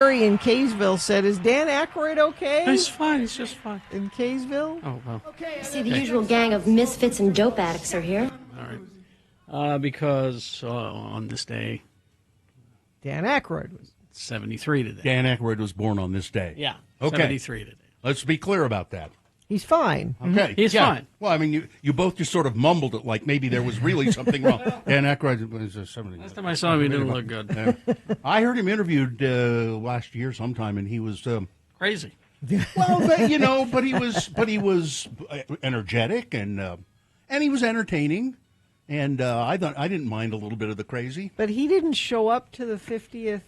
Harry in Kaysville said, "Is Dan Aykroyd okay?" He's fine. He's just fine. In Kaysville? Oh, well. See, the usual gang of misfits and dope addicts are here. All right. Because on this day, Dan Aykroyd was 73 today. Dan Aykroyd was born on this day. Yeah. Okay. 73 today. Let's be clear about that. He's fine. Okay. He's fine. Well, I mean, you both just sort of mumbled it like maybe there was really something wrong. Dan Aykroyd was 70. Last time I saw him, he didn't look good. I heard him interviewed last year sometime, and he was Crazy. well, but he was energetic and he was entertaining, and I didn't mind a little bit of the crazy. But he didn't show up to the 50th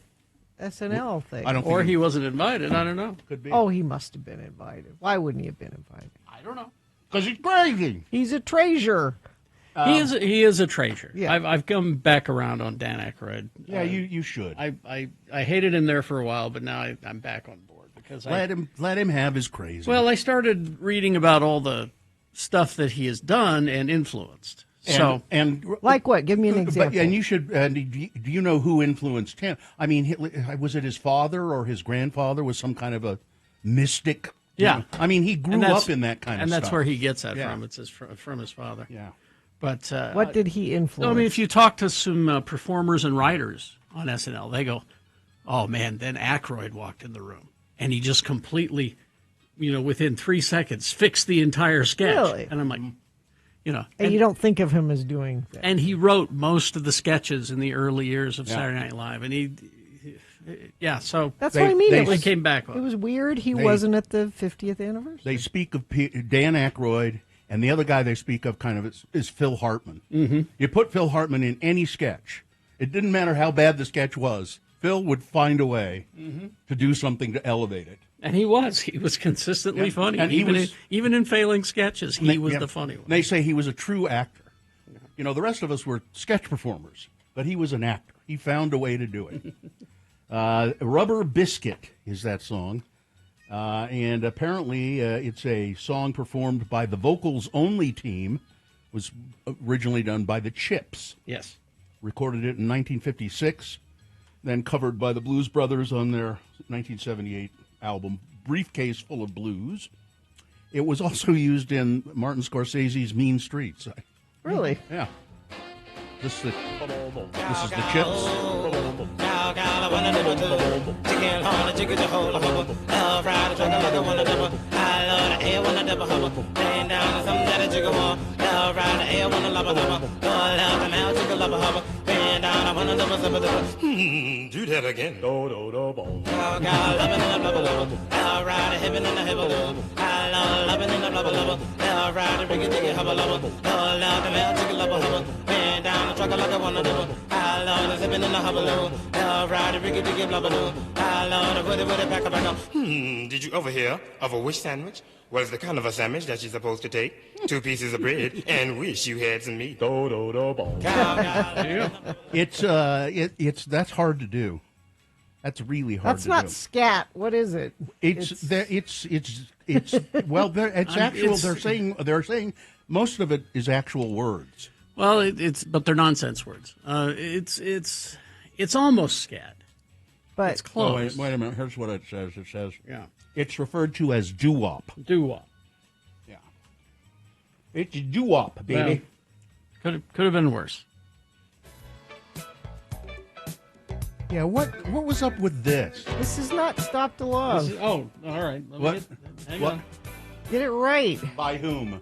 SNL thing. I don't. Or think he wasn't invited. I don't know. could be. Oh, he must have been invited. Why wouldn't he have been invited? I don't know. Because he's crazy. He's a treasure. He is a treasure. Yeah. I've come back around on Dan Aykroyd. Yeah, you should. I hated him there for a while, but now I'm back on board because let him have his crazy. Well, I started reading about all the stuff that he has done and influenced. And Like what? Give me an example. And you should. Do you know who influenced him? I mean, was it his father or his grandfather? Was some kind of a mystic? Yeah. I mean, he grew up in that kind of and stuff. And that's where he gets that Yeah. from. It's from his father. Yeah. But what did he influence? I mean, if you talk to some performers and writers on SNL, they go, "Oh man!" Then Aykroyd walked in the room, and he just completely, within 3 seconds, fixed the entire sketch. Really? And I'm like, and you don't think of him as doing that. And he wrote most of the sketches in the early years of Saturday Night Live, and so That's what I mean. They came back on. It was weird. He wasn't at the 50th anniversary. They speak of Dan Aykroyd, and the other guy they speak of kind of is Phil Hartman. Mm-hmm. You put Phil Hartman in any sketch, it didn't matter how bad the sketch was. Phil would find a way to do something to elevate it. And he was consistently funny. And even in failing sketches, he was the funny one. They say he was a true actor. The rest of us were sketch performers, but he was an actor. He found a way to do it. Rubber Biscuit is that song. And apparently it's a song performed by the vocals only team. Was originally done by the Chips. Yes. Recorded it in 1956, then covered by the Blues Brothers on their 1978 album Briefcase Full of Blues. It was also used in Martin Scorsese's Mean Streets. Really? Yeah. This is the Chips. Do that again. Did you ever hear of a wish sandwich? Well, it's the kind of a sandwich that you're supposed to take 2 pieces of bread and wish you had some meat. It's that's hard to do. That's really hard That's to not do. scat. What is it? They're saying most of it is actual words. Well, but they're nonsense words. It's almost scat. But It's close. Wait a minute. Here's what it says. It says It's referred to as doo-wop. doo-wop. Yeah. It's doo-wop, baby. Well, could have been worse. Yeah, what was up with this? this is not Stop the Love. All right. What? Hang What? on. Get it right. By whom?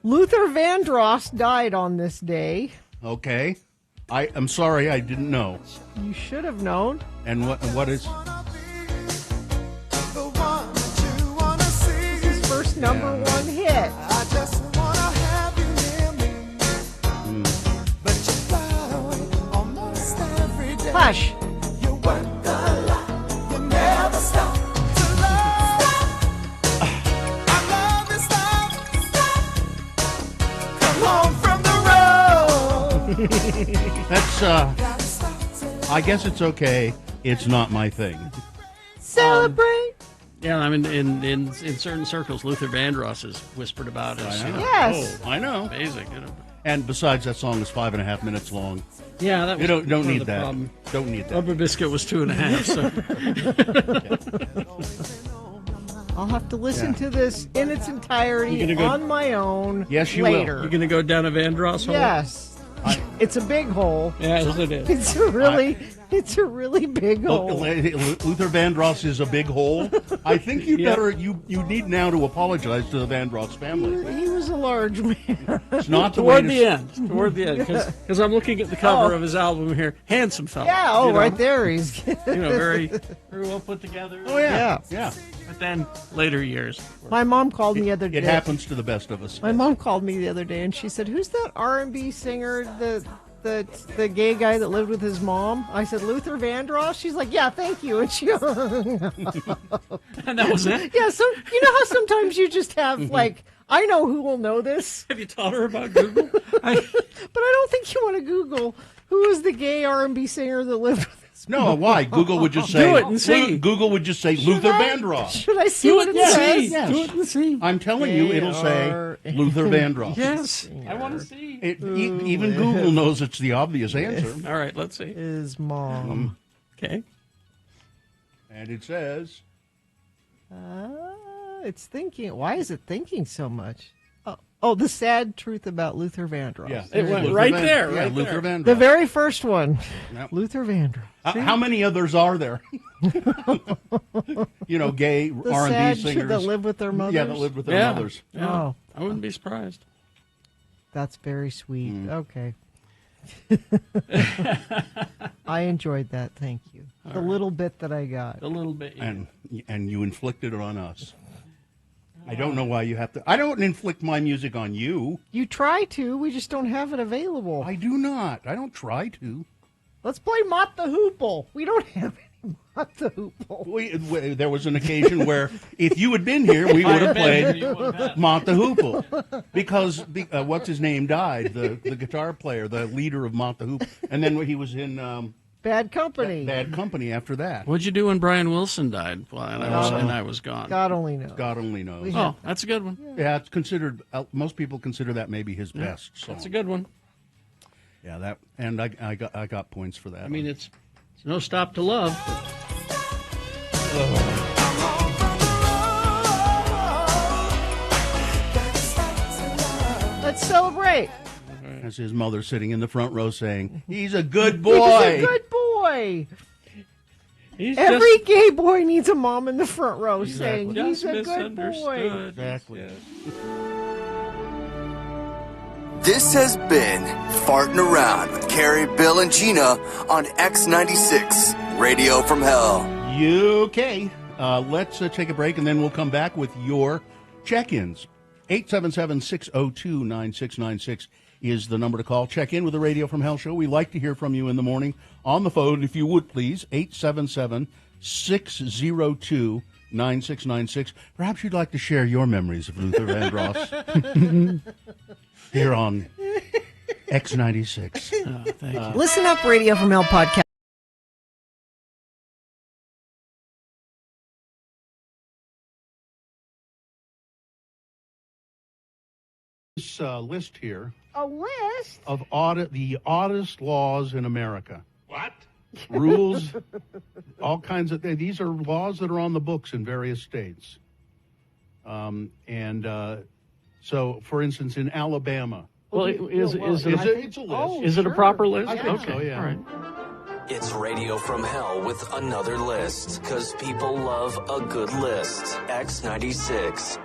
Luther Vandross died on this day. Okay. I'm sorry, I didn't know. You should have known. And what is? This is his first number one hit. Hush. That's I guess it's okay. It's not my thing. Celebrate. Yeah, I mean, in certain circles, Luther Vandross is whispered about as Yes. I know. amazing. And besides, that song is 5.5 minutes long. Yeah, that was You don't part need of the that. problem. Don't need that. Rubber Biscuit was 2.5. So I'll have to listen to this in its entirety You're gonna go- on my own Yes, you will. later. you're going to go down a Vandross hole? Yes. It's a big hole. Yes, it is. It's a really big hole. Luther Vandross is a big hole. I think you Yeah. better you need now to apologize to the Vandross family. He was a large man. It's not the way Toward the end. Toward the end. Because I'm looking at the cover of his album here. Handsome fella. Yeah, oh, you know, right there. He's very well put together. Oh yeah. But then later years. My mom called me the other day. It happens to the best of us. My mom called me the other day, and she said, "Who's that R&B singer, the gay guy that lived with his mom?" I said, "Luther Vandross." She's like, "Yeah, thank you." And she hung up. And that was it? Yeah, so you know how sometimes you just have like, I know who will know this, Have you taught her about Google? but I don't think you want to Google who is the gay R&B singer that lived with his mom. No, why? Google would just say. Do it and see. Google would just say Luther Vandross. Should I see Do what it it and says? see. Yes. Do it and see. I'm telling you, it'll say Luther Vandross. Yes. I want to see. Even Google knows it's the obvious answer. All right, let's see. His mom. Okay. And it says, It's thinking. Why is it thinking so much? Oh, the sad truth about Luther Vandross. yeah. It went Luther right there, Yeah, right Luther there. Vandross. The very first one. Yep. Luther Vandross. How many others are there? Gay The R&B sad singers. that live with their mothers. Yeah, that live with their mothers. Yeah. Oh. I wouldn't be surprised. That's very sweet. Okay. I enjoyed that. Thank you. The little bit that I got. A little bit. Yeah. And you inflicted it on us. I don't know why you have to. I don't inflict my music on you. You try to. We just don't have it available. I do not. I don't try to. Let's play Mott the Hoople. We don't have any Mott the Hoople. There was an occasion where if you had been here, we would have played Mott the Hoople. Because what's his name died, the guitar player, the leader of Mott the Hoople. And then he was in Bad Company. Bad Company after that. What'd you do when Brian Wilson died? Well, and I was gone. God only knows. God only knows. Oh, that's a good one. Yeah, it's considered. Most people consider that maybe his best song. That's a good one. Yeah, that, and I got points for that. I mean, it's no stop to love. Let's celebrate. That's his mother sitting in the front row saying, "He's a good boy." He's a good boy. He's Every gay boy needs a mom in the front row Exactly. saying, "He's just a good boy." misunderstood. Exactly. Yes. This has been Farting Around with Carrie, Bill, and Gina on X96, Radio from Hell. Okay. Let's take a break, and then we'll come back with your check-ins. 877-602-9696 is the number to call. Check in with the Radio from Hell show. We like to hear from you in the morning on the phone, if you would, please. 877-602-9696. Perhaps you'd like to share your memories of Luther Vandross here on X96. Oh, thank you. Listen up, Radio from Hell podcast. This list here A list? of the oddest laws in America. What? Rules, all kinds of things. These are laws that are on the books in various states. So, for instance, in Alabama. Well, is it It's a list. is it a proper list? I think so, Okay, yeah. all right. It's Radio from Hell with another list, because people love a good list. X96.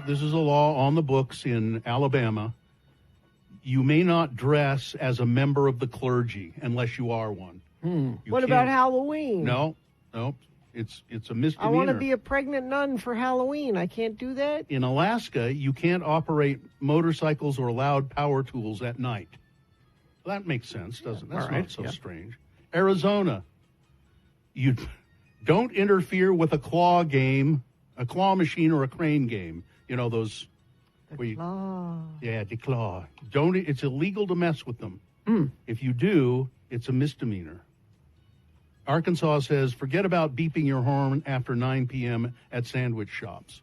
This is a law on the books in Alabama. You may not dress as a member of the clergy unless you are one. You What about can't- Halloween? No, it's a misdemeanor. I want to be a pregnant nun for Halloween. I can't do that? In Alaska, you can't operate motorcycles or loud power tools at night. Well, that makes sense, doesn't it? That's all right, not so yeah. strange. Arizona, you don't interfere with a claw machine or a crane game. You know those where you, yeah, the claw. Don't. It's illegal to mess with them. If you do, it's a misdemeanor. Arkansas says, forget about beeping your horn after 9 p.m. at sandwich shops.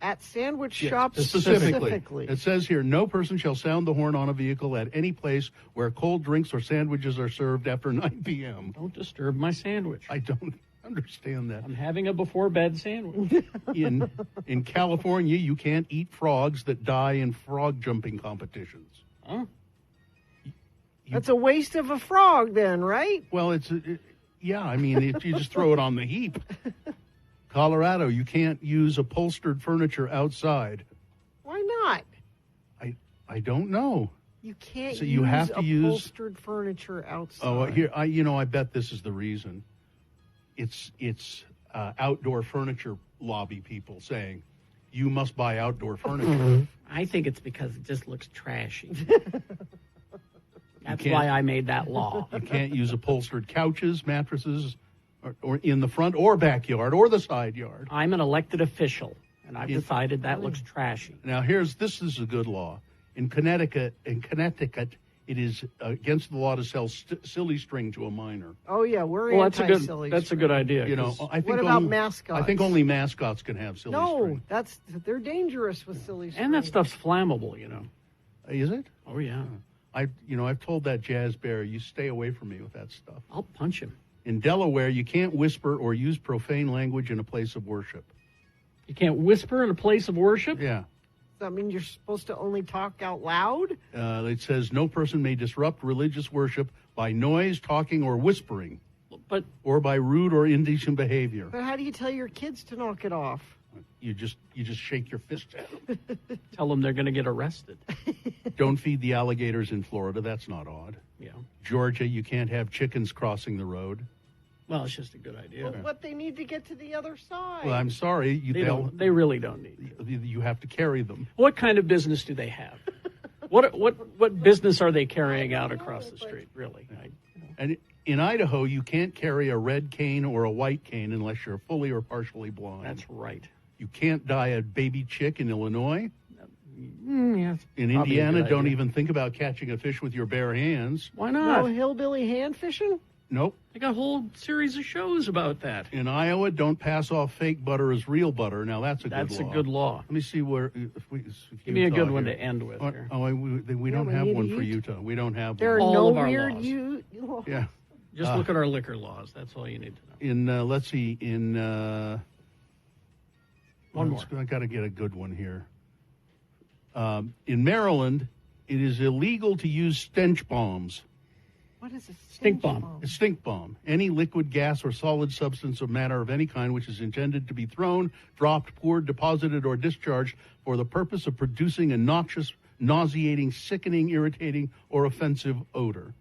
At sandwich Yes, shops specifically. It says here, no person shall sound the horn on a vehicle at any place where cold drinks or sandwiches are served after 9 p.m. Don't disturb my sandwich. I don't understand that. I'm having a before-bed sandwich. In California, you can't eat frogs that die in frog jumping competitions. Huh? That's a waste of a frog then, right? Well, yeah, I mean, you just throw it on the heap. Colorado, you can't use upholstered furniture outside. Why not? I don't know. You can't So you have to use upholstered furniture outside. Oh, here, I bet this is the reason. It's outdoor furniture lobby people saying, you must buy outdoor furniture. I think it's because it just looks trashy. That's why I made that law. You can't use upholstered couches, mattresses, or in the front or backyard or the side yard. I'm an elected official, and I've decided that looks trashy. Now, this is a good law. In Connecticut, it is against the law to sell silly string to a minor. Oh yeah, we're anti-silly. That's a good idea. You know, I think what about mascots? I think only mascots can have silly string. No, they're dangerous with silly string. And that stuff's flammable, you know. Is it? Oh yeah. I've told that jazz bear, you stay away from me with that stuff. I'll punch him. In Delaware, you can't whisper or use profane language in a place of worship. You can't whisper in a place of worship? Yeah. Does that mean you're supposed to only talk out loud? It says no person may disrupt religious worship by noise, talking, or whispering, or by rude or indecent behavior. But how do you tell your kids to knock it off? You just shake your fist at them. Tell them they're going to get arrested. Don't feed the alligators in Florida. That's not odd. Yeah. Georgia, you can't have chickens crossing the road. Well, it's just a good idea. Well, what they need to get to the other side. Well, I'm sorry. They really don't need to. You have to carry them. What kind of business do they have? What business are they carrying out across the street, really? And in Idaho, you can't carry a red cane or a white cane unless you're fully or partially blind. That's right. You can't dye a baby chick in Illinois. Yeah, in Indiana, don't even think about catching a fish with your bare hands. Why not? No hillbilly hand fishing? Nope. They got a whole series of shows about that. In Iowa, don't pass off fake butter as real butter. Now, that's a good law. Let me see where... Give me a good one to end with here. We don't have one for Utah. We don't have there one. There are all no of weird... laws. Yeah. Just look at our liquor laws. That's all you need to know. Let's see, one more. I got to get a good one here. In Maryland, it is illegal to use stench bombs. What is a stink bomb? A stink bomb. Any liquid, gas, or solid substance or matter of any kind which is intended to be thrown, dropped, poured, deposited, or discharged for the purpose of producing a noxious, nauseating, sickening, irritating, or offensive odor.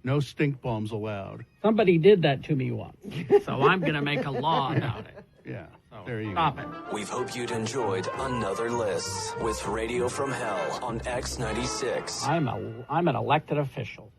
No stink bombs allowed. Somebody did that to me once, so I'm going to make a law about it. Yeah, there you Stop go. it. We hope you'd enjoyed another list with Radio from Hell on X96. I'm an elected official.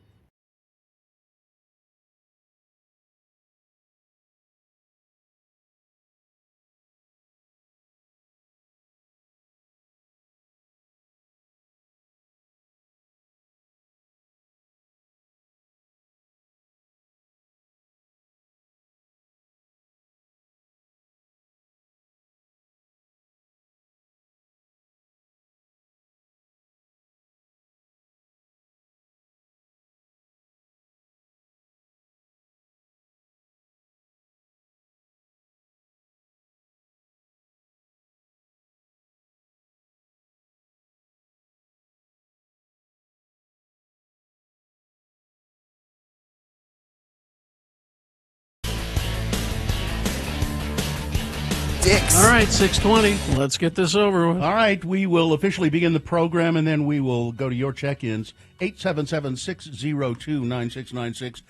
Dicks. All right, 6:20. Let's get this over with. All right, we will officially begin the program, and then we will go to your check-ins, 877-602-9696,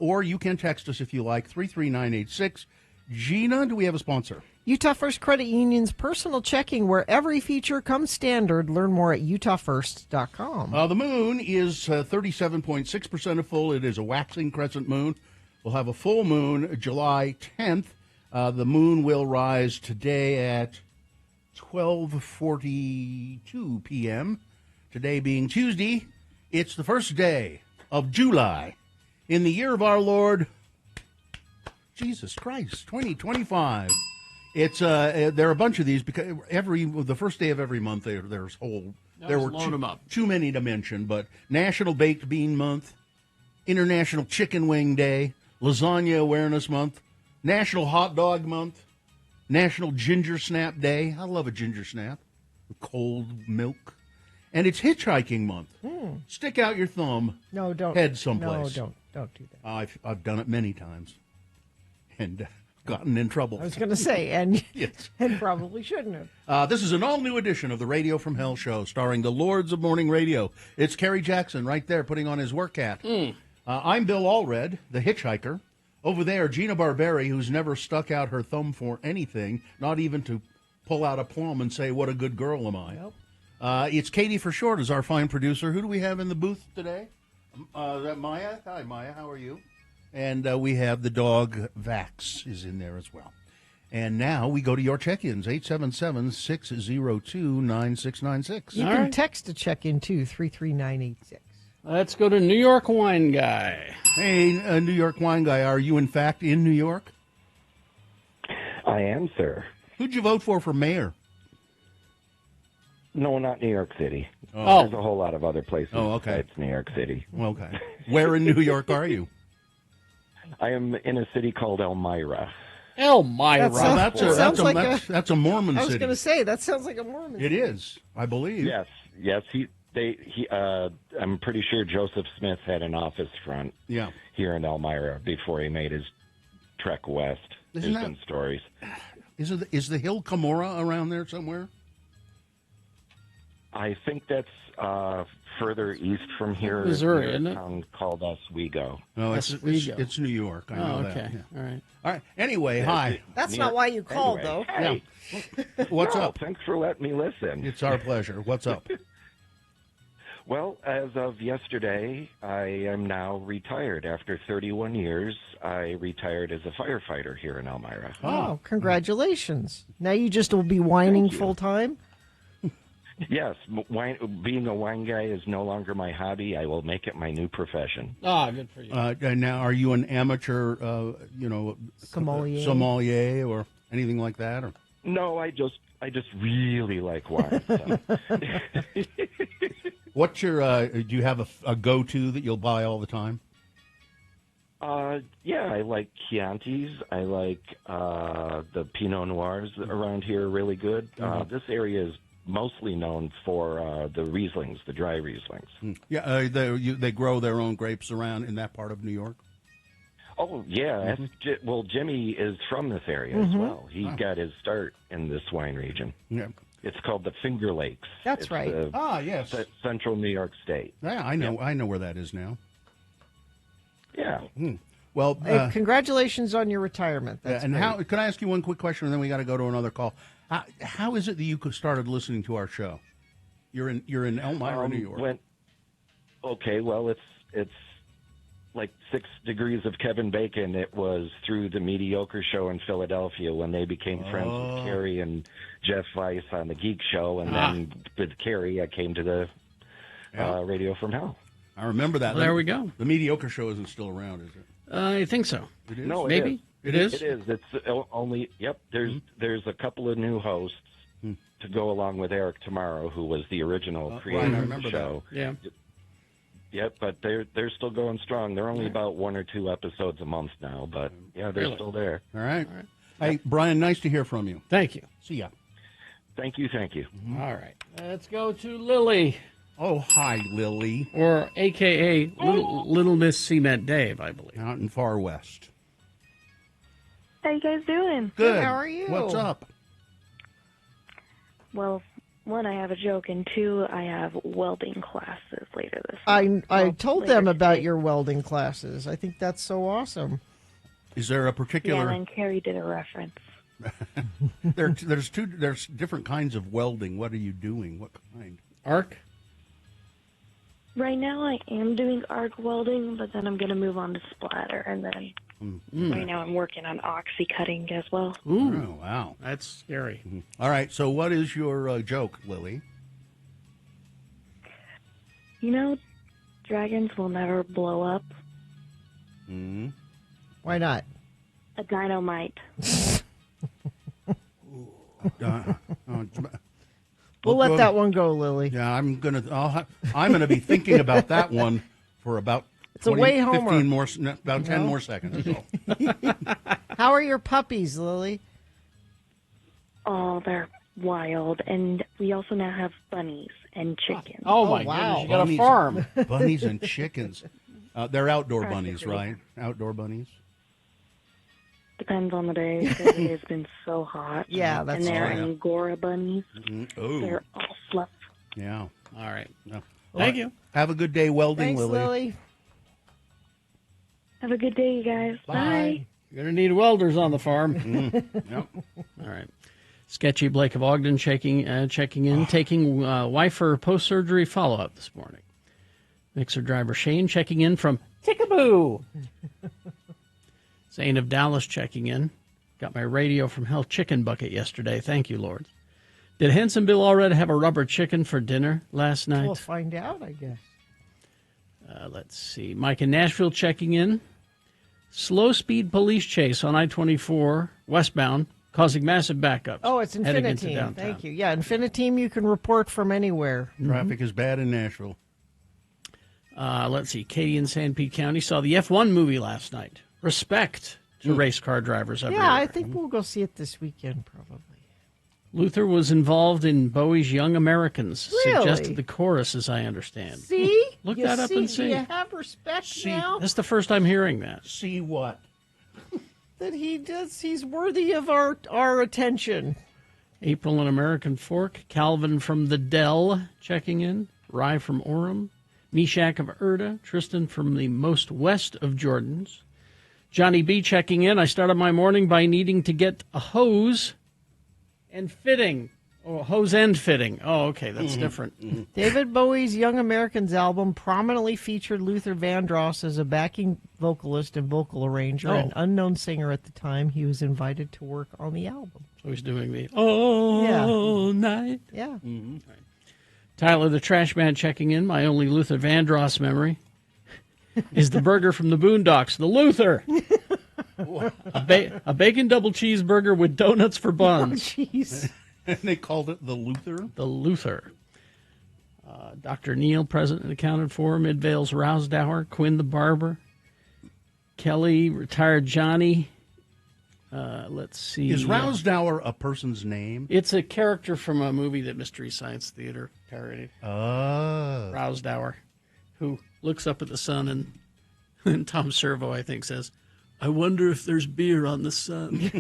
or you can text us if you like, 33986. Gina, do we have a sponsor? Utah First Credit Union's personal checking, where every feature comes standard. Learn more at utahfirst.com. The moon is 37.6% of full. It is a waxing crescent moon. We'll have a full moon July 10th. The moon will rise today at 12:42 p.m. Today being Tuesday, it's the first day of July in the year of our Lord, Jesus Christ, 2025. It's there are a bunch of these because the first day of every month there were load 'em up. too many to mention, but National Baked Bean Month, International Chicken Wing Day, Lasagna Awareness Month, National Hot Dog Month, National Ginger Snap Day. I love a ginger snap, cold milk, and it's Hitchhiking Month. Stick out your thumb. No, don't. Head someplace. No, don't do that. I've done it many times, and gotten in trouble. I was going to say, and Yes. and probably shouldn't have. This is an all-new edition of the Radio from Hell show, starring the Lords of Morning Radio. It's Kerry Jackson right there putting on his work hat. I'm Bill Allred, the hitchhiker. Over there, Gina Barberi, who's never stuck out her thumb for anything, not even to pull out a plum and say, what a good girl am I. Nope. It's Katie for short is our fine producer. Who do we have in the booth today? Is that Maya? Hi, Maya. How are you? And we have the dog, Vax, is in there as well. And now we go to your check-ins, 877-602-9696. You can text to check in too, 33986. Let's go to New York Wine Guy. Hey, New York wine guy, are you in fact in New York? I am, sir. Who'd you vote for mayor? No, not New York City. Oh. There's a whole lot of other places okay. besides New York City. Okay. Where in New York are you? I am in a city called Elmira. Elmira. That's a Mormon I was city. going to say, that sounds like a Mormon. It is, I believe. Yes. I'm pretty sure Joseph Smith had an office front here in Elmira before he made his trek west. There's been stories. Is the hill Cumorah around there somewhere? I think that's further east from here. Missouri, in isn't it? a town called Oswego. No, it's Oswego. New York. I know okay. that. Yeah. All right. All right. Anyway, hi. That's not why you called, Anyway, though. Hey, What's no, up? Thanks for letting me listen. It's our pleasure. What's up? Well, as of yesterday, I am now retired. After 31 years, I retired as a firefighter here in Elmira. Oh, congratulations. Now you just will be whining full time? Yes, being a wine guy is no longer my hobby. I will make it my new profession. Good for you. And now, are you an amateur, sommelier or anything like that? Or? No, I just really like wine. So. What's your? Do you have a go-to that you'll buy all the time? Yeah, I like Chiantis. I like the Pinot Noirs around here are really good. This area is mostly known for the Rieslings, the dry Rieslings. Yeah, they grow their own grapes around in that part of New York. Oh, yeah. Well, Jimmy is from this area as well. He got his start in this wine region. Yeah. It's called the Finger Lakes. That's right. Yes. Central New York State. Yeah, I know. Yep. I know where that is now. Yeah. Well, hey, congratulations on your retirement. That's and great. how? Can I ask you one quick question, and then we got to go to another call. How is it that you started listening to our show? You're in Elmira, New York. Okay, well, it's like 6 Degrees of Kevin Bacon. It was through the Mediocre Show in Philadelphia when they became friends with Carrie and Jeff Weiss on the Geek Show, and then with Carrie, I came to the Radio from Hell. I remember that. Well, there we go. The Mediocre Show isn't still around, is it? I think so. It is? No, maybe it is. It is. It's only. Yep. There's a couple of new hosts to go along with Eric Tomorrow, who was the original creator of the show. That. Yeah. Yep, but they're still going strong. They're only about 1 or 2 episodes a month now, but yeah, they're still there. All right. Hey, Brian, nice to hear from you. Thank you. See ya. Thank you. All right. Let's go to Lily. Oh, hi, Lily. Or a.k.a. Little Miss Cement Dave, I believe. Out in Far West. How you guys doing? Good. How are you? What's up? Well, 1, I have a joke, and 2, I have welding classes later this week. I told later them about today. your welding classes. I think that's so awesome. Is there a particular? Yeah, and Carrie did a reference. There's different kinds of welding. What are you doing? What kind? Arc? Right now, I am doing arc welding, but then I'm going to move on to splatter, and then right now I'm working on oxy cutting as well. Ooh. Oh, wow. That's scary. All right. So, what is your joke, Lily? You know, dragons will never blow up. Why not? A dynamite. We'll let that one go, Lily. Yeah, I'm gonna be thinking about that one for about It's a way homer. 15 more, about 10 more seconds. So. How are your puppies, Lily? Oh, they're wild. And we also now have bunnies and chickens. Oh, my wow. goodness, you got a farm. Bunnies and chickens. They're outdoor bunnies, Practically. right? Outdoor bunnies. Depends on the day, because it has been so hot. Yeah, that's And they're true. Angora bunnies. Oh, They're all fluff. yeah. All right. No. Thank you. Have a good day welding, Thanks, Lily. Have a good day, you guys. Bye. You're going to need welders on the farm. Yep. All right. Sketchy Blake of Ogden checking in, taking wife for post-surgery follow-up this morning. Mixer driver Shane checking in from Tickaboo. Zane of Dallas checking in. Got my radio from Hell Chicken Bucket yesterday. Thank you, Lord. Did Henson Bill already have a rubber chicken for dinner last night? We'll find out, I guess. Let's see. Mike in Nashville checking in. Slow-speed police chase on I-24 westbound, causing massive backups. Oh, it's heading into Infiniteam. downtown. Thank you. Yeah, Infiniteam, you can report from anywhere. Traffic is bad in Nashville. Let's see. Katie in San Pete County saw the F1 movie last night. Respect to race car drivers everywhere. Yeah, I think we'll go see it this weekend, probably. Luther was involved in Bowie's Young Americans. Really? Suggested the chorus, as I understand. See? Look You that up and see. Do you have respect now? That's the first I'm hearing that. See what? That he's worthy of our attention. April in American Fork. Calvin from the Dell checking in. Rye from Orem. Meshach of Erda. Tristan from the most west of Jordans. Johnny B checking in. I started my morning by needing to get a hose and fitting. Oh, hose and fitting. Oh, okay, that's different. David Bowie's Young Americans album prominently featured Luther Vandross as a backing vocalist and vocal arranger, an unknown singer at the time. He was invited to work on the album. So he's doing the all night. Yeah. Tyler the Trash Man checking in. My only Luther Vandross memory is the burger from the Boondocks, the Luther. A bacon double cheeseburger with donuts for buns. Jeez. And they called it the Luther? The Luther. Dr. Neal, present and accounted for. Midvale's Rousdower. Quinn the Barber. Kelly, retired Johnny. Let's see. Is Rousdower a person's name? It's a character from a movie that Mystery Science Theater parodied. Oh. Rousdower, who looks up at the sun and Tom Servo, I think, says, I wonder if there's beer on the sun.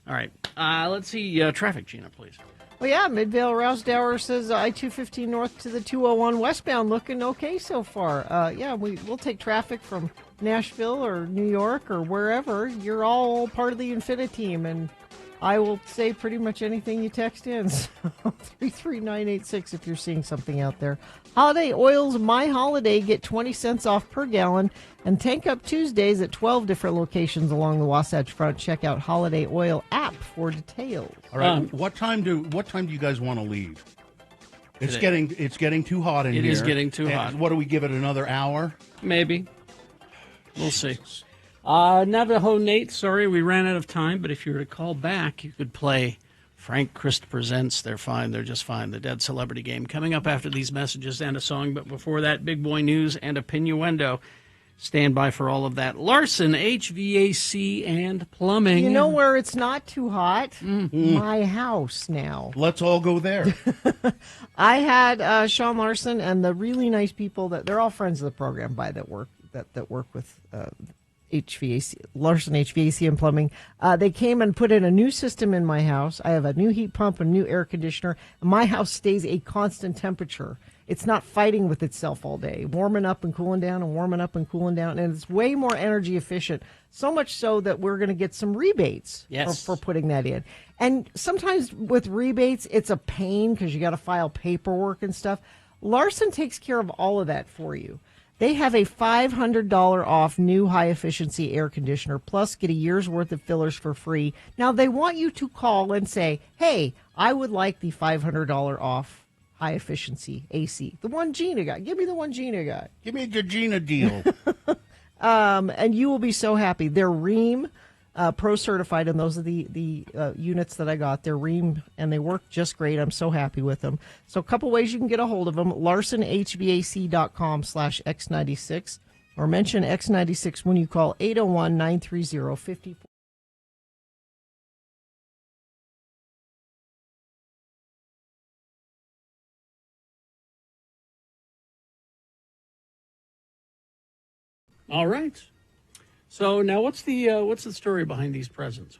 All right. Let's see. Traffic, Gina, please. Well, yeah, Midvale Rousdower says I-215 north to the 201 westbound looking okay so far. Yeah, we'll take traffic from Nashville or New York or wherever. You're all part of the Infiniteam, and I will say pretty much anything you text in. So 33986 if you're seeing something out there. Holiday Oils My Holiday, get 20 cents off per gallon, and Tank Up Tuesdays at 12 different locations along the Wasatch Front. Check out Holiday Oil app for details. All right. What time do you guys want to leave? It's getting too hot in here. It is getting too hot. What do we give it, another hour? Maybe. We'll see. Navajo Nate, sorry we ran out of time, but if you were to call back, you could play Frank Christ Presents. They're fine. They're just fine. The Dead Celebrity Game. Coming up after these messages and a song, but before that, Big Boy News and a Pinuendo. Stand by for all of that. Larson, HVAC and Plumbing. You know where it's not too hot? My house now. Let's all go there. I had Sean Larson and the really nice people they're all friends of the program that work with HVAC, Larson HVAC and Plumbing. They came and put in a new system in my house. I have a new heat pump, a new air conditioner. My house stays a constant temperature. It's not fighting with itself all day, warming up and cooling down and warming up and cooling down. And it's way more energy efficient, so much so that we're going to get some rebates for putting that in. And sometimes with rebates, it's a pain because you got to file paperwork and stuff. Larson takes care of all of that for you. They have a $500 off new high-efficiency air conditioner, plus get a year's worth of fillers for free. Now, they want you to call and say, hey, I would like the $500 off high-efficiency AC. The one Gina got. Give me the one Gina got. Give me the Gina deal. And you will be so happy. Their Rheem Pro certified, and those are the units that I got. They're Rheem, and they work just great. I'm so happy with them. So a couple ways you can get a hold of them. LarsonHVAC.com/X96, or mention X96 when you call 801-930-54. All right. So now, what's the story behind these presents?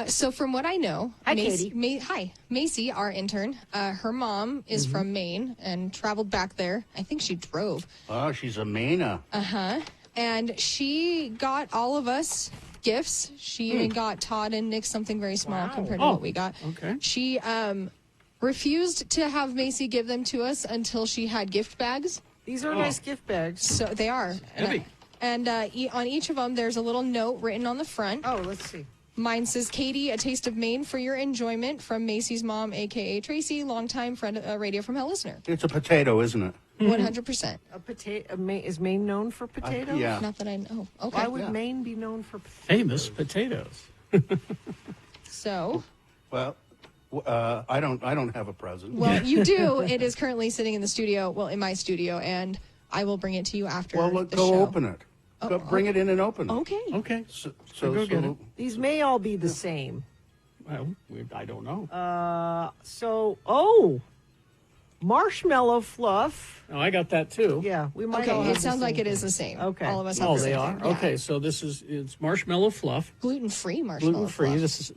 So from what I know, Hi, Katie. Macy, our intern, her mom is from Maine and traveled back there. I think she drove. Oh, she's a Maina. And she got all of us gifts. She even got Todd and Nick something very small compared to what we got. Okay. She refused to have Macy give them to us until she had gift bags. These are nice gift bags. So they are. Heavy. And on each of them, there's a little note written on the front. Oh, let's see. Mine says, Katie, a taste of Maine for your enjoyment from Macy's mom, a.k.a. Tracy, longtime friend, Radio from Hell listener. It's a potato, isn't it? 100%. A potato. Is Maine known for potatoes? Yeah. Not that I know. Okay. Why would Maine be known for potatoes? Famous potatoes. So, Well, I don't have a present. well, you do. It is currently sitting in the studio, well, in my studio, and I will bring it to you after Well, the go show. open it. Go bring it in and open it. Okay. Okay. So go get it. These may all be the same. Well, I don't know. Marshmallow fluff. Oh, I got that too. Yeah, we might all Okay, have it the sounds same like it thing. is the same. Okay. All of us have Oh, the they same are? thing. Yeah. Okay, so it's marshmallow fluff. Gluten-free marshmallow Gluten-free. fluff. This is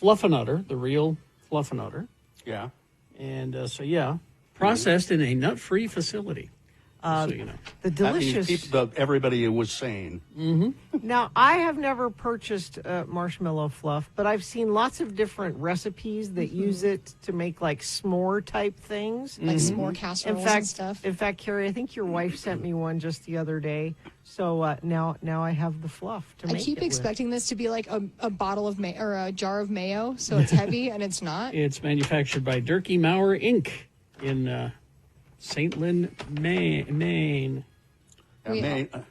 Fluffernutter, the real Fluffernutter. Yeah. And processed in a nut-free facility. So you know. The That means delicious. everybody was sane. Now, I have never purchased marshmallow fluff, but I've seen lots of different recipes that use it to make like s'more type things. Like s'more casseroles and stuff. In fact, Carrie, I think your wife sent me one just the other day. So now I have the fluff to I make keep it expecting this to be like a bottle of or a jar of mayo, so it's heavy, and it's not. It's manufactured by Durkee Maurer Inc. in St. Lin, Maine.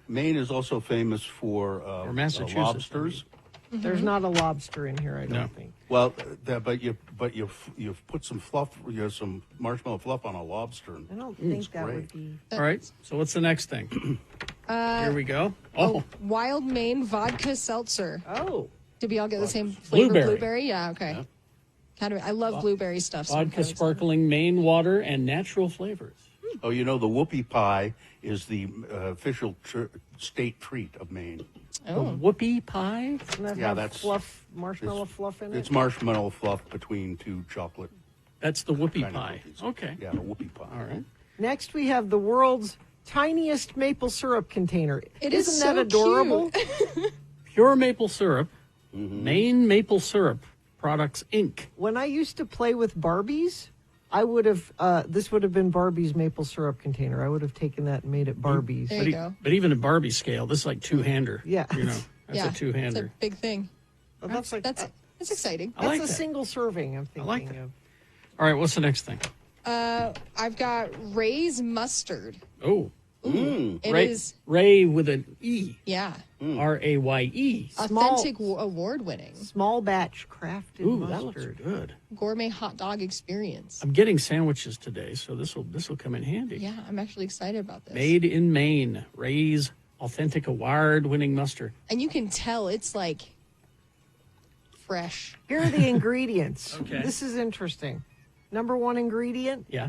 Maine is also famous for Massachusetts, lobsters. with. There's not a lobster in here, I don't think. Well, but you've put some fluff, some marshmallow fluff on a lobster. I don't think It's that great. would be. All right, so what's the next thing? Here we go. Oh, Wild Maine vodka seltzer. Oh, Did we all get the same flavor? Blueberry. Blueberry? Yeah, okay. I love blueberry stuff. so I'm vodka, kind of excited. sparkling Maine water, and natural flavors. Oh, you know, the whoopie pie is the official state treat of Maine. Oh. Whoopie pie? doesn't that Yeah, have that's- fluff, marshmallow fluff in it? It's marshmallow fluff between two chocolate That's the whoopie kind of pie. cookies. Okay. Yeah, the whoopie pie. All right. Next, we have the world's tiniest maple syrup container. It is Isn't so that adorable? Pure maple syrup, Maine Maple Syrup Products, Inc. When I used to play with Barbies, I would have, this would have been Barbie's maple syrup container. I would have taken that and made it Barbie's. There you go. But even a Barbie scale, this is like two-hander. Yeah. You know, that's Yeah, a two-hander. It's a big thing. Well, that's like, That's exciting. I like that's a that. single serving, I'm thinking like that. of. All right, what's the next thing? I've got Ray's mustard. Oh, It Ray, is, Ray with an E. yeah, R-A-Y-E. authentic award-winning Small batch crafted Ooh, that looks mustard. good. gourmet hot dog experience. I'm getting sandwiches today, so this will come in handy. Yeah, I'm actually excited about this. Made in Maine, Ray's authentic award-winning mustard. And you can tell it's like fresh. Here are the ingredients. Okay. This is interesting. Number one ingredient, Yeah,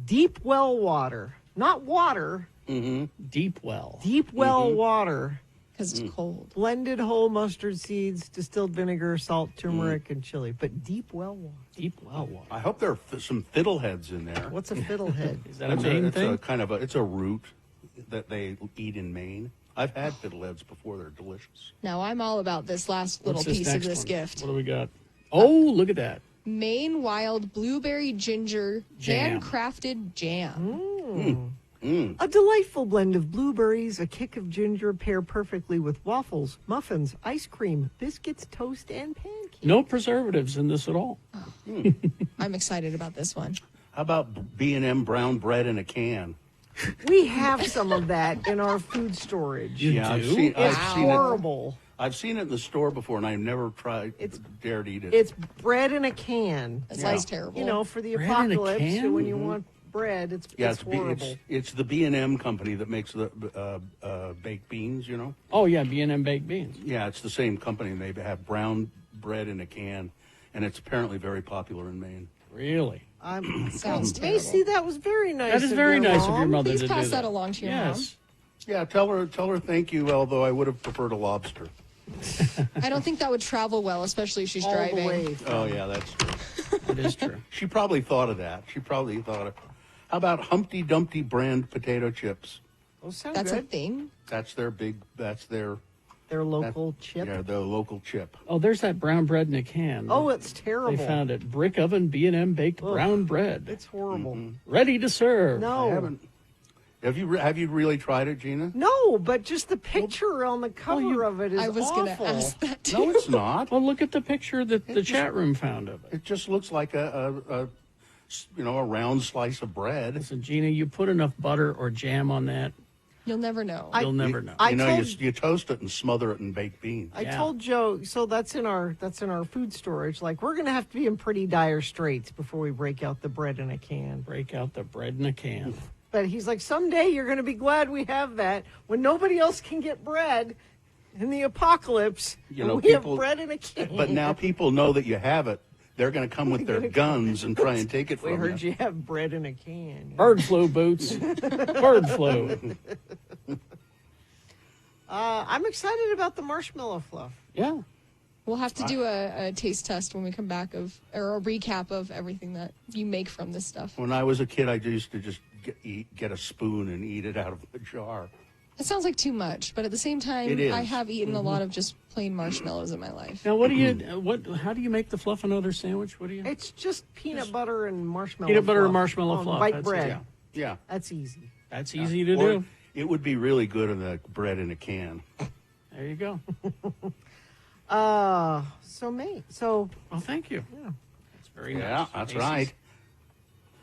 deep well water. Not water, deep well. deep well water. Because it's cold. Blended whole mustard seeds, distilled vinegar, salt, turmeric, and chili. But deep well water. Deep well water. I hope there are some fiddleheads in there. What's a fiddlehead? Is that a It's Maine it's thing? a kind of it's a root that they eat in Maine. I've had fiddleheads before; they're delicious. Now I'm all about this last little What's this piece of next this one? gift. What do we got? Oh, look at that. Maine wild blueberry ginger Jam. handcrafted jam. A delightful blend of blueberries, a kick of ginger pair perfectly with waffles, muffins, ice cream, biscuits, toast, and pancakes. No preservatives in this at all. I'm excited about this one. How about B&M brown bread in a can? We have some of that in our food storage. You I've do? seen. It's I've seen it. horrible. I've seen it in the store before, and I've never dared eat it. It's bread in a can. That sounds terrible. You know, for the Bread in a apocalypse, can? when you want bread, it's horrible. It's the B&M company that makes the baked beans, you know? Oh, yeah, B&M baked beans. Yeah, it's the same company, and they have brown bread in a can, and it's apparently very popular in Maine. Really? Sounds terrible. Macy, that was very nice. That is very your nice of mom. your mother Please to do pass that. that along to your Yes. Yeah, tell her thank you, although I would have preferred a lobster. mom. I don't think that would travel well, especially if she's All the driving. way. Oh, yeah, that's true. It is true. She probably thought of that. How about Humpty Dumpty brand potato chips? Those sound That's a good. thing. That's their Their local chip. Yeah, the local chip. Oh, there's that brown bread in a can. Oh, it's terrible. They found it. Brick oven B&M baked brown bread. It's horrible. Ready to serve. No. I haven't. Have you really tried it, Gina? No, but just the picture on the cover of it is I was awful. going to ask that too. No, it's not. Well, look at the picture that the chat room found of it. It just looks like a round slice of bread. Listen, Gina, you put enough butter or jam on that, You'll never know. you'll never know. You toast it and smother it in baked beans. I told Joe, so that's in our food storage. Like, we're going to have to be in pretty dire straits before we break out the bread in a can. Break out the bread in a can. But he's like, someday you're going to be glad we have that when nobody else can get bread in the apocalypse. You know, we have people- bread in a can. But now people know that you have it. They're going to come with their guns and try and take it we from heard you. you have bread in a can. Bird flu, Boots. Bird flu. I'm excited about the marshmallow fluff. Yeah. We'll have to do a taste test when we come back or a recap of everything that you make from this stuff. When I was a kid, I used to just get a spoon and eat it out of the jar. It sounds like too much, but at the same time, It is. I have eaten a lot of just plain marshmallows in my life. Now, what do you? How do you make the fluff and other sandwich? What do you? It's just peanut butter and marshmallow Peanut butter fluff and marshmallow on fluff. white That's bread. it. Yeah. That's easy. That's easy to Or do. it would be really good in the bread in a can. There you go. So Well, thank you. Yeah. That's very nice. Yeah, that's Macy's. right.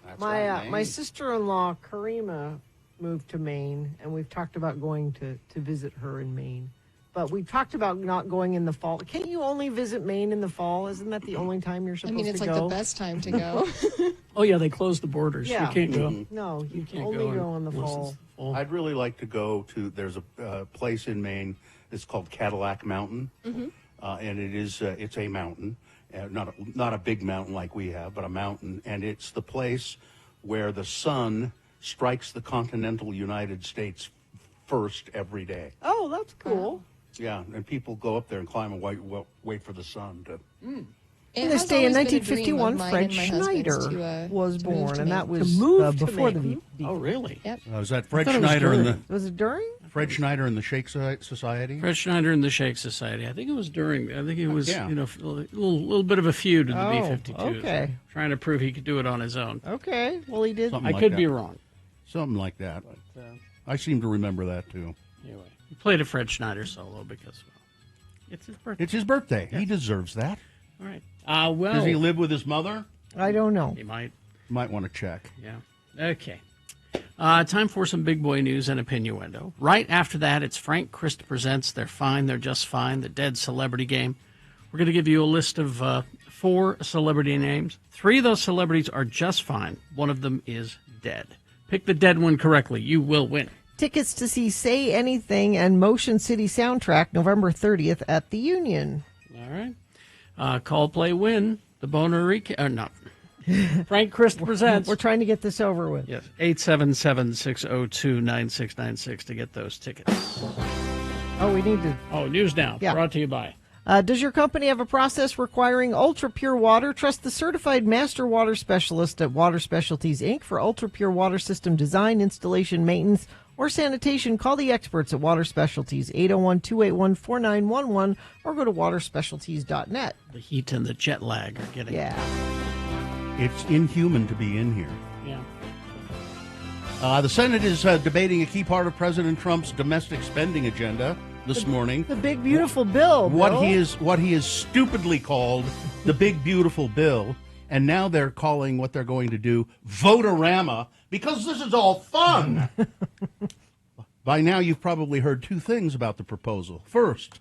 That's right, my Maine. sister-in-law Karima moved to Maine, and we've talked about going to visit her in Maine. But we talked about not going in the fall. Can't you only visit Maine in the fall? Isn't that the only time you're I supposed mean, it's to like go? the best time to go. Oh yeah, they closed the borders. Yeah. You can't go. No, you can can't only go go in the unless fall. it's fall. I'd really like to go to. There's a place in Maine. It's called Cadillac Mountain, and it's a mountain, not a big mountain like we have, but a mountain, and it's the place where the sun strikes the continental United States first every day. Oh, that's cool. Yeah, and people go up there and climb and wait for the sun to. In this day in 1951, Fred Schneider was born, and that was before the Maine. Oh, really? Yep. Was that Fred I thought it was Schneider and the during. Was it during? Fred Schneider and the Shake Society? Fred Schneider and the Shake Society. I think it was during. I think it was, Yeah. a little bit of a feud in the Oh, B-52. okay. Trying to prove he could do it on his own. Okay, well he did. Something I like could that. be wrong. Something like that. I seem to remember that too. Anyway, he played a Fred Schneider solo because, well, it's his birthday. It's his birthday. He deserves that. All right. Well, Does he live with his mother? I don't know. He might. Might want to check. Yeah. Okay. Time for some big boy news and opinioendo. Right after that, it's Frank Christ presents They're Fine, They're Just Fine, the Dead Celebrity Game. We're going to give you a list of 4 celebrity names. 3 of those celebrities are just fine. One of them is dead. Pick the dead one correctly. You will win. Tickets to see Say Anything and Motion City Soundtrack November 30th at the Union. All right. Call, play, win. The Boner Recap. No. Frank Christ presents. We're trying to get this over with. Yes. 877-602-9696 to get those tickets. Oh, we need to. Oh, News Now. Yeah. Brought to you by. Does your company have a process requiring ultra pure water? Trust the certified master water specialist at Water Specialties, Inc. for ultra pure water system design, installation, maintenance, or sanitation. Call the experts at Water Specialties, 801-281-4911, or go to waterspecialties.net. The heat and the jet lag are getting. Yeah. It's inhuman to be in here. Yeah. The Senate is debating a key part of President Trump's domestic spending agenda this morning. The big, beautiful bill. What Bill. he is stupidly called the big, beautiful bill. And now they're calling what they're going to do Votorama, because this is all fun. By now, you've probably heard 2 things about the proposal. First,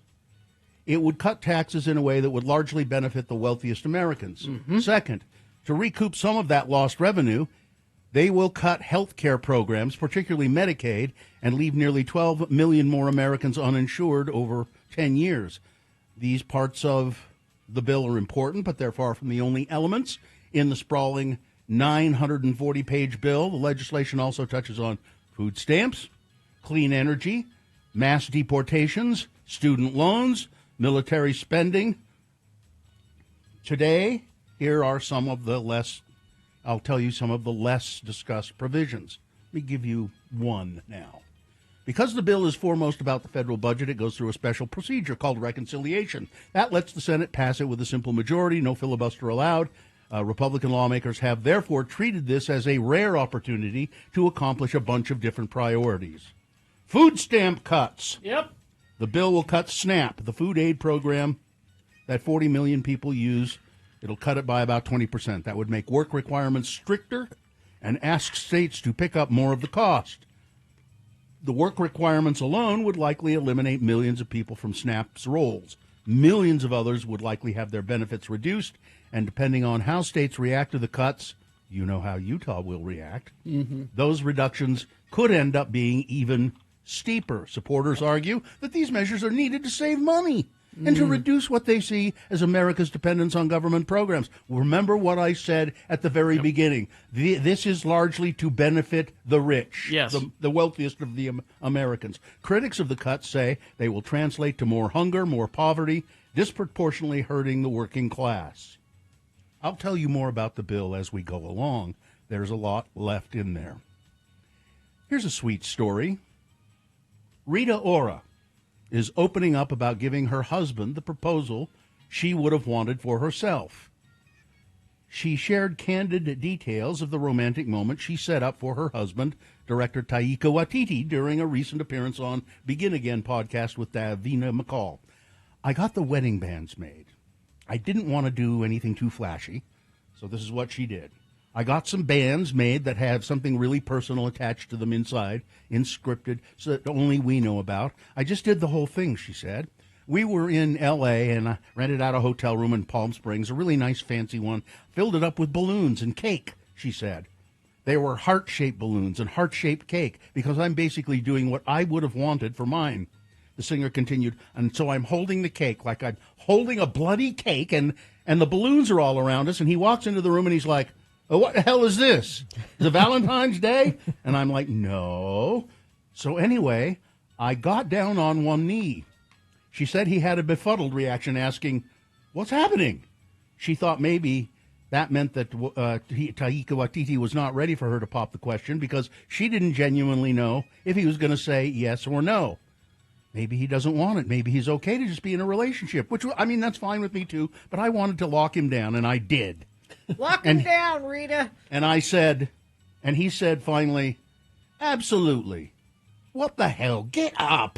it would cut taxes in a way that would largely benefit the wealthiest Americans. Second, to recoup some of that lost revenue, they will cut health care programs, particularly Medicaid, and leave nearly 12 million more Americans uninsured over 10 years. These parts of the bill are important, but they're far from the only elements in the sprawling 940-page bill. The legislation also touches on food stamps, clean energy, mass deportations, student loans, military spending. Today, here are some of the less discussed provisions. Let me give you one now. Because the bill is foremost about the federal budget, it goes through a special procedure called reconciliation. That lets the Senate pass it with a simple majority, no filibuster allowed. Republican lawmakers have therefore treated this as a rare opportunity to accomplish a bunch of different priorities. Food stamp cuts. Yep. The bill will cut SNAP, the food aid program that 40 million people use. It'll cut it by about 20%. That would make work requirements stricter and ask states to pick up more of the cost. The work requirements alone would likely eliminate millions of people from SNAP's rolls. Millions of others would likely have their benefits reduced, and depending on how states react to the cuts, you know how Utah will react, those reductions could end up being even steeper. Supporters argue that these measures are needed to save money and to reduce what they see as America's dependence on government programs. Remember what I said at the very beginning. This is largely to benefit the rich, the wealthiest of the Americans. Critics of the cuts say they will translate to more hunger, more poverty, disproportionately hurting the working class. I'll tell you more about the bill as we go along. There's a lot left in there. Here's a sweet story. Rita Ora is opening up about giving her husband the proposal she would have wanted for herself. She shared candid details of the romantic moment she set up for her husband, director Taika Waititi, during a recent appearance on Begin Again podcast with Davina McCall. I got the wedding bands made. I didn't want to do anything too flashy, so this is what she did. I got some bands made that have something really personal attached to them inside, inscripted, so that only we know about. I just did the whole thing, she said. We were in L.A. and I rented out a hotel room in Palm Springs, a really nice fancy one, filled it up with balloons and cake, she said. They were heart-shaped balloons and heart-shaped cake because I'm basically doing what I would have wanted for mine. The singer continued, and so I'm holding the cake like I'm holding a bloody cake, and the balloons are all around us, and he walks into the room and he's like, oh, what the hell is this? Is it Valentine's Day? And I'm like, no. So anyway, I got down on one knee. She said he had a befuddled reaction, asking, what's happening? She thought maybe that meant that Taika Waititi was not ready for her to pop the question because she didn't genuinely know if he was going to say yes or no. Maybe he doesn't want it. Maybe he's okay to just be in a relationship, which, I mean, that's fine with me too, but I wanted to lock him down, and I did. Lock him down, Rita. And I said, and he said finally, absolutely. What the hell? Get up.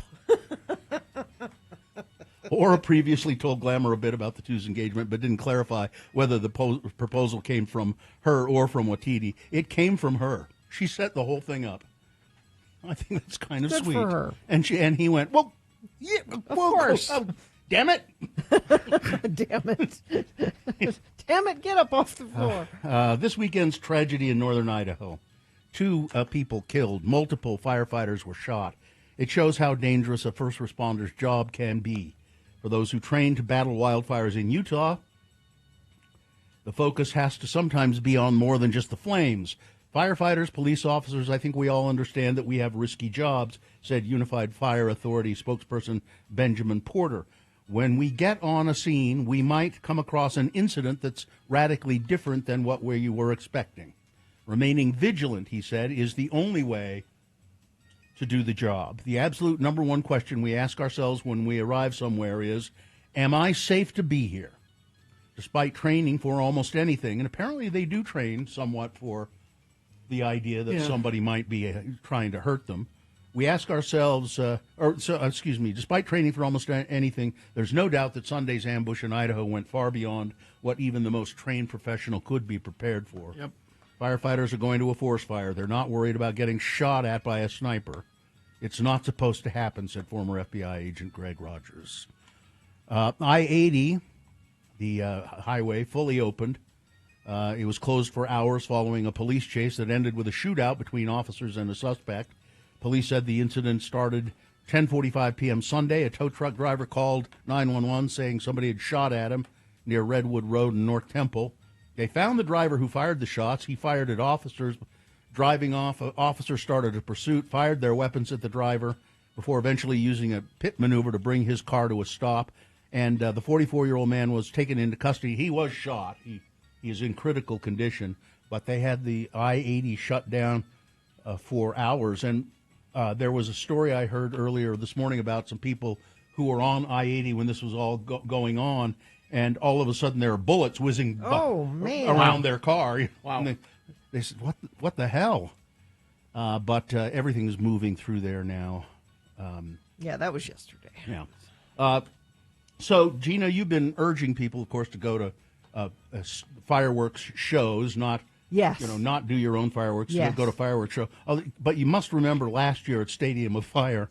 Ora previously told Glamour a bit about the two's engagement, but didn't clarify whether the proposal came from her or from Waititi. It came from her. She set the whole thing up. I think that's kind of Good sweet. for her. And he went, well, yeah, of course. Damn it. Damn it. Damn it, get up off the floor. This weekend's tragedy in northern Idaho. 2 people killed. Multiple firefighters were shot. It shows how dangerous a first responder's job can be. For those who train to battle wildfires in Utah, the focus has to sometimes be on more than just the flames. Firefighters, police officers, I think we all understand that we have risky jobs, said Unified Fire Authority spokesperson Benjamin Porter. When we get on a scene, we might come across an incident that's radically different than what you were expecting. Remaining vigilant, he said, is the only way to do the job. The absolute number one question we ask ourselves when we arrive somewhere is, am I safe to be here? Despite training for almost anything, and apparently they do train somewhat for the idea that somebody might be trying to hurt them. We ask ourselves, despite training for almost anything, there's no doubt that Sunday's ambush in Idaho went far beyond what even the most trained professional could be prepared for. Yep. Firefighters are going to a forest fire. They're not worried about getting shot at by a sniper. It's not supposed to happen, said former FBI agent Greg Rogers. I-80, the highway, fully opened. It was closed for hours following a police chase that ended with a shootout between officers and a suspect. Police said the incident started 10:45 p.m. Sunday. A tow truck driver called 911 saying somebody had shot at him near Redwood Road in North Temple. They found the driver who fired the shots. He fired at officers. Driving off, officers started a pursuit, fired their weapons at the driver before eventually using a pit maneuver to bring his car to a stop. And the 44-year-old man was taken into custody. He was shot. He is in critical condition, but they had the I-80 shut down for hours. And there was a story I heard earlier this morning about some people who were on I-80 when this was all going on, and all of a sudden there are bullets whizzing around their car. Wow. And they said, what the hell? But everything is moving through there now. Yeah, that was yesterday. Yeah. So, Gina, you've been urging people, of course, to go to fireworks shows, not do your own fireworks. Yes. Go to fireworks show. But you must remember last year at Stadium of Fire.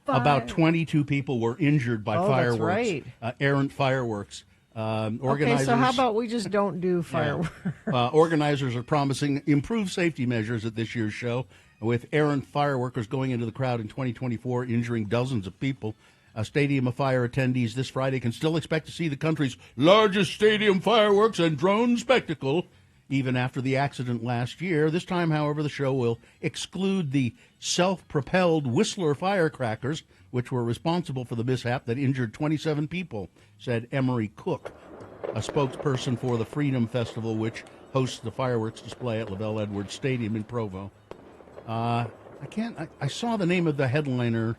About 22 people were injured by fireworks. That's right. Errant fireworks. Organizers, okay, so how about we just don't do fireworks? Organizers are promising improved safety measures at this year's show, with errant fireworkers going into the crowd in 2024, injuring dozens of people. Stadium of Fire attendees this Friday can still expect to see the country's largest stadium fireworks and drone spectacle, even after the accident last year. This time, however, the show will exclude the self-propelled Whistler firecrackers, which were responsible for the mishap that injured 27 people, said Emery Cook, a spokesperson for the Freedom Festival, which hosts the fireworks display at LaVelle Edwards Stadium in Provo. I saw the name of the headliner.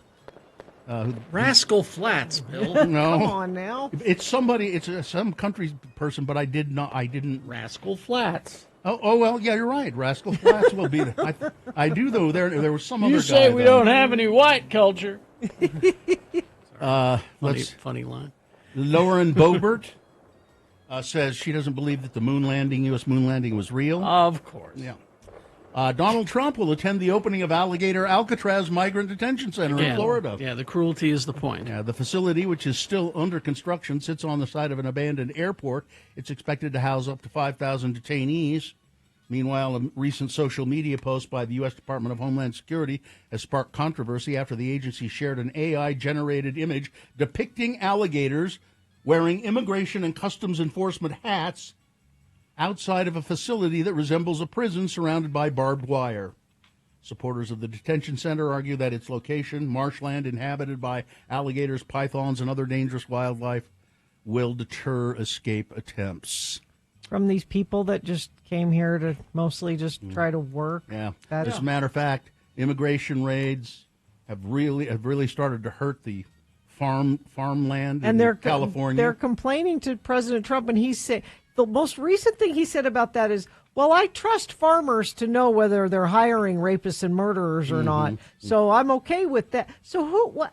Rascal Flats, Bill. No, come on now. It's somebody. It's some country person, but I didn't. Rascal Flats. Oh well, yeah, you're right. Rascal Flats will be there. I do though. There was some other guy. You say we don't have any white culture. Funny line. Lauren Boebert says she doesn't believe that the U.S. moon landing was real. Of course. Yeah. Donald Trump will attend the opening of Alligator Alcatraz Migrant Detention Center in Florida. Yeah, the cruelty is the point. Yeah, the facility, which is still under construction, sits on the side of an abandoned airport. It's expected to house up to 5,000 detainees. Meanwhile, a recent social media post by the U.S. Department of Homeland Security has sparked controversy after the agency shared an AI-generated image depicting alligators wearing immigration and customs enforcement hats outside of a facility that resembles a prison surrounded by barbed wire. Supporters of the detention center argue that its location, marshland inhabited by alligators, pythons, and other dangerous wildlife, will deter escape attempts. From these people that just came here to mostly just try to work. Yeah. As a matter of fact, immigration raids have really started to hurt the farmland in California. They're complaining to President Trump, and he's saying the most recent thing he said about that is, well, I trust farmers to know whether they're hiring rapists and murderers or not, so I'm okay with that. So what?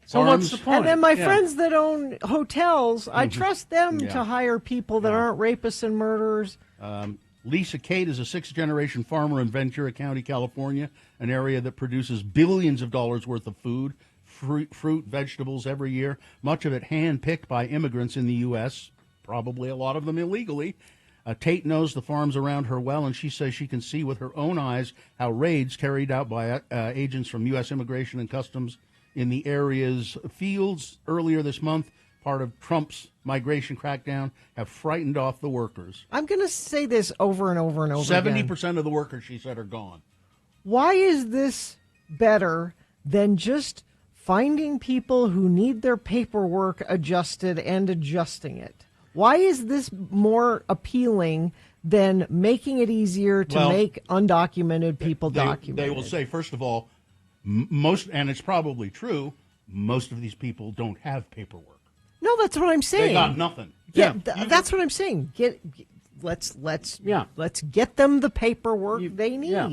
So what's the point? And then my friends that own hotels, I trust them to hire people that aren't rapists and murderers. Lisa Kate is a sixth-generation farmer in Ventura County, California, an area that produces billions of dollars worth of food, fruit, vegetables every year, much of it hand-picked by immigrants in the U.S., probably a lot of them illegally. Tate knows the farms around her well, and she says she can see with her own eyes how raids carried out by agents from U.S. Immigration and Customs in the area's fields earlier this month, part of Trump's migration crackdown, have frightened off the workers. I'm going to say this over and over and over 70% of the workers, she said, are gone. Why is this better than just finding people who need their paperwork adjusted and adjusting it? Why is this more appealing than making it easier to make undocumented people documented? They will say, first of all, most, and it's probably true, most of these people don't have paperwork. No, that's what I'm saying. They got nothing. Yeah, that's what I'm saying. Let's get them the paperwork they need. Yeah.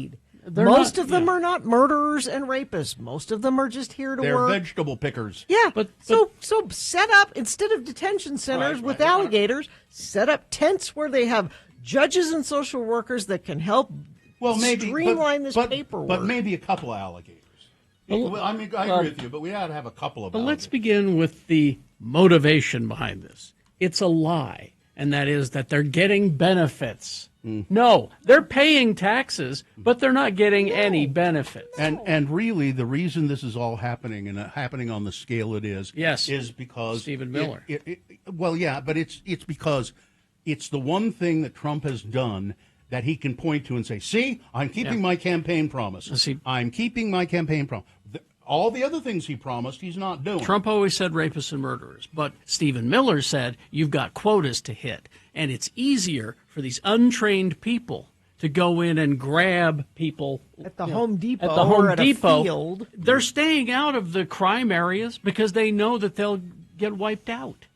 Most of them are not murderers and rapists. Most of them are just here to work. They're vegetable pickers. Yeah, but so set up, instead of detention centers with alligators, set up tents where they have judges and social workers that can help streamline this paperwork. But maybe a couple of alligators. I mean, I agree with you, but we ought to have a couple of alligators. Let's begin with the motivation behind this. It's a lie, and that is that they're getting benefits. No, they're paying taxes, but they're not getting any benefits. And really, the reason this is all happening and happening on the scale it is, is because Stephen Miller. But it's because it's the one thing that Trump has done that he can point to and say, "See, I'm keeping my campaign promise. I'm keeping my campaign promise." All the other things he promised, he's not doing. Trump always said rapists and murderers, but Stephen Miller said you've got quotas to hit, and it's easier for these untrained people to go in and grab people at the Home Depot at the Home or at Depot. a field. They're staying out of the crime areas because they know that they'll get wiped out.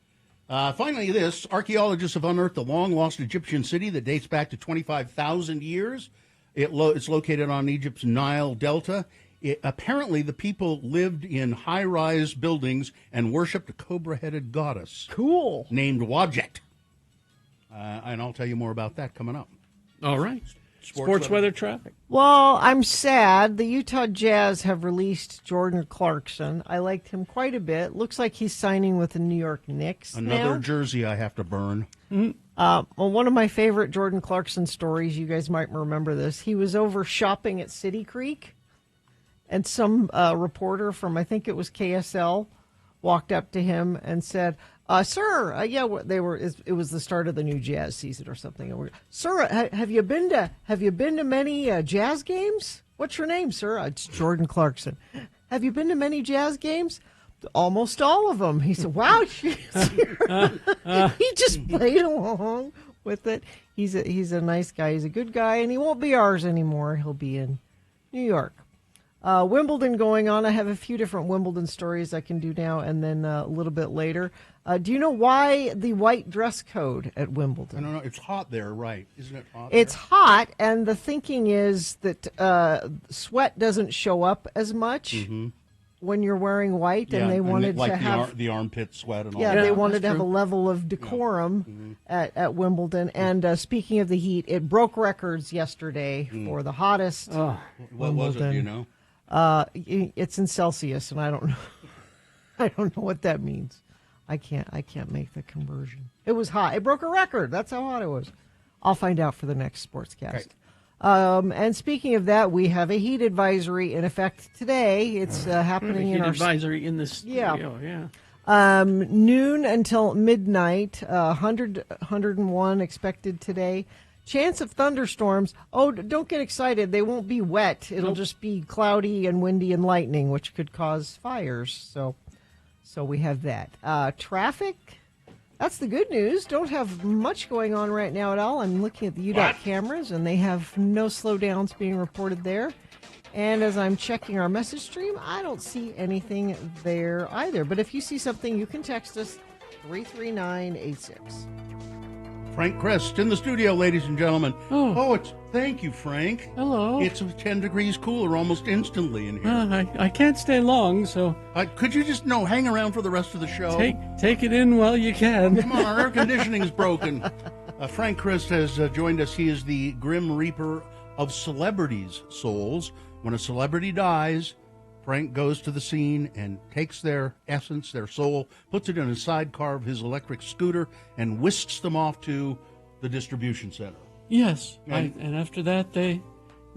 Finally, archaeologists have unearthed a long-lost Egyptian city that dates back to 25,000 years. It's located on Egypt's Nile Delta. Apparently, the people lived in high-rise buildings and worshipped a cobra-headed goddess. Cool. Named Wadjet. And I'll tell you more about that coming up. All right. Sports weather traffic. Well, I'm sad. The Utah Jazz have released Jordan Clarkson. I liked him quite a bit. Looks like he's signing with the New York Knicks Another now. jersey I have to burn. Well, one of my favorite Jordan Clarkson stories, you guys might remember this. He was over shopping at City Creek, and some reporter from, I think it was KSL, walked up to him and said, "Sir, it was the start of the new Jazz season or something. Sir, have you been to many Jazz games? What's your name, sir?" "It's Jordan Clarkson." "Have you been to many Jazz games?" "Almost all of them." He said, "Wow." He just played along with it. He's a nice guy. He's a good guy, and he won't be ours anymore. He'll be in New York. Wimbledon going on. I have a few different Wimbledon stories I can do now and then a little bit later. Do you know why the white dress code at Wimbledon? I don't know. It's hot there, right? Isn't it hot? It's hot, and the thinking is that sweat doesn't show up as much when you're wearing white, and they wanted to have the armpit sweat and all. Yeah, that. they wanted to have a level of decorum at Wimbledon. And speaking of the heat, it broke records yesterday for the hottest. What was it? Do you know? It's in Celsius, and I don't know. I don't know what that means. I can't make the conversion. It was hot. It broke a record. That's how hot it was. I'll find out for the next Sportscast. Right. And speaking of that, we have a heat advisory in effect today. It's happening in our advisory in the studio. Noon until midnight. 101 expected today. Chance of thunderstorms. Oh, don't get excited. They won't be wet. It'll just be cloudy and windy and lightning, which could cause fires. So we have that. Traffic. That's the good news. Don't have much going on right now at all. I'm looking at the UDOT cameras, and they have no slowdowns being reported there. And as I'm checking our message stream, I don't see anything there either. But if you see something, you can text us 33986. Frank Crest in the studio, ladies and gentlemen. Thank you, Frank. Hello. It's 10 degrees cooler almost instantly in here. I can't stay long, so... could you just, hang around for the rest of the show? Take it in while you can. Come on, our air conditioning's broken. Frank Crest has joined us. He is the Grim Reaper of celebrities' souls. When a celebrity dies, Frank goes to the scene and takes their essence, their soul, puts it in a sidecar of his electric scooter, and whisks them off to the distribution center. Yes, and after that they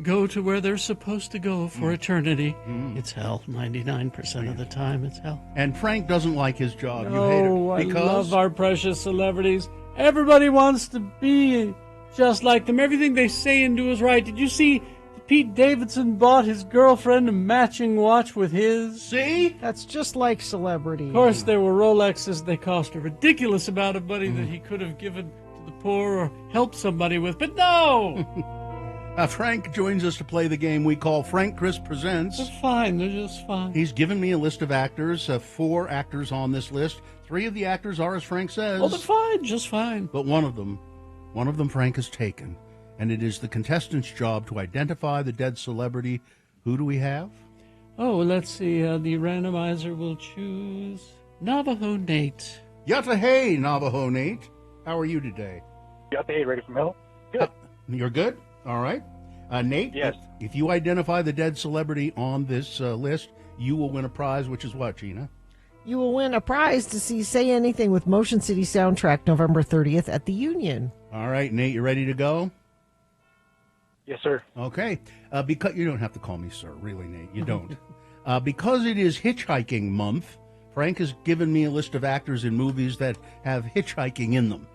go to where they're supposed to go for eternity. It's hell. 99% of the time it's hell. And Frank doesn't like his job. You hate it. Because I love our precious celebrities. Everybody wants to be just like them. Everything they say and do is right. Did you see Pete Davidson bought his girlfriend a matching watch with his? See? That's just like celebrity. Of course, there were Rolexes. They cost a ridiculous amount of money that he could have given to the poor or helped somebody with, but no! Frank joins us to play the game we call Frank Chris Presents. They're fine. They're just fine. He's given me a list of actors, 4 actors on this list. 3 of the actors are, as Frank says. Oh, they're fine. Just fine. But one of them Frank has taken. And it is the contestant's job to identify the dead celebrity. Who do we have? Oh, let's see. The randomizer will choose Navajo Nate. Yatta hey, Navajo Nate. How are you today? Yatta hey, ready from hell? Good. You're good? All right. Nate, yes. If you identify the dead celebrity on this list, you will win a prize, which is what, Gina? You will win a prize to see Say Anything with Motion City Soundtrack November 30th at the Union. All right, Nate, you ready to go? Yes, sir. Okay. Because you don't have to call me sir, really, Nate. You don't. Because it is Hitchhiking Month, Frank has given me a list of actors in movies that have hitchhiking in them.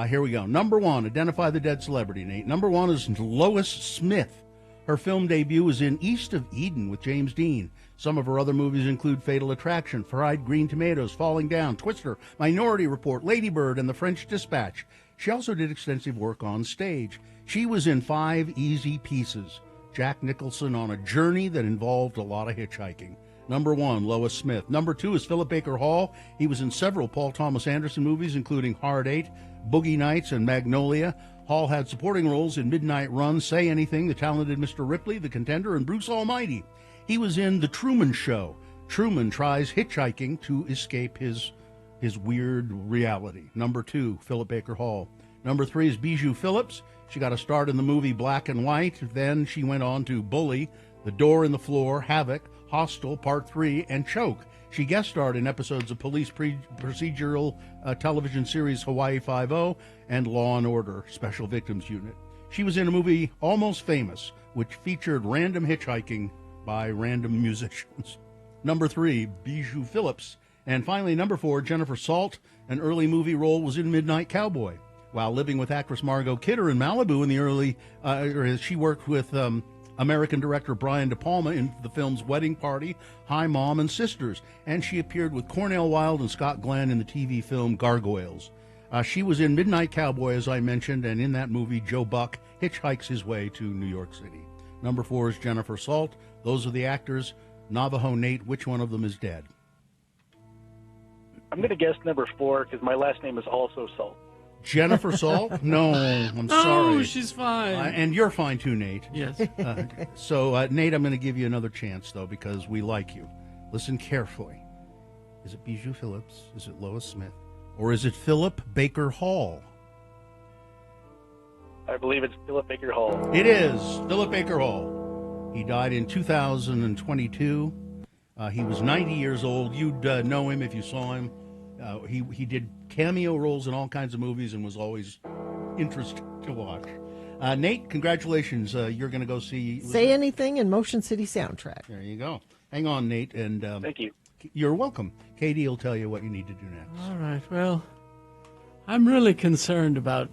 Here we go. Number 1, identify the dead celebrity, Nate. Number 1 is Lois Smith. Her film debut was in East of Eden with James Dean. Some of her other movies include Fatal Attraction, Fried Green Tomatoes, Falling Down, Twister, Minority Report, Lady Bird, and The French Dispatch. She also did extensive work on stage. She was in 5 Easy Pieces. Jack Nicholson on a journey that involved a lot of hitchhiking. Number 1, Lois Smith. Number 2 is Philip Baker Hall. He was in several Paul Thomas Anderson movies, including Hard 8, Boogie Nights, and Magnolia. Hall had supporting roles in Midnight Run, Say Anything, The Talented Mr. Ripley, The Contender, and Bruce Almighty. He was in The Truman Show. Truman tries hitchhiking to escape his weird reality. Number 2, Philip Baker Hall. Number 3 is Bijou Phillips. She got a start in the movie Black and White. Then she went on to Bully, The Door in the Floor, Havoc, Hostel, Part 3, and Choke. She guest starred in episodes of police procedural television series Hawaii Five-0 and Law & Order Special Victims Unit. She was in a movie Almost Famous, which featured random hitchhiking by random musicians. Number 3, Bijou Phillips. And finally, number 4, Jennifer Salt. An early movie role was in Midnight Cowboy. While living with actress Margot Kidder in Malibu in the early, she worked with American director Brian De Palma in the films Wedding Party, Hi Mom, and Sisters. And she appeared with Cornel Wilde and Scott Glenn in the TV film Gargoyles. She was in Midnight Cowboy, as I mentioned, and in that movie, Joe Buck hitchhikes his way to New York City. Number 4 is Jennifer Salt. Those are the actors. Navajo Nate, which one of them is dead? I'm going to guess number 4 because my last name is also Salt. Jennifer Salt? No, I'm sorry. Oh, she's fine. And you're fine too, Nate. Yes. So, Nate, I'm going to give you another chance, though, because we like you. Listen carefully. Is it Bijou Phillips? Is it Lois Smith? Or is it Philip Baker Hall? I believe it's Philip Baker Hall. It is Philip Baker Hall. He died in 2022. He was 90 years old. You'd know him if you saw him. He did cameo roles in all kinds of movies and was always interesting to watch. Nate, congratulations. You're going to go see... Say Anything in Motion City Soundtrack. There you go. Hang on, Nate. And thank you. You're welcome. Katie will tell you what you need to do next. All right. Well, I'm really concerned about...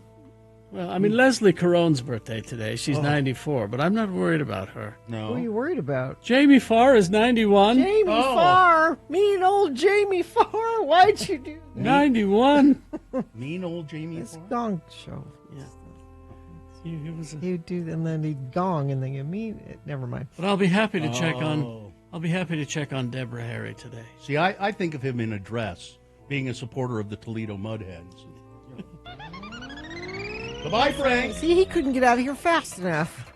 Well, I mean, Leslie Caron's birthday today. She's 94, but I'm not worried about her. No. Who are you worried about? Jamie Farr is 91. Jamie Farr. Mean old Jamie Farr. Why'd you do that? 91. Mean old Jamie It's Farr? gong show. Yeah. He'd do, and then he'd gong, and then you mean it. Never mind. But I'll be happy to check on. I'll be happy to check on Deborah Harry today. See, I think of him in a dress, being a supporter of the Toledo Mudheads. Goodbye, Frank. See, he couldn't get out of here fast enough.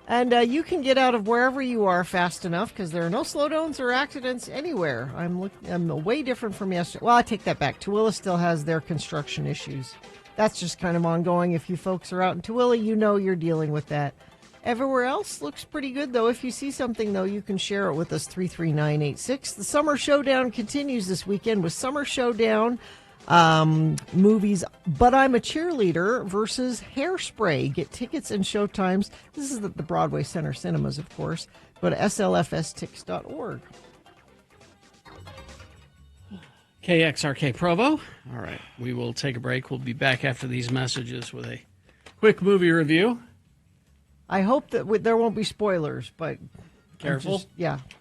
And you can get out of wherever you are fast enough because there are no slowdowns or accidents anywhere. I'm way different from yesterday. Well, I take that back. Tooele still has their construction issues. That's just kind of ongoing. If you folks are out in Tooele, you know you're dealing with that. Everywhere else looks pretty good, though. If you see something, though, you can share it with us, 33986. The Summer Showdown continues this weekend with Summer Showdown movies, But I'm a Cheerleader versus Hairspray. Get tickets and showtimes. This is at the Broadway Center Cinemas, of course. Go to slfstix.org. KXRK Provo. All right, we will take a break. We'll be back after these messages with a quick movie review. I hope that there won't be spoilers, but... Careful.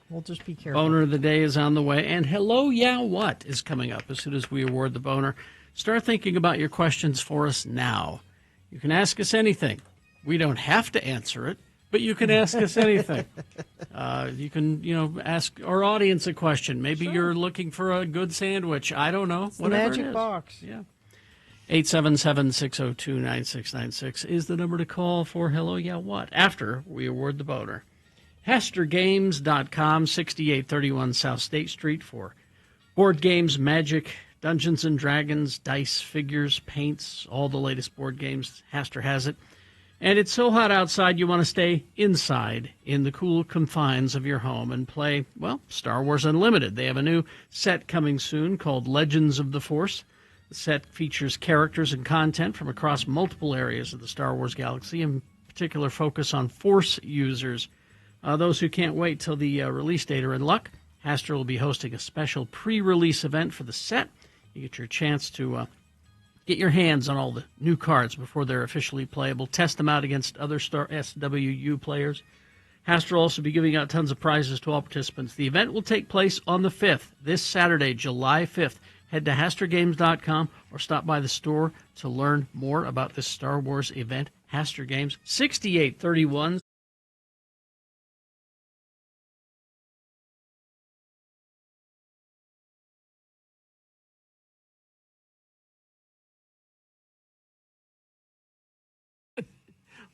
We'll just be careful. Boner of the day is on the way. And Hello, Yeah, What is coming up as soon as we award the boner. Start thinking about your questions for us now. You can ask us anything. We don't have to answer it, but you can ask us anything. You can, ask our audience a question. Maybe you're looking for a good sandwich. I don't know. It's the magic box. Yeah. 877-602-9696 is the number to call for Hello, Yeah, What after we award the boner. HasterGames.com, 6831 South State Street for board games, Magic, Dungeons and Dragons, dice, figures, paints, all the latest board games. Haster has it. And it's so hot outside, you want to stay inside in the cool confines of your home and play, well, Star Wars Unlimited. They have a new set coming soon called Legends of the Force. The set features characters and content from across multiple areas of the Star Wars galaxy, in particular focus on Force users. Those who can't wait till the release date are in luck. Hasbro will be hosting a special pre-release event for the set. You get your chance to get your hands on all the new cards before they're officially playable. Test them out against other Star SWU players. Hasbro will also be giving out tons of prizes to all participants. The event will take place on the 5th, this Saturday, July 5th. Head to HastroGames.com or stop by the store to learn more about this Star Wars event. Hastro Games, 6831.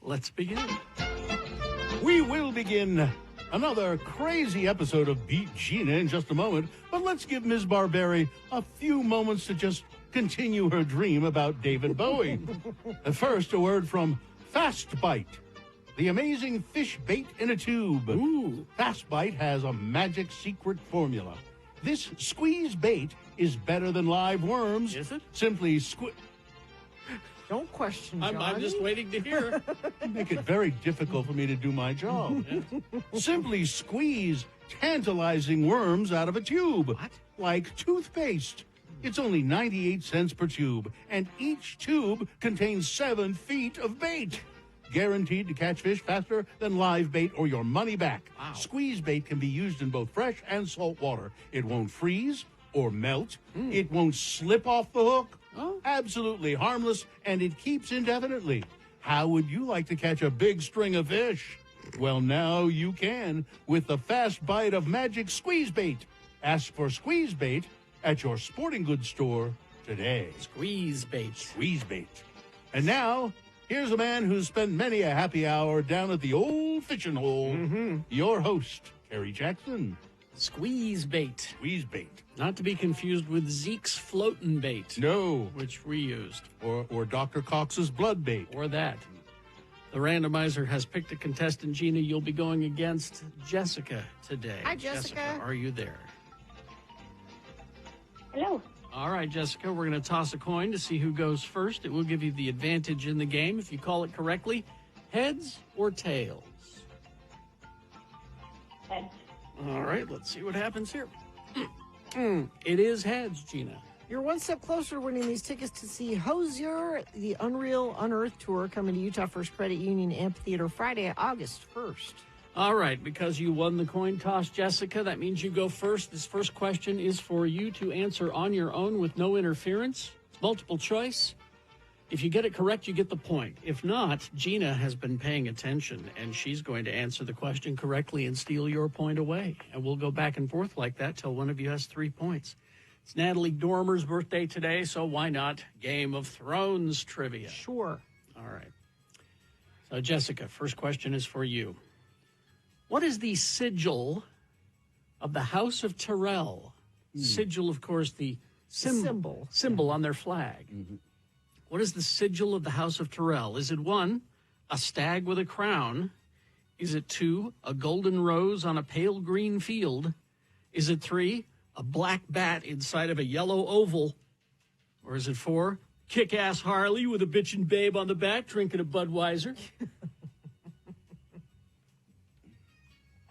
Let's begin. We will begin another crazy episode of Beat Gina in just a moment, but let's give Ms. Barberi a few moments to just continue her dream about David Bowie. First, a word from Fast Bite, the amazing fish bait in a tube. Ooh. Fast Bite has a magic secret formula. This squeeze bait is better than live worms. Is it? Simply squeeze. Don't question, Johnny. I'm just waiting to hear. You make it very difficult for me to do my job. Simply squeeze tantalizing worms out of a tube. What? Like toothpaste. It's only 98 cents per tube, and each tube contains 7 feet of bait. Guaranteed to catch fish faster than live bait or your money back. Wow. Squeeze bait can be used in both fresh and salt water. It won't freeze or melt. It won't slip off the hook. Oh. Absolutely harmless, and it keeps indefinitely. How would you like to catch a big string of fish? Well, now you can with the Fast Bite of Magic Squeeze Bait. Ask for Squeeze Bait at your sporting goods store today. Squeeze bait. Squeeze Bait. And now, here's a man who's spent many a happy hour down at the old fishing hole. Your host, Kerry Jackson. Squeeze bait. Squeeze Bait. Not to be confused with Zeke's floatin' bait. No. Which we used. Or Dr. Cox's blood bait. Or that. The randomizer has picked a contestant. Gina, you'll be going against Jessica today. Hi, Jessica. Are you there? Hello. All right, Jessica, we're going to toss a coin to see who goes first. It will give you the advantage in the game if you call it correctly. Heads or tails? Heads. All right, let's see what happens here. It is heads, Gina. You're one step closer to winning these tickets to see Hosier, the Unreal Unearthed Tour, coming to Utah First Credit Union Amphitheater Friday, August 1st. All right, because you won the coin toss, Jessica, that means you go first. This first question is for you to answer on your own with no interference. It's multiple choice. If you get it correct, you get the point. If not, Gina has been paying attention, and she's going to answer the question correctly and steal your point away. And we'll go back and forth like that till one of you has 3 points. It's Natalie Dormer's birthday today, so why not Game of Thrones trivia? Sure. All right. So, Jessica, first question is for you. What is the sigil of the House of Tyrell? Sigil, of course, the symbol on their flag. What is the sigil of the House of Tyrell? Is it 1, a stag with a crown? Is it 2, a golden rose on a pale green field? Is it 3, a black bat inside of a yellow oval? Or is it 4, kick-ass Harley with a bitchin' babe on the back drinking a Budweiser?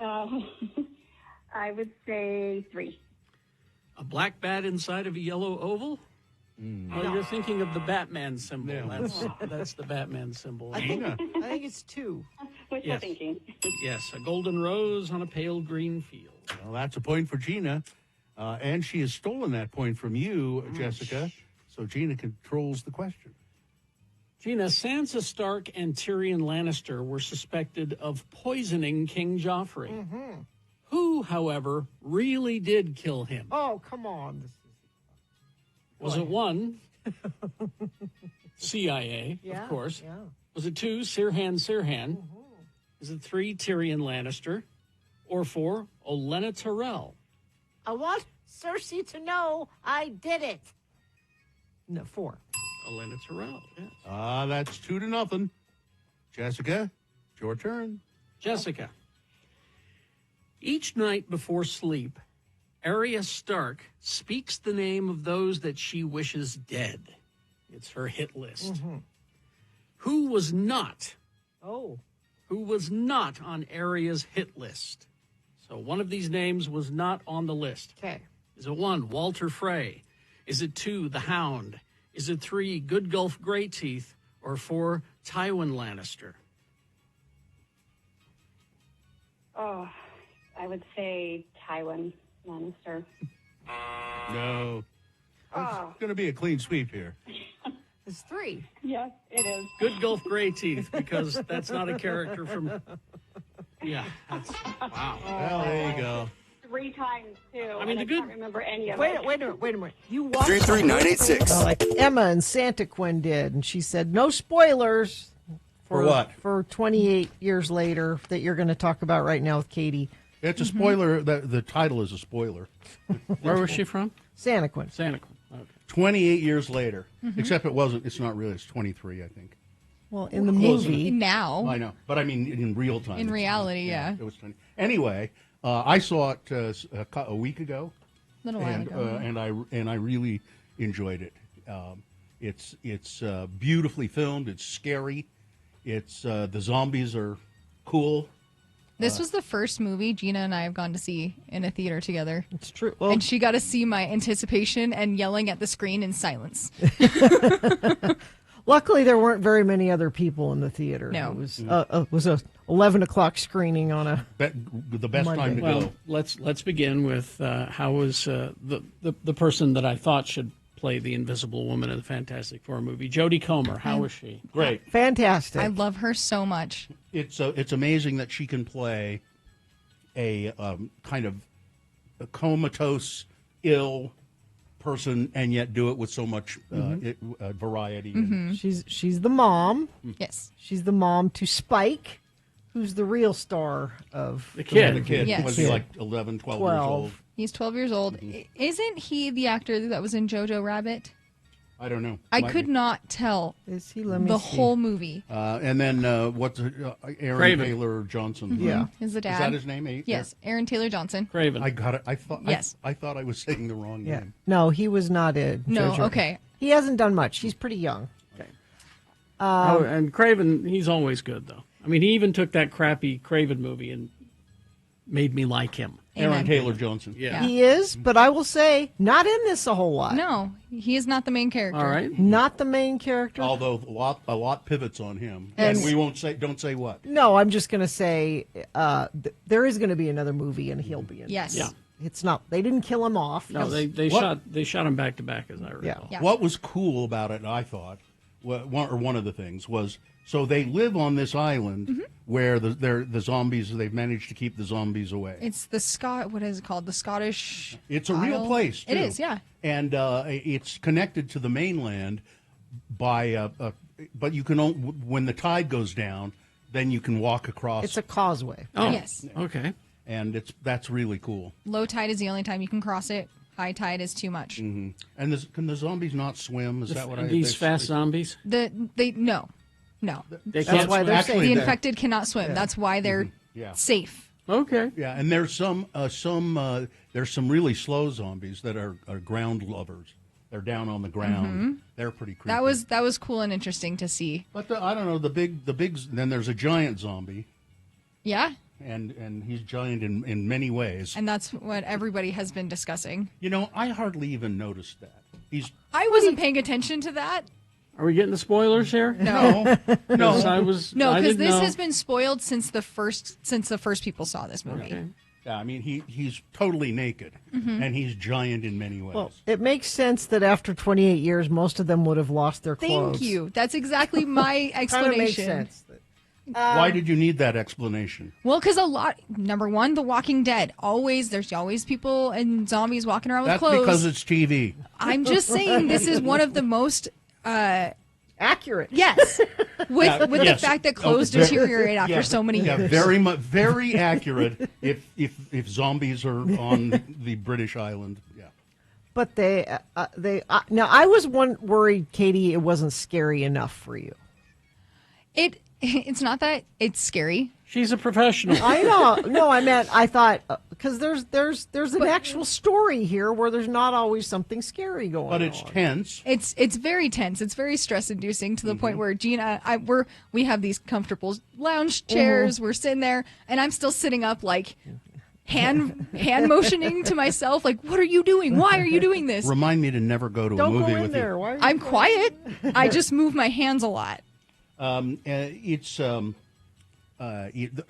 I would say 3. A black bat inside of a yellow oval? Oh, you're thinking of the Batman symbol. Yeah. That's the Batman symbol. I think it's 2. Wishful Yes. thinking. Yes, a golden rose on a pale green field. Well, that's a point for Gina. And she has stolen that point from you, Jessica. So Gina controls the question. Gina, Sansa Stark and Tyrion Lannister were suspected of poisoning King Joffrey. Who, however, really did kill him? Oh, come on. Was it 1, CIA, Yeah, of course? yeah. Was it 2, Sirhan? Is it 3, Tyrion Lannister? Or 4, Olenna Tyrell? I want Cersei to know I did it. No, 4. Olenna Tyrell, yes. That's 2-0. Jessica, it's your turn. Jessica. Each night before sleep, Arya Stark speaks the name of those that she wishes dead. It's her hit list. Mm-hmm. Who was not Oh. on Arya's hit list? So one of these names was not on the list. Okay. Is it 1, Walter Frey? Is it 2, the Hound? Is it 3, Good Gulf Greyteeth? Or 4, Tywin Lannister? Oh, I would say Tywin Lannister. No. Oh. It's going to be a clean sweep here. It's 3. Yes, it is. Good Gulf Greyteeth, because that's not a character from... Yeah, that's... Wow. Well, there you go. 3 times, too. I mean, and I can't remember any of it. Wait a minute. You watched 33986. like Emma and Santa Quinn did, and she said no spoilers For what? For 28 years later that you're going to talk about right now with Katie. It's a spoiler. The title is a spoiler. Where was she from? Santa Quinn. Santa Quinn. Okay. 28 years later. Except it wasn't. It's not really. It's 23, I think. Well, in the movie. Now. I know. But I mean, in real time. In reality, yeah. It was 20. Anyway, I saw it a week ago. A little while ago. And I really enjoyed it. It's beautifully filmed. It's scary. It's the zombies are cool. This was the first movie Gina and I have gone to see in a theater together. It's true. Well, and she got to see my anticipation and yelling at the screen in silence. luckily, there weren't very many other people in the theater. No. It was a 11 o'clock screening on a the best Monday. time to Well, go. let's begin with how was the person that I thought should play the Invisible Woman in the Fantastic Four movie, Jodie Comer. How was she? Great. fantastic. I love her so much. It's amazing that she can play a kind of a comatose, ill person and yet do it with so much variety. She's the mom. Yes. She's the mom to Spike, who's the real star of The kid. The kid Yes. was he like 11, 12 years 12. old? He's 12 years old. Isn't he the actor that was in Jojo Rabbit? I don't know. I Might could be. not tell Is he? Let me the see. whole movie. And then what's Aaron Craven. Taylor Johnson? Yeah. Is the dad? Is that his name? Yes, Aaron Taylor Johnson. Craven. I got it. I thought. Yes. I thought I was saying the wrong Yeah. name. No, he was not in. No, JoJo. okay. He hasn't done much. He's pretty young. And Craven, he's always good though. I mean, he even took that crappy Craven movie and made me like him. Aaron Amen. Taylor Johnson. Yeah. He is, but I will say, not in this a whole lot. No, he is not the main character. All right. Not the main character. Although a lot pivots on him, And- and we won't say. Don't say what. No, I'm just going to say there is going to be another movie, and he'll be in. Yes. Yeah. It's not. They didn't kill him off. No, they shot him back to back, as I recall. Yeah. What was cool about it, I thought, one of the things was, so they live on this island where the zombies. They've managed to keep the zombies away. It's the what is it called? The Scottish. It's a real Isle? place, too. It is, yeah. And it's connected to the mainland by, but you can when the tide goes down, then you can walk across. It's a causeway. Oh, Yes. Okay. And that's really cool. Low tide is the only time you can cross it. High tide is too much. And can the zombies not swim? Is that what These fast zombies? No. They That's can't. why they're Actually, The safe. infected cannot swim. That's why they're Yeah. safe. Okay. Yeah, and there's some really slow zombies that are ground lovers. They're down on the ground. They're pretty creepy. That was cool and interesting to see. But I don't know the big. Then there's a giant zombie, Yeah, and he's giant in many ways. and that's what everybody has been discussing. You know, I hardly even noticed that. I wasn't paying attention to that. Are we getting the spoilers here? No, No, I was. no, I because didn't this know. has been spoiled since the first people saw this movie. Okay. yeah. I mean, he's totally naked, and he's giant in many ways. Well, it makes sense that after 28 years, most of them would have lost their clothes. Thank you. That's exactly my Kind of makes explanation. sense. Why did you need that explanation? Well, because number one, The Walking Dead. There's always people and zombies walking around with That's clothes. because it's TV. I'm just saying this is one of the most Accurate. yes, with yes. the fact that clothes Oh, deteriorate after yeah, so many yeah, years. very accurate. If zombies are on the British island, yeah. But now I was worried, Katie, it wasn't scary enough for you. It's not that it's scary. She's a professional. I know. No, I thought because there's an actual story here where there's not always something scary going on. But it's tense. It's very tense. It's very stress inducing to the point where Gina, we have these comfortable lounge chairs. We're sitting there, and I'm still sitting up, like hand motioning to myself, like, what are you doing? Why are you doing this? Remind me to never go to a Don't movie go in with there. you. Why are you I'm going quiet. I just move my hands a lot.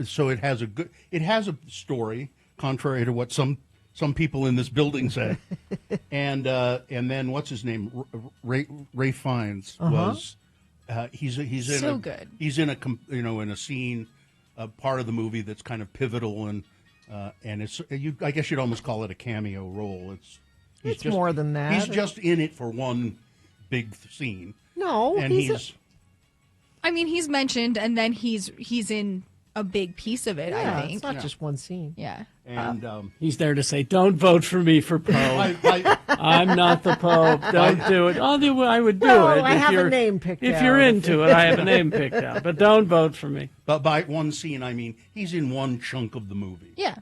So it has a story, contrary to what some people in this building say, and then what's his name, Ray Fiennes was he's in So good. He's in a scene, part of the movie that's kind of pivotal and it's I guess you'd almost call it a cameo role. It's more than that. He's just in it for one big scene. No, and he's I mean, he's mentioned, and then he's in a big piece of it. I think it's not just one scene. Yeah, and he's there to say, "Don't vote for me for Pope. I'm not the Pope. Don't do it." Although I would do it. I if have you're, a name picked If out. you're into it, I have a name picked out. But don't vote for me. But by one scene, I mean he's in one chunk of the movie. yeah.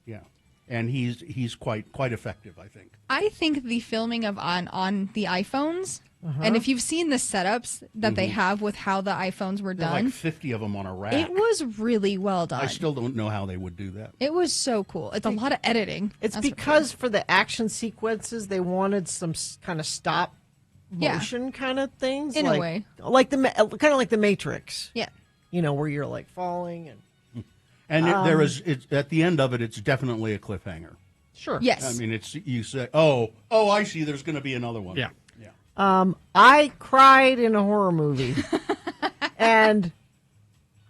Yeah, and he's quite effective, I think. I think the filming of on the iPhones, and if you've seen the setups that they have with how the iPhones were There are done, like 50 of them on a rack. it was really well done. I still don't know how they would do that. It was so cool. It's a lot of editing. It's that's for because for the action sequences they wanted some kind of stop Yeah. motion kind of things, In a like, way. like kind of like the Matrix. Yeah. Where you're like falling And it's at the end of it, it's definitely a cliffhanger. Sure. Yes. I mean, you say, oh, I see. There's going to be another one. Yeah. I cried in a horror movie, and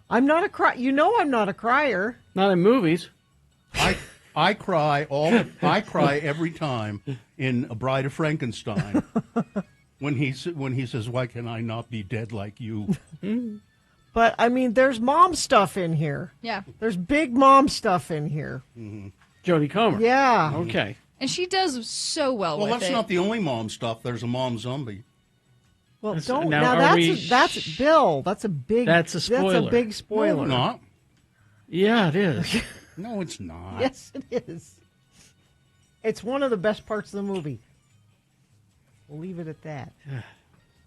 I'm not a cry. I'm not a crier. Not in movies. I cry I cry every time in A Bride of Frankenstein when he says, "Why can I not be dead like you?" But I mean, there's mom stuff in here. Yeah. There's big mom stuff in here. Jodie Comer. Yeah. Okay. And she does so well Well, with that's it. not the only mom stuff. There's a mom zombie. Well, That's- don't. now, Now, are that's Bill. That's a big. That's a That's spoiler. a big spoiler. No, not. Yeah, it is. No, it's not. Yes, it is. It's one of the best parts of the movie. We'll leave it at that.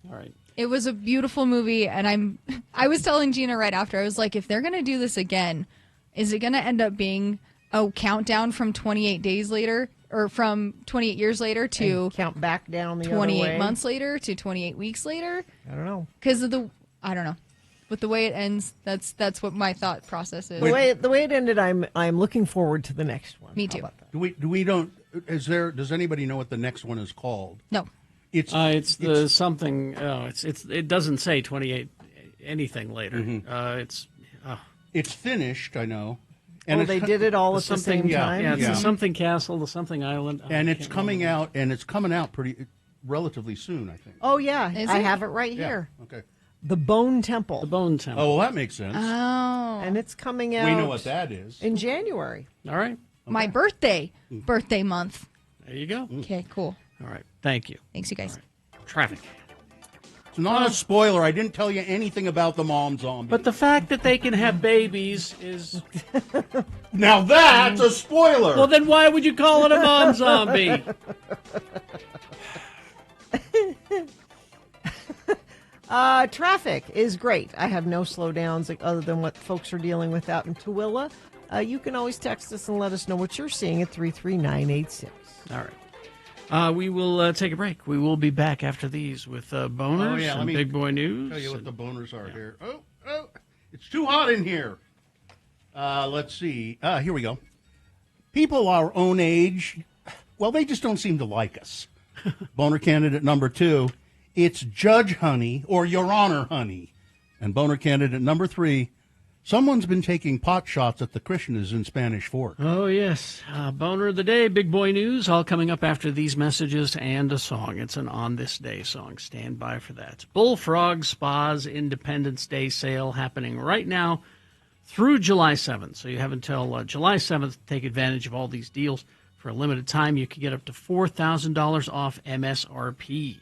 All right. It was a beautiful movie, and I was telling Gina right after, I was like, if they're going to do this again, is it going to end up being a countdown from 28 days later, or from 28 years later to And count back down the other 28 way. months later to 28 weeks later? I don't know. Because of I don't know. With the way it ends, that's what my thought process is. The way it ended, I'm looking forward to the next one. Me How too. about that? Does anybody know what the next one is called? No. It's something. Oh, it doesn't say 28 anything later. It's finished. I know. And they did it all at the same time. Yeah, it's a something castle, the something island, and it's coming out. And it's coming out relatively soon, I think. Oh yeah, Is I it? have it right Yeah. here. Okay. The Bone Temple. The Bone Temple. Oh, well, that makes sense. Oh. And it's coming out. We know what that is. In January. All right. My birthday month. There you go. Okay, cool. All right. Thank you. Thanks, you guys. Traffic. It's not a spoiler. I didn't tell you anything about the mom zombie. But the fact that they can have babies is... Now that's a spoiler. Well, then why would you call it a mom zombie? Traffic is great. I have no slowdowns other than what folks are dealing with out in Tooele. You can always text us and let us know what you're seeing at 33986. All right. We will take a break. We will be back after these with boners let and me big boy news. Tell you what the boners are here. Oh, it's too hot in here. Let's see. Here we go. People our own age, well, they just don't seem to like us. Boner candidate number 2, it's Judge Honey or Your Honor Honey. And boner candidate number 3, someone's been taking pot shots at the Krishnas in Spanish Fork. Oh, yes. Boner of the day, big boy news, all coming up after these messages and a song. It's an On This Day song. Stand by for that. Bullfrog Spa's Independence Day sale happening right now through July 7th. So you have until July 7th to take advantage of all these deals. For a limited time, you can get up to $4,000 off MSRP,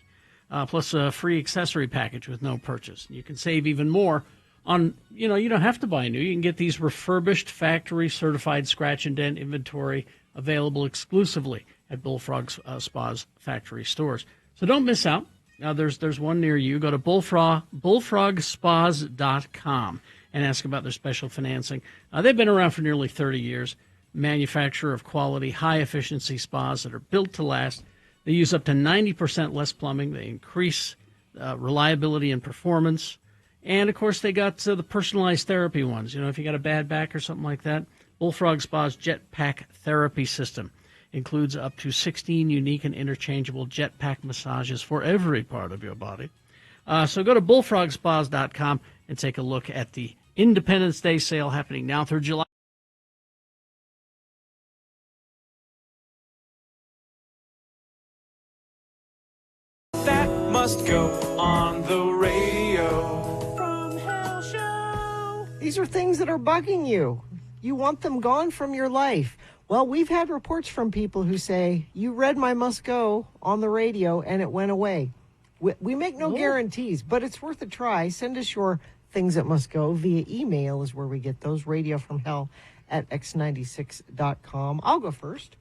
plus a free accessory package with no purchase. You can save even more on, you don't have to buy new. You can get these refurbished, factory-certified scratch and dent inventory available exclusively at Bullfrog Spa's factory stores. So don't miss out. Now, there's one near you. Go to bullfrogspas.com and ask about their special financing. They've been around for nearly 30 years, manufacturer of quality, high-efficiency spas that are built to last. They use up to 90% less plumbing. They increase reliability and performance. And, of course, they got the personalized therapy ones. If you got a bad back or something like that, Bullfrog Spa's Jetpack Therapy System includes up to 16 unique and interchangeable jetpack massages for every part of your body. So go to bullfrogspas.com and take a look at the Independence Day sale happening now through July. That must go on the radio. From Hell Show. These are things that are bugging you. You want them gone from your life. Well, we've had reports from people who say, you read my must go on the radio and it went away. We make no guarantees, but it's worth a try. Send us your things that must go via email is where we get those. radiofromhell@x96.com. I'll go first.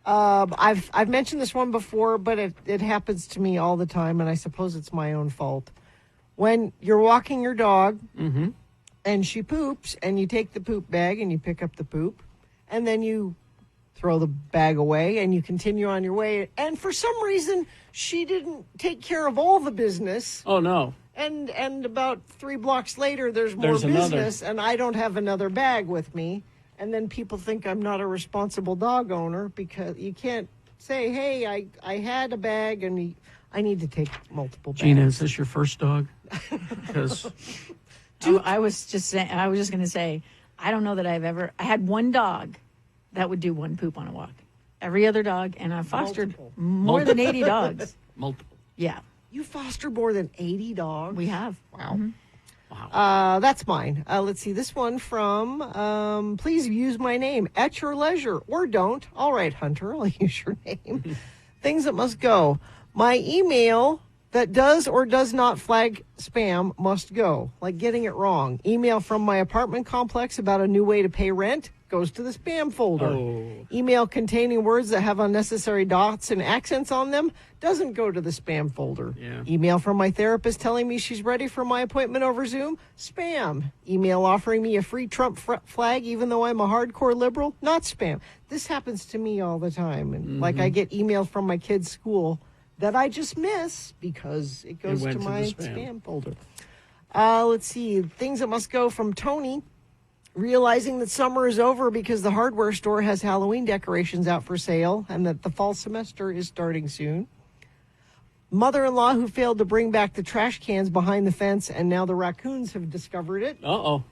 I've mentioned this one before, but it happens to me all the time, and I suppose it's my own fault. When you're walking your dog and she poops, and you take the poop bag and you pick up the poop, and then you throw the bag away and you continue on your way, and for some reason she didn't take care of all the business. Oh, no. And about 3 blocks later, there's more business, and I don't have another bag with me. And then people think I'm not a responsible dog owner because you can't say, hey, I had a bag and I need to take multiple bags. Gina, is this your first dog? Because I was just going to say, I don't know that I had one dog that would do one poop on a walk. Every other dog, and I've fostered more than 80 dogs. Multiple. Yeah. You foster more than 80 dogs? We have. Wow. Mm-hmm. Wow. That's mine. Let's see. This one from, please use my name at your leisure, or don't. All right, Hunter, I'll use your name. Things that must go. My email that does or does not flag spam must go, like getting it wrong. Email from my apartment complex about a new way to pay rent goes to the spam folder. Oh. Email containing words that have unnecessary dots and accents on them doesn't go to the spam folder. Yeah. Email from my therapist telling me she's ready for my appointment over Zoom, spam. Email offering me a free Trump flag even though I'm a hardcore liberal, not spam. This happens to me all the time. And like I get emails from my kids' school that I just miss because it goes to my spam folder. Let's see. Things that must go from Tony. Realizing that summer is over because the hardware store has Halloween decorations out for sale and that the fall semester is starting soon. Mother-in-law who failed to bring back the trash cans behind the fence, and now the raccoons have discovered it. Uh-oh.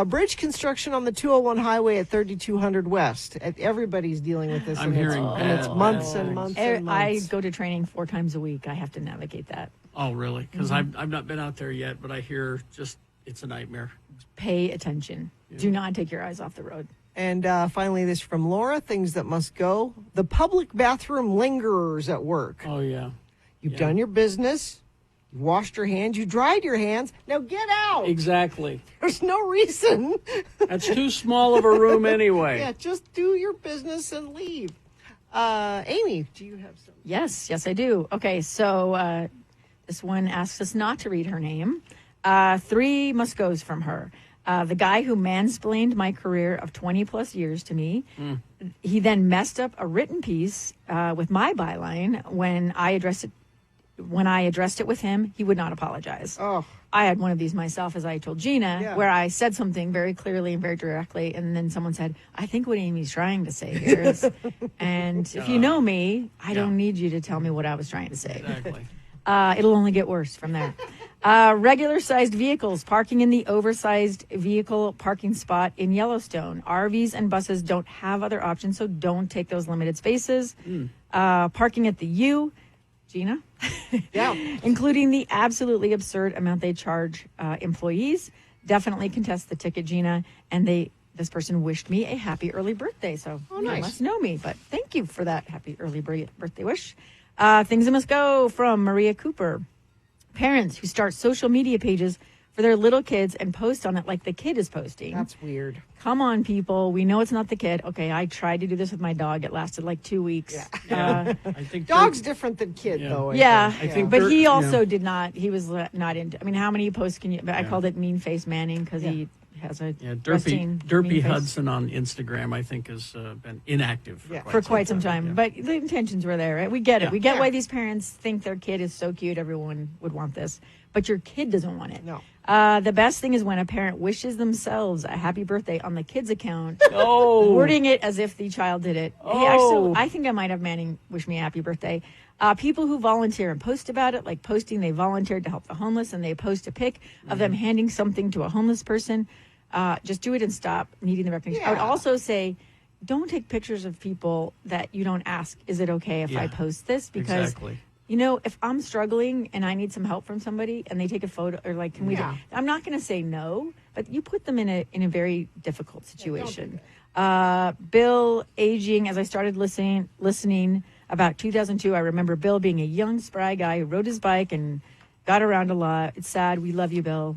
Bridge construction on the 201 highway at 3200 West. Everybody's dealing with this. I'm hearing and it's months and months and months. I go to training 4 times a week. I have to navigate that. Oh, really? Because I've not been out there yet, but I hear it's a nightmare. Pay attention. Yeah. Do not take your eyes off the road. And finally, this from Laura, things that must go. The public bathroom lingerers at work. Oh, yeah. You've done your business. You washed your hands. You dried your hands. Now get out. Exactly. There's no reason. That's too small of a room anyway. Yeah, just do your business and leave. Amy, do you have some? Yes, I do. Okay, so this one asks us not to read her name. 3 must-goes from her. The guy who mansplained my career of 20-plus years to me, he then messed up a written piece with my byline when I addressed it. When I addressed it with him, he would not apologize. Oh. I had one of these myself, as I told Gina, where I said something very clearly and very directly, and then someone said, I think what Amy's trying to say here is, and if you know me, I don't need you to tell me what I was trying to say. Exactly. It'll only get worse from there. Regular-sized vehicles parking in the oversized vehicle parking spot in Yellowstone. RVs and buses don't have other options, so don't take those limited spaces. Parking at the U, Gina? Yeah. Including the absolutely absurd amount they charge employees. Definitely contest the ticket, Gina. And this person wished me a happy early birthday, so nice. You must know me. But thank you for that happy early birthday wish. Things that must go from Maria Cooper. Parents who start social media pages for their little kids and post on it like the kid is posting. That's weird. Come on, people. We know it's not the kid. Okay, I tried to do this with my dog. It lasted like 2 weeks. Yeah. I think dog's different than kid, though. Yeah, I think. But he also did not. He was not into. I mean, how many posts can you? I called it Mean Face Manning because he has a Derpy Hudson on Instagram, I think, has been inactive for quite some time. But the intentions were there. Right? We get it. We get why these parents think their kid is so cute. Everyone would want this, but your kid doesn't want it. No. The best thing is when a parent wishes themselves a happy birthday on the kid's account, wording it as if the child did it. Hey, actually, I think I might have Manning wish me a happy birthday. People who volunteer and post about it, like posting they volunteered to help the homeless and they post a pic of them handing something to a homeless person. Just do it and stop needing the recognition. I would also say, don't take pictures of people that you don't ask, is it okay if I post this? Because you know, if I'm struggling and I need some help from somebody and they take a photo or like, can we I'm not going to say no, but you put them in a very difficult situation. Bill aging, as I started listening about 2002, I remember Bill being a young, spry guy who rode his bike and got around a lot. It's sad. We love you, Bill.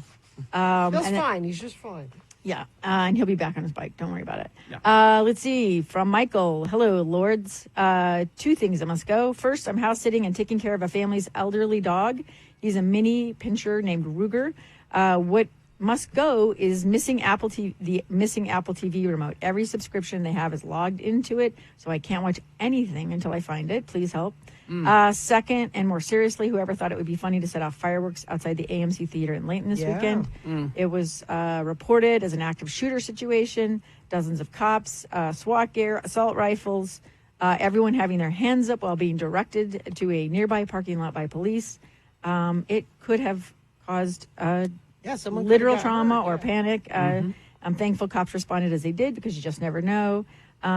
Bill's fine. He's just fine. Yeah, and he'll be back on his bike. Don't worry about it. Yeah. Let's see. From Michael. Hello, Lords. 2 things that must go. First, I'm house sitting and taking care of a family's elderly dog. He's a mini pinscher named Ruger. What must go is the missing Apple TV remote. Every subscription they have is logged into it, so I can't watch anything until I find it. Please help. Second, and more seriously, whoever thought it would be funny to set off fireworks outside the AMC Theater in Layton this weekend. It was reported as an active shooter situation. Dozens of cops, SWAT gear, assault rifles, everyone having their hands up while being directed to a nearby parking lot by police. It could have caused literal trauma or panic. I'm thankful cops responded as they did because you just never know.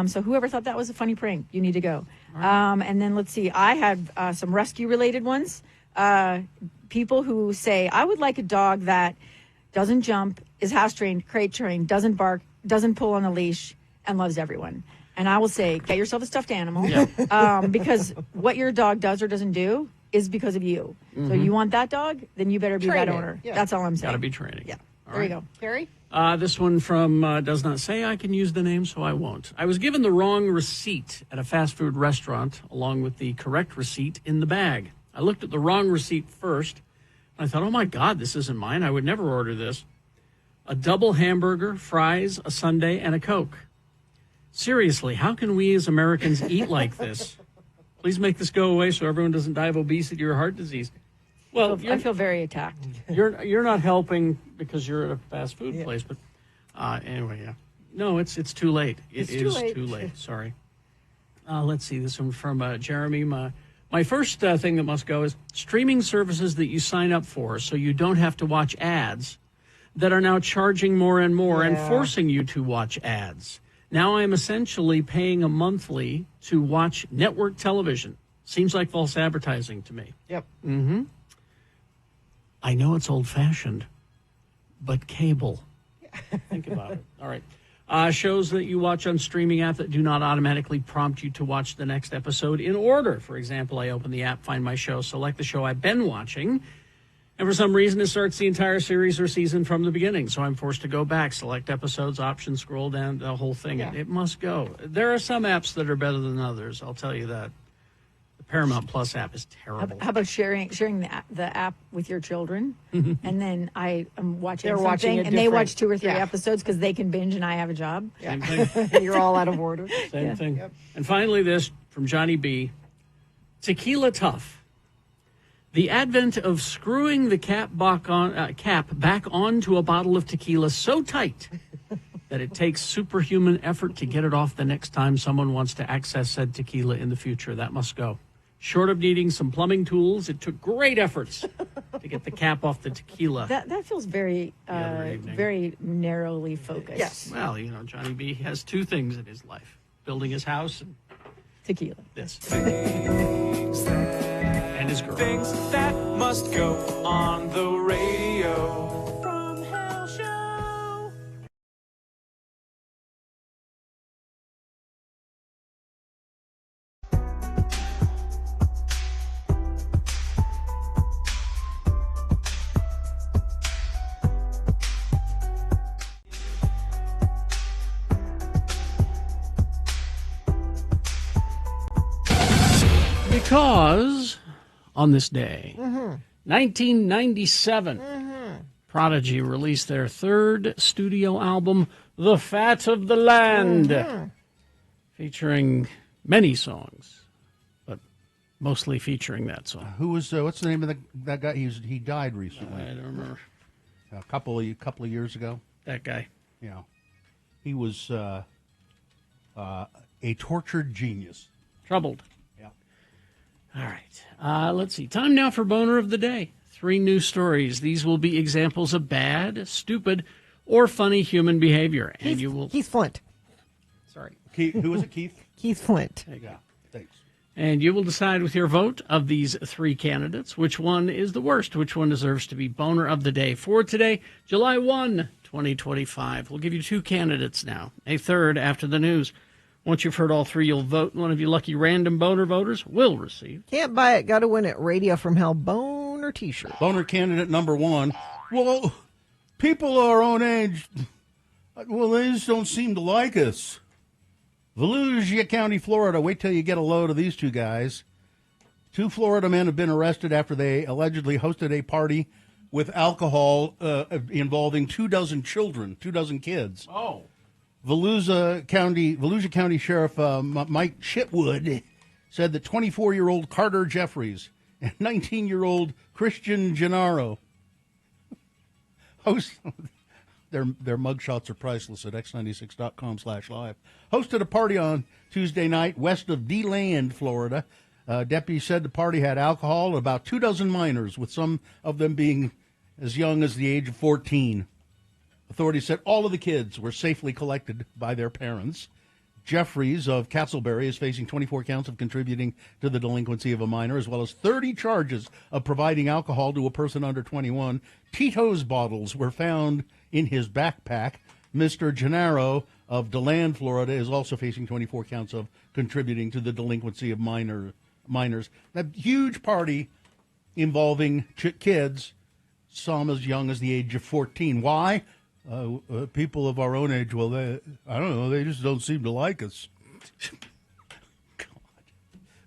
So whoever thought that was a funny prank, you need to go. And then let's see. I had some rescue-related ones. People who say, I would like a dog that doesn't jump, is house-trained, crate-trained, doesn't bark, doesn't pull on a leash, and loves everyone. And I will say, get yourself a stuffed animal. Because what your dog does or doesn't do is because of you. So you want that dog, then you better be that owner. That's all I'm saying. Got to be training. Yeah. There you go. Carrie? This one from does not say. I can use the name, so I won't. I was given the wrong receipt at a fast food restaurant, along with the correct receipt in the bag. I looked at the wrong receipt first. I thought, oh, my God, this isn't mine. I would never order this. A double hamburger, fries, a sundae, and a Coke. Seriously, how can we as Americans eat like this? Please make this go away so everyone doesn't die of obesity or heart disease. Well, I feel very attacked. You're not helping because you're at a fast food place, but anyway, no, it's too late. It is too late. Sorry. Let's see this one from Jeremy. My first thing that must go is streaming services that you sign up for, so you don't have to watch ads, that are now charging more and more and forcing you to watch ads. Now I'm essentially paying a monthly to watch network television. Seems like false advertising to me. Yep. Mm-hmm. I know it's old-fashioned, but cable. Think about it. All right. Shows that you watch on streaming app that do not automatically prompt you to watch the next episode in order. For example, I open the app, find my show, select the show I've been watching, and for some reason it starts the entire series or season from the beginning. So I'm forced to go back, select episodes, options, scroll down, the whole thing. Yeah. It must go. There are some apps that are better than others, I'll tell you that. Paramount Plus app is terrible. How about sharing the app with your children, and then I am watching They're something, watching it and they watch different. 2 or 3 episodes because they can binge and I have a job. Same thing. You're all out of order. Same thing. Yep. And finally, this from Johnny B. Tequila Tough. The advent of screwing the cap back onto a bottle of tequila so tight that it takes superhuman effort to get it off the next time someone wants to access said tequila in the future. That must go. Short of needing some plumbing tools, it took great efforts to get the cap off the tequila. That feels very, very narrowly focused. Yes. Well, Johnny B has 2 things in his life: building his house and tequila. This. Things that, and his girl. Things that must go on the radio. From Hell Show. Because on this day, 1997, Prodigy released their third studio album, The Fat of the Land, featuring many songs, but mostly featuring that song. Who was, what's the name of that guy? He died recently. I don't remember. A couple of years ago. That guy. Yeah. He was a tortured genius. Troubled. Yeah. All right. Let's see. Time now for Boner of the Day. 3 new stories. These will be examples of bad, stupid, or funny human behavior. And Keith Flint. Sorry. Who was it, Keith? Keith Flint. Yeah, thanks. And you will decide with your vote of these 3 candidates which one is the worst, which one deserves to be Boner of the Day. For today, July 1, 2025. We'll give you 2 candidates now, a third after the news. Once you've heard all 3, you'll vote. One of you lucky random Boner voters will receive. Can't buy it, got to win it. Radio from Hell Boner t-shirt. Boner candidate number 1. Well, people our own age, well, they just don't seem to like us. Volusia County, Florida. Wait till you get a load of these 2 guys. 2 Florida men have been arrested after they allegedly hosted a party with alcohol involving 24 children, 24 kids. Oh. Volusia County Sheriff Mike Chitwood said that 24-year-old Carter Jeffries and 19-year-old Christian Gennaro their mugshots are priceless at x96.com/live. Hosted a party on Tuesday night west of DeLand, Florida. Deputies said the party had alcohol and about 24 minors, with some of them being as young as the age of 14. Authorities said all of the kids were safely collected by their parents. Jeffries of Castleberry is facing 24 counts of contributing to the delinquency of a minor, as well as 30 charges of providing alcohol to a person under 21. Tito's bottles were found in his backpack. Mr. Gennaro of DeLand, Florida, is also facing 24 counts of contributing to the delinquency of minors. That huge party involving kids, some as young as the age of 14. Why? People of our own age, well, I don't know, they just don't seem to like us. God.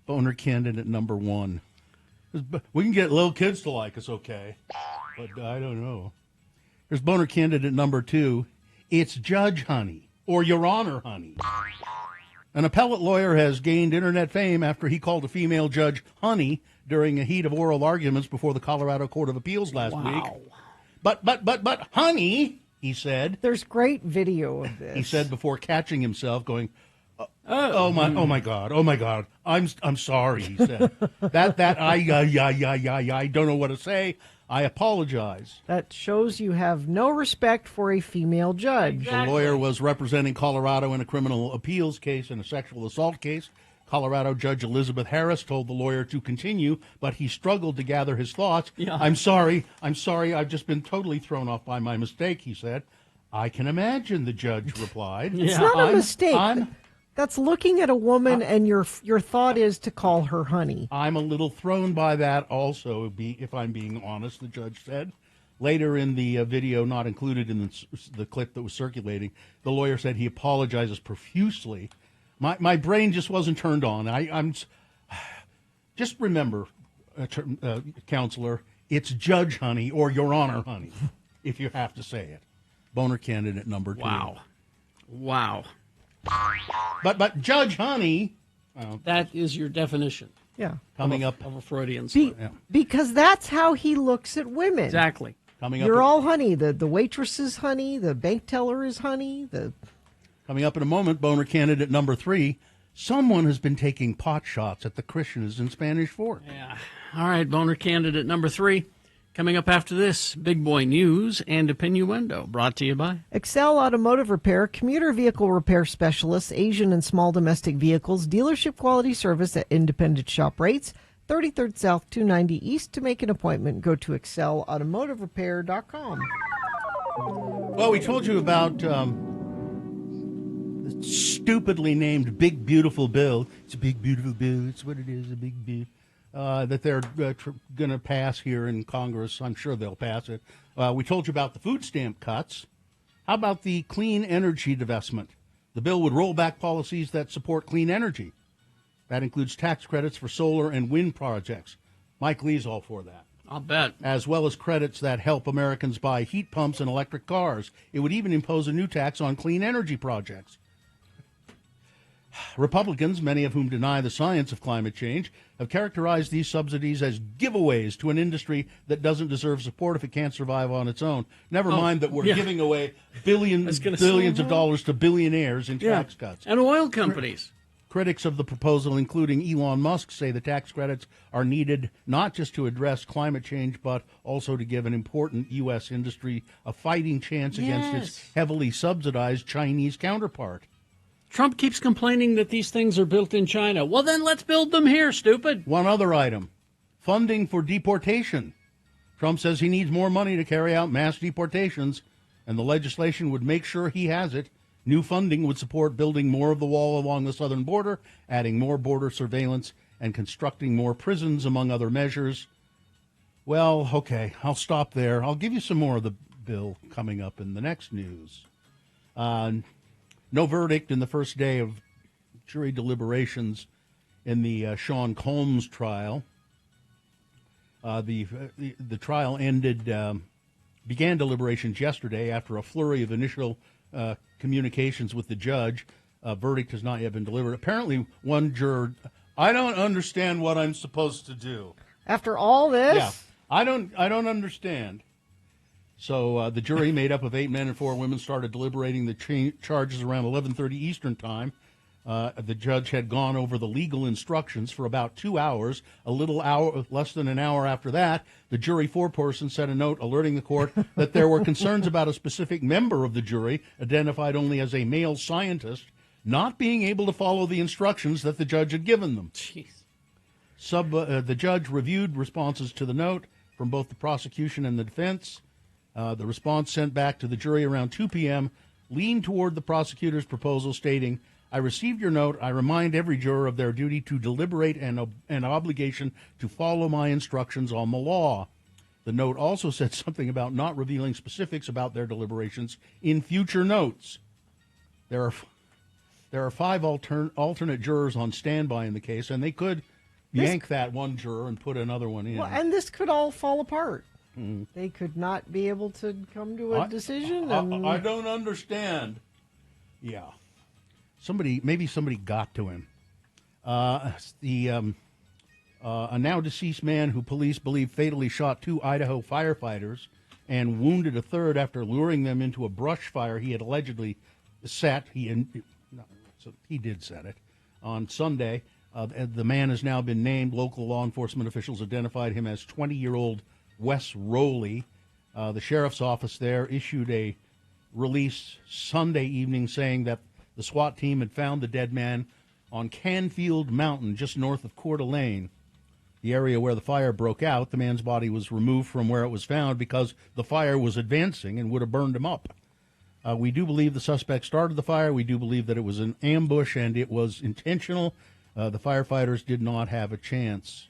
Boner candidate number 1. We can get little kids to like us, okay, but I don't know. There's Boner candidate number 2. It's Judge Honey, or Your Honor Honey. An appellate lawyer has gained internet fame after he called a female judge honey during a heat of oral arguments before the Colorado Court of Appeals last week. But, honey, he said. There's great video of this. He said before catching himself, going, oh my God, I'm sorry. He said I don't know what to say. I apologize. That shows you have no respect for a female judge. Exactly. The lawyer was representing Colorado in a criminal appeals case and a sexual assault case. Colorado Judge Elizabeth Harris told the lawyer to continue, but he struggled to gather his thoughts. Yeah. I'm sorry. I've just been totally thrown off by my mistake, he said. I can imagine, the judge replied. It's not a mistake. That's looking at a woman and your thought is to call her honey. I'm a little thrown by that also, if I'm being honest, the judge said. Later in the video, not included in the clip that was circulating, the lawyer said he apologizes profusely. My brain just wasn't turned on. I'm just remember, counselor, it's Judge Honey or Your Honor Honey, if you have to say it. Boner candidate number 2. Wow. But Judge Honey. That is your definition. Yeah. Coming up of a Freudian slip. Because that's how he looks at women. Exactly. You're all honey. The waitress is honey. The bank teller is honey. Coming up in a moment, Boner candidate number 3. Someone has been taking pot shots at the Krishnas in Spanish Fork. Yeah. All right, Boner candidate number 3. Coming up after this, Big Boy News and Opinioendo, brought to you by Excel Automotive Repair, commuter vehicle repair specialists, Asian and small domestic vehicles, dealership quality service at independent shop rates, 33rd South, 290 East. To make an appointment, go to excelautomotiverepair.com. Well, we told you about the stupidly named Big Beautiful Bill. It's a big, beautiful bill. It's what it is, a big bill. That they're going to pass here in Congress. I'm sure they'll pass it. We told you about the food stamp cuts. How about the clean energy divestment? The bill would roll back policies that support clean energy. That includes tax credits for solar and wind projects. Mike Lee's all for that. I'll bet. As well as credits that help Americans buy heat pumps and electric cars. It would even impose a new tax on clean energy projects. Republicans, many of whom deny the science of climate change, have characterized these subsidies as giveaways to an industry that doesn't deserve support if it can't survive on its own. Never mind that we're giving away billions of dollars to billionaires in tax cuts. And oil companies. Critics of the proposal, including Elon Musk, say the tax credits are needed not just to address climate change, but also to give an important U.S. industry a fighting chance against its heavily subsidized Chinese counterpart. Trump keeps complaining that these things are built in China. Well, then let's build them here, stupid. One other item, funding for deportation. Trump says he needs more money to carry out mass deportations, and the legislation would make sure he has it. New funding would support building more of the wall along the southern border, adding more border surveillance, and constructing more prisons, among other measures. Well, okay, I'll stop there. I'll give you some more of the bill coming up in the next news. No verdict in the first day of jury deliberations in the Sean Combs trial. The trial began deliberations yesterday after a flurry of initial communications with the judge. A verdict has not yet been delivered. Apparently, one juror, I don't understand what I'm supposed to do. After all this? Yeah, I don't understand. So the jury, made up of 8 men and 4 women, started deliberating the charges around 11:30 Eastern time. The judge had gone over the legal instructions for about 2 hours. Less than an hour after that, the jury foreperson sent a note alerting the court that there were concerns about a specific member of the jury, identified only as a male scientist, not being able to follow the instructions that the judge had given them. Jeez. The judge reviewed responses to the note from both the prosecution and the defense. The response sent back to the jury around 2 p.m. leaned toward the prosecutor's proposal, stating, I received your note. I remind every juror of their duty to deliberate and an obligation to follow my instructions on the law. The note also said something about not revealing specifics about their deliberations in future notes. There are 5 alternate jurors on standby in the case, and they could yank that one juror and put another one in. Well, and this could all fall apart. They could not be able to come to a decision. I don't understand. Yeah. Maybe somebody got to him. A now deceased man who police believe fatally shot 2 Idaho firefighters and wounded a third after luring them into a brush fire he had allegedly set. He did set it on Sunday. The man has now been named. Local law enforcement officials identified him as 20-year-old Wes Rowley. The sheriff's office there issued a release Sunday evening saying that the SWAT team had found the dead man on Canfield Mountain, just north of Coeur d'Alene, the area where the fire broke out. The man's body was removed from where it was found because the fire was advancing and would have burned him up. We do believe the suspect started the fire. We do believe that it was an ambush and it was intentional. The firefighters did not have a chance.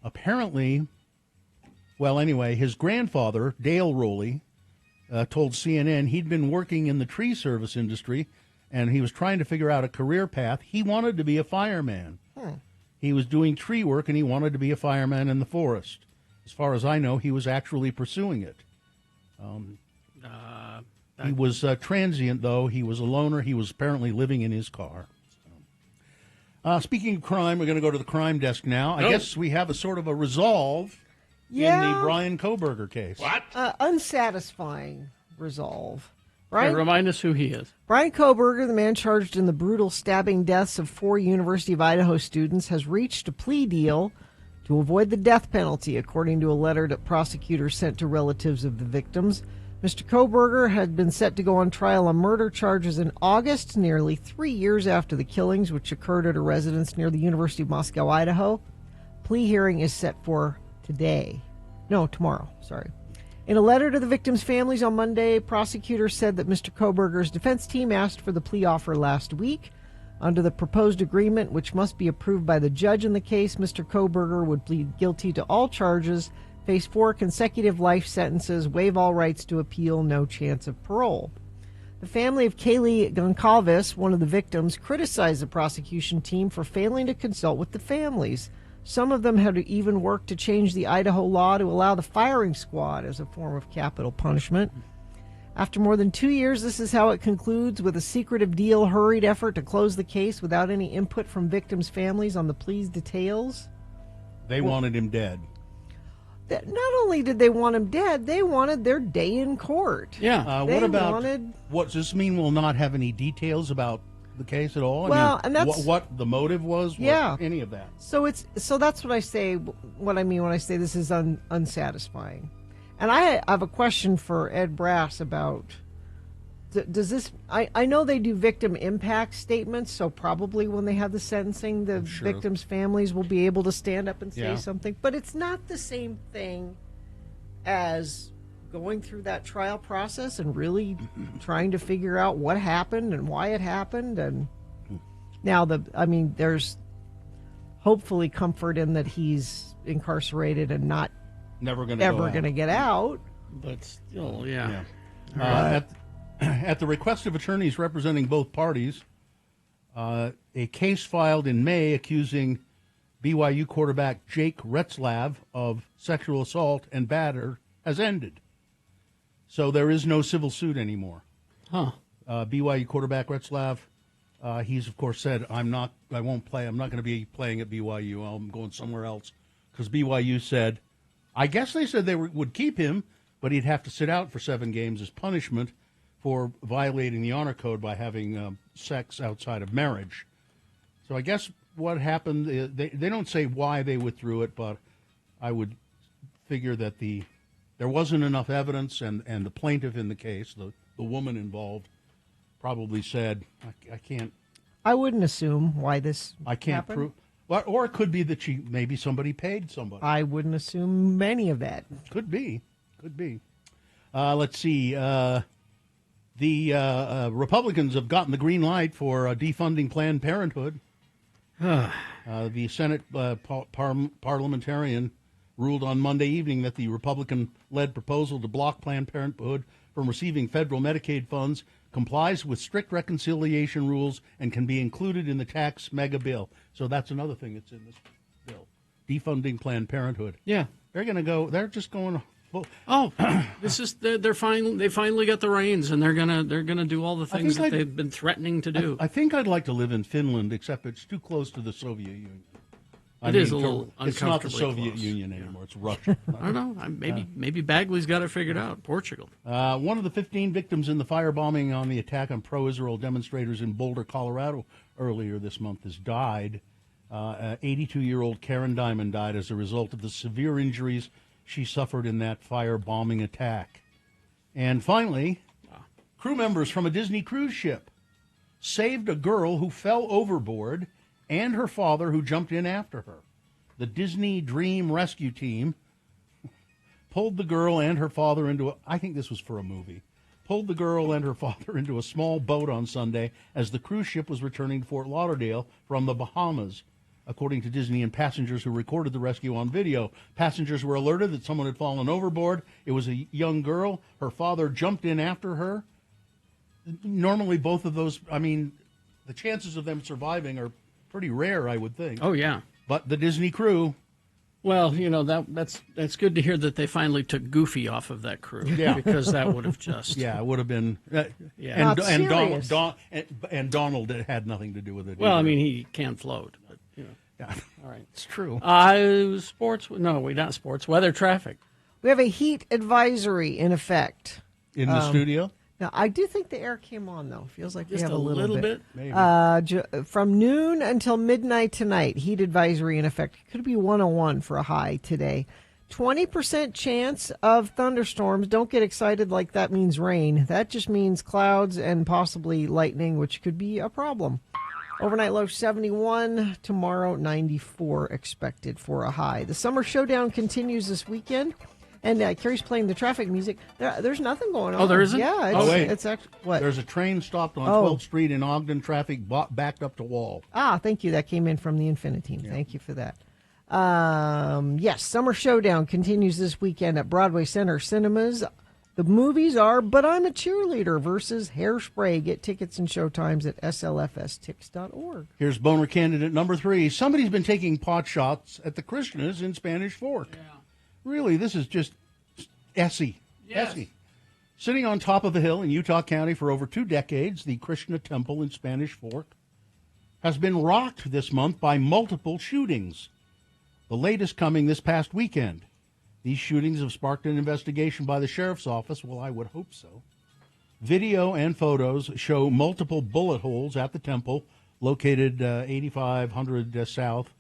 Apparently, his grandfather, Dale Rowley, told CNN he'd been working in the tree service industry and he was trying to figure out a career path. He wanted to be a fireman. He was doing tree work and he wanted to be a fireman in the forest. As far as I know, he was actually pursuing it. He was transient, though. He was a loner. He was apparently living in his car. Speaking of crime, we're going to go to the crime desk now. I guess we have a sort of a resolve in the Brian Kohberger case. What? Unsatisfying resolve. Right? Remind us who he is. Brian Kohberger, the man charged in the brutal stabbing deaths of 4 University of Idaho students, has reached a plea deal to avoid the death penalty, according to a letter that prosecutors sent to relatives of the victims. Mr. Kohberger had been set to go on trial on murder charges in August, nearly 3 years after the killings, which occurred at a residence near the University of Moscow, Idaho. Plea hearing is set for tomorrow. In a letter to the victims' families on Monday, prosecutors said that Mr. Kohberger's defense team asked for the plea offer last week. Under the proposed agreement, which must be approved by the judge in the case, Mr. Kohberger would plead guilty to all charges, face 4 consecutive life sentences, waive all rights to appeal, no chance of parole. The family of Kaylee Goncalves, one of the victims, criticized the prosecution team for failing to consult with the families. Some of them had even worked to change the Idaho law to allow the firing squad as a form of capital punishment. After more than 2 years, this is how it concludes, with a secretive deal, hurried effort to close the case without any input from victims' families on the plea's details. They wanted him dead. Not only did they want him dead, they wanted their day in court. Yeah. What about, what does this mean we'll not have any details about the case at all? Well, I mean, and that's what the motive was? Yeah. Any of that? So that's what I say. What I mean when I say this is unsatisfying. And I have a question for Ed Brass about, does this, I know they do victim impact statements, so probably when they have the sentencing, the victims' families will be able to stand up and say something, but it's not the same thing as going through that trial process and really trying to figure out what happened and why it happened. And now there's hopefully comfort in that he's incarcerated and not ever going to get out. But still, yeah. At the request of attorneys representing both parties, a case filed in May accusing BYU quarterback Jake Retzlaff of sexual assault and batter has ended. So there is no civil suit anymore. BYU quarterback Retzlaff, he's of course said, I won't play. I'm not going to be playing at BYU. I'm going somewhere else. Because BYU said, I guess they said they would keep him, but he'd have to sit out for 7 games as punishment for violating the honor code by having sex outside of marriage. So I guess what happened, they don't say why they withdrew it, but I would figure that there wasn't enough evidence, and the plaintiff in the case, the woman involved, probably said, I can't. I wouldn't assume why this I can't happened. prove. Or it could be that maybe somebody paid somebody. I wouldn't assume any of that. Could be. Let's see. The Republicans have gotten the green light for defunding Planned Parenthood. The Senate parliamentarian ruled on Monday evening that the Republican-led proposal to block Planned Parenthood from receiving federal Medicaid funds complies with strict reconciliation rules and can be included in the tax mega bill. So that's another thing that's in this bill, defunding Planned Parenthood. Yeah. They're just going. Oh, this is they finally got the reins, and they're gonna do all the things that they've been threatening to do. I think I'd like to live in Finland, except it's too close to the Soviet Union. It is a little uncomfortably It's not the Soviet close. Union anymore. It's Russia. I don't know. Maybe Bagley's got it figured out. Portugal. One of the 15 victims in the firebombing on the attack on pro-Israel demonstrators in Boulder, Colorado, earlier this month has died. 82-year-old Karen Diamond died as a result of the severe injuries she suffered in that firebombing attack. And finally, crew members from a Disney cruise ship saved a girl who fell overboard and her father who jumped in after her. The Disney Dream Rescue Team pulled the girl and her father into I think this was for a movie, pulled the girl and her father into a small boat on Sunday as the cruise ship was returning to Fort Lauderdale from the Bahamas. According to Disney and passengers who recorded the rescue on video, passengers were alerted that someone had fallen overboard. It was a young girl. Her father jumped in after her. Normally, both of those, the chances of them surviving are pretty rare, I would think. Oh, yeah. But the Disney crew. Well, that's good to hear that they finally took Goofy off of that crew. Yeah. Because that would have just. Yeah, it would have been. Yeah. And Donald had nothing to do with it. Well, either. he can't float. But, Yeah. All right. It's true. Sports? No, not sports. Weather, traffic. We have a heat advisory in effect. In the studio? Now, I do think the air came on, though. Feels like Just we have a little bit. Maybe. From noon until midnight tonight, heat advisory in effect. Could be 101 for a high today. 20% chance of thunderstorms. Don't get excited like that means rain. That just means clouds and possibly lightning, which could be a problem. Overnight low 71. Tomorrow 94 expected for a high. The summer showdown continues this weekend. And Carrie's playing the traffic music. There's nothing going on. Oh, there isn't? Yeah. It's actually what? There's a train stopped on 12th Street in Ogden. Traffic backed up to wall. Thank you. That came in from the Infinity team. Yeah. Thank you for that. Yes, Summer Showdown continues this weekend at Broadway Center Cinemas. The movies are But I'm a Cheerleader versus Hairspray. Get tickets and showtimes at slfstix.org. Here's boner candidate number 3. Somebody's been taking pot shots at the Krishnas in Spanish Fork. Yeah. Really, this is just Essie. Yes. Essie. Sitting on top of a hill in Utah County for over 2 decades, the Krishna Temple in Spanish Fork has been rocked this month by multiple shootings. The latest coming this past weekend. These shootings have sparked an investigation by the sheriff's office. Well, I would hope so. Video and photos show multiple bullet holes at the temple, located 8500 South.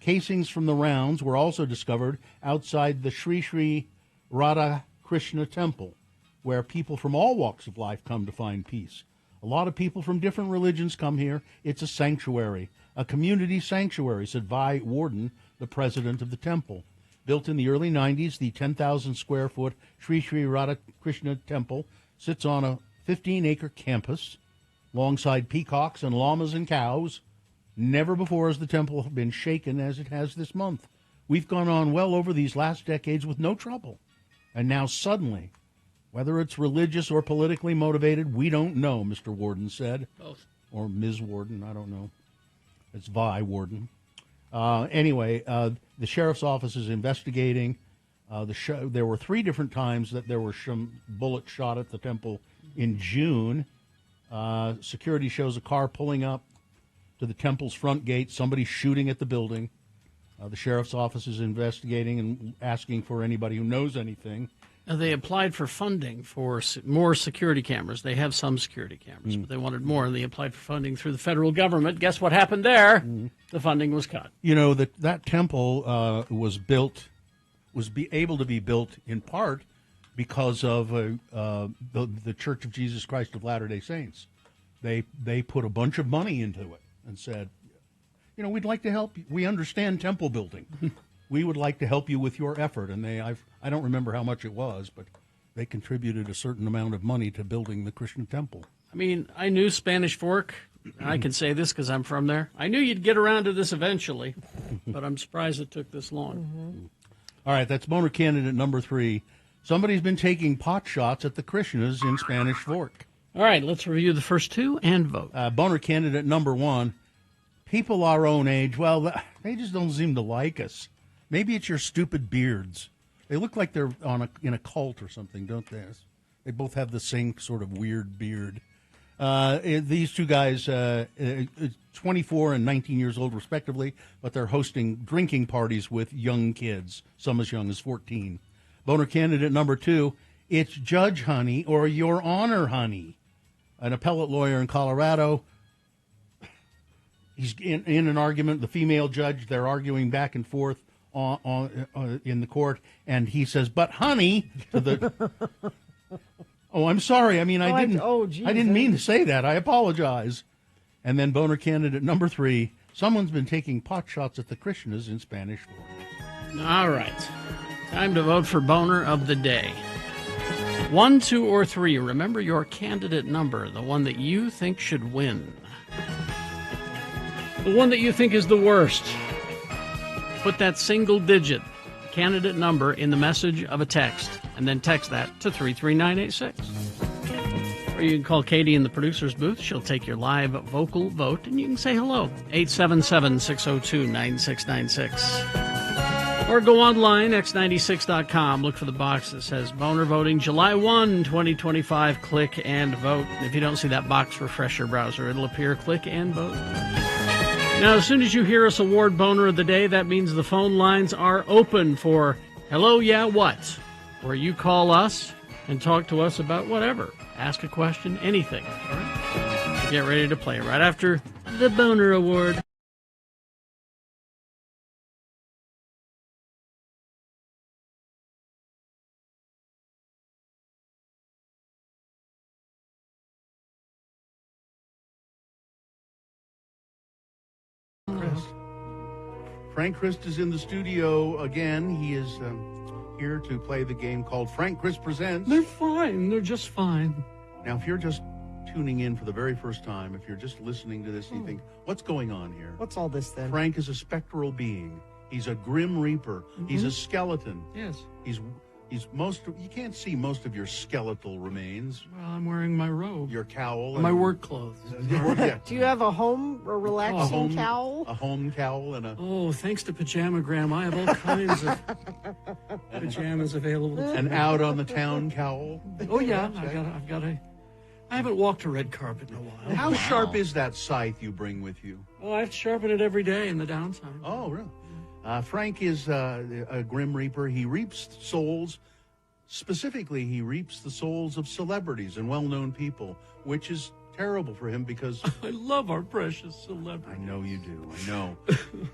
Casings from the rounds were also discovered outside the Sri Sri Radha Krishna Temple, where people from all walks of life come to find peace. A lot of people from different religions come here. It's a sanctuary, a community sanctuary, said Vi Warden, the president of the temple. Built in the early 90s, the 10,000-square-foot Sri Sri Radha Krishna Temple sits on a 15-acre campus alongside peacocks and llamas and cows. Never before has the temple been shaken as it has this month. We've gone on well over these last decades with no trouble. And now suddenly, whether it's religious or politically motivated, we don't know, Mr. Warden said. Both. Or Ms. Warden, I don't know. It's Vi Warden. Anyway, the sheriff's office is investigating. There were 3 different times that there were some bullets shot at the temple in June. Security shows a car pulling up to the temple's front gate, somebody shooting at the building. The sheriff's office is investigating and asking for anybody who knows anything. They applied for funding for more security cameras. They have some security cameras, but they wanted more, and they applied for funding through the federal government. Guess what happened there? The funding was cut. You know, that temple was able to be built in part because of the Church of Jesus Christ of Latter-day Saints. They put a bunch of money into it and said, you know, we'd like to help you. We understand temple building. We would like to help you with your effort. And I don't remember how much it was, but they contributed a certain amount of money to building the Christian temple. I mean, I knew Spanish Fork. I can say this because I'm from there. I knew you'd get around to this eventually, but I'm surprised it took this long. All right, that's boner candidate number 3. Somebody's been taking pot shots at the Krishnas in Spanish Fork. All right, let's review the first 2 and vote. Boner candidate number 1. People our own age, well, they just don't seem to like us. Maybe it's your stupid beards. They look like they're in a cult or something, don't they? They both have the same sort of weird beard. These 2 guys, 24 and 19 years old respectively, but they're hosting drinking parties with young kids, some as young as 14. Boner candidate number 2, it's Judge Honey or Your Honor Honey. An appellate lawyer in Colorado, he's in an argument. The female judge, they're arguing back and forth in the court, and he says, "But honey," to the. Oh, I'm sorry. I mean, I didn't mean to say that. I apologize. And then boner candidate number 3. Someone's been taking pot shots at the Krishnas in Spanish Fork. All right. Time to vote for boner of the day. 1, 2, or 3. Remember your candidate number, the one that you think should win. The one that you think is the worst. Put that single-digit candidate number in the message of a text, and then text that to 33986. Or you can call Katie in the producer's booth. She'll take your live vocal vote, and you can say hello. 877-602-9696. Or go online, x96.com. Look for the box that says Boner Voting July 1, 2025. Click and vote. If you don't see that box, refresh your browser. It'll appear. Click and vote. Now, as soon as you hear us award Boner of the Day, that means the phone lines are open for Hello, Yeah, What? Where you call us and talk to us about whatever. Ask a question, anything. All right? Get ready to play right after the Boner Award. Frank Christ is in the studio again. He is here to play the game called Frank Christ Presents. They're fine. They're just fine. Now, if you're just tuning in for the very first time, if you're just listening to this and you think, what's going on here? What's all this then? Frank is a spectral being. He's a grim reaper. He's a skeleton. Yes. He's You can't see most of your skeletal remains. Well, I'm wearing my robe. Your cowl. My work clothes. Yeah. Do you have a relaxing cowl? A home cowl and a... Oh, thanks to Pajamagram, I have all kinds of pajamas available. An out-on-the-town cowl? Oh, yeah. I haven't walked a red carpet in a while. How sharp is that scythe you bring with you? Oh, I have to sharpen it every day in the downtime. Oh, really? Frank is a Grim Reaper. He reaps souls. Specifically, he reaps the souls of celebrities and well-known people, which is terrible for him because... I love our precious celebrities. I know you do. I know.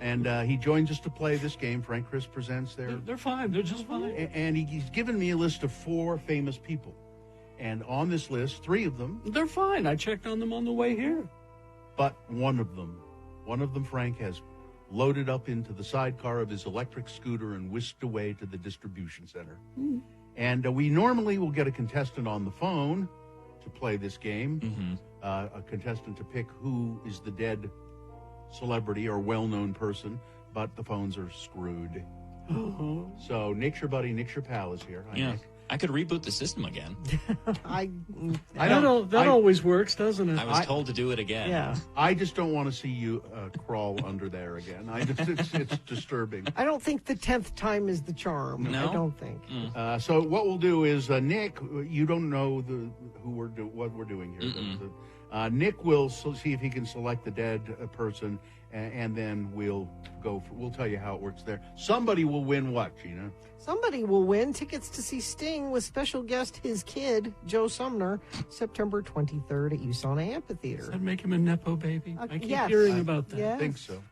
And he joins us to play this game. Frank Chris presents They're fine. They're just fine. And he's given me a list of 4 famous people. And on this list, 3 of them... They're fine. I checked on them on the way here. But one of them, Frank, has loaded up into the sidecar of his electric scooter and whisked away to the distribution center. And we normally will get a contestant on the phone to play this game, a contestant to pick who is the dead celebrity or well-known person, but the phones are screwed. So Nick's your buddy, Nick's your pal is here. Hi, Yeah. Nick. I could reboot the system again. That always works, doesn't it? I was told to do it again. Yeah. I just don't want to see you crawl under there again. It's disturbing. I don't think the 10th time is the charm. No? I don't think. So what we'll do is, Nick, you don't know what we're doing here. But, Nick will see if he can select the dead person, and then we'll tell you how it works there. Somebody will win what, Gina? Somebody will win tickets to see Sting with special guest his kid, Joe Sumner, September 23rd at USANA Amphitheater. Does that make him a Nepo baby? I keep yes. hearing about that. Yes. I think so.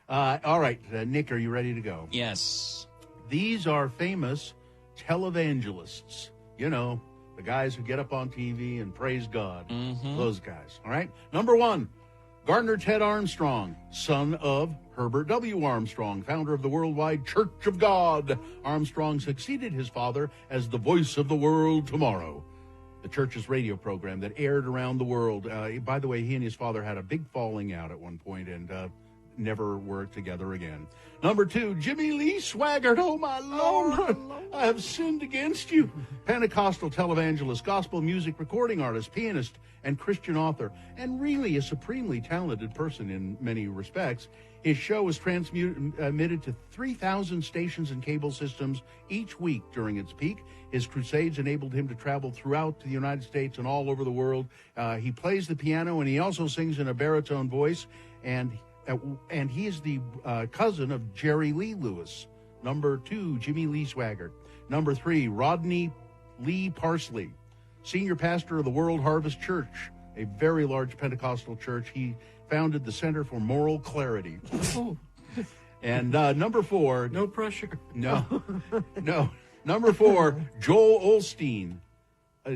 All right, Nick, are you ready to go? Yes. These are famous televangelists. You know, the guys who get up on TV and praise God. Those guys. All right. Number 1, Gardner Ted Armstrong, son of Herbert W. Armstrong, founder of the Worldwide Church of God. Armstrong succeeded his father as the voice of the world tomorrow, the church's radio program that aired around the world. By the way, he and his father had a big falling out at one point and never worked together again. Number 2, Jimmy Lee Swaggart. Oh, my Lord. I have sinned against you. Pentecostal televangelist, gospel music recording artist, pianist, and Christian author, and really a supremely talented person in many respects. His show is transmitted to 3,000 stations and cable systems each week during its peak. His crusades enabled him to travel throughout the United States and all over the world. He plays the piano, and he also sings in a baritone voice, and he is the cousin of Jerry Lee Lewis. Number 2, Jimmy Lee Swaggart. Number 3, Rodney Lee Parsley, senior pastor of the World Harvest Church, a very large Pentecostal church. He founded the Center for Moral Clarity. And number 4... No pressure. No. Number 4, Joel Osteen.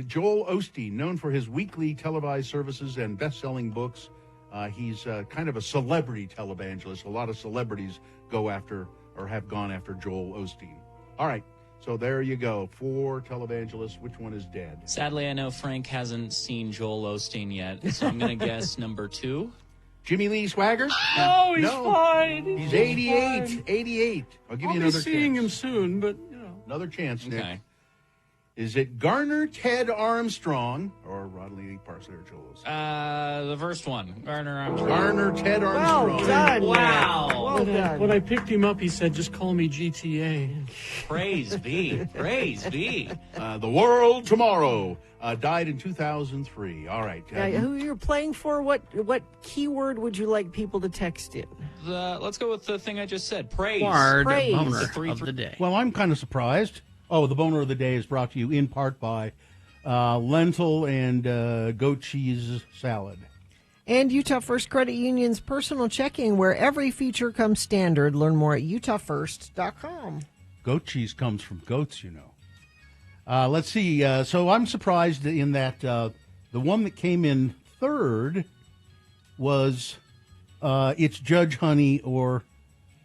Joel Osteen, known for his weekly televised services and best-selling books. He's kind of a celebrity televangelist. A lot of celebrities go after or have gone after Joel Osteen. All right, so there you go. 4 televangelists. Which one is dead? Sadly, I know Frank hasn't seen Joel Osteen yet, so I'm going to guess number 2. Jimmy Lee Swaggart? No, he's fine. He's 88. Fine. 88. I'll give you I'll another be seeing chance. him soon, but, you know. Another chance, Nick. Okay. Is it Garner Ted Armstrong or Rodney Parsley or Joel Osteen? The first one. Garner Armstrong. Garner Ted Armstrong. Well done. Wow. Well done. When I picked him up, he said, just call me GTA. Praise be. Praise be. The World Tomorrow. Died in 2003. All right. Who you're playing for? What keyword would you like people to text in? Let's go with the thing I just said. Praise. Ward Praise. boner The 3 of the day. Well, I'm kind of surprised. Oh, the boner of the day is brought to you in part by lentil and goat cheese salad. And Utah First Credit Union's personal checking, where every feature comes standard. Learn more at utahfirst.com. Goat cheese comes from goats, you know. Let's see. So I'm surprised in that the one that came in third was It's Judge Honey or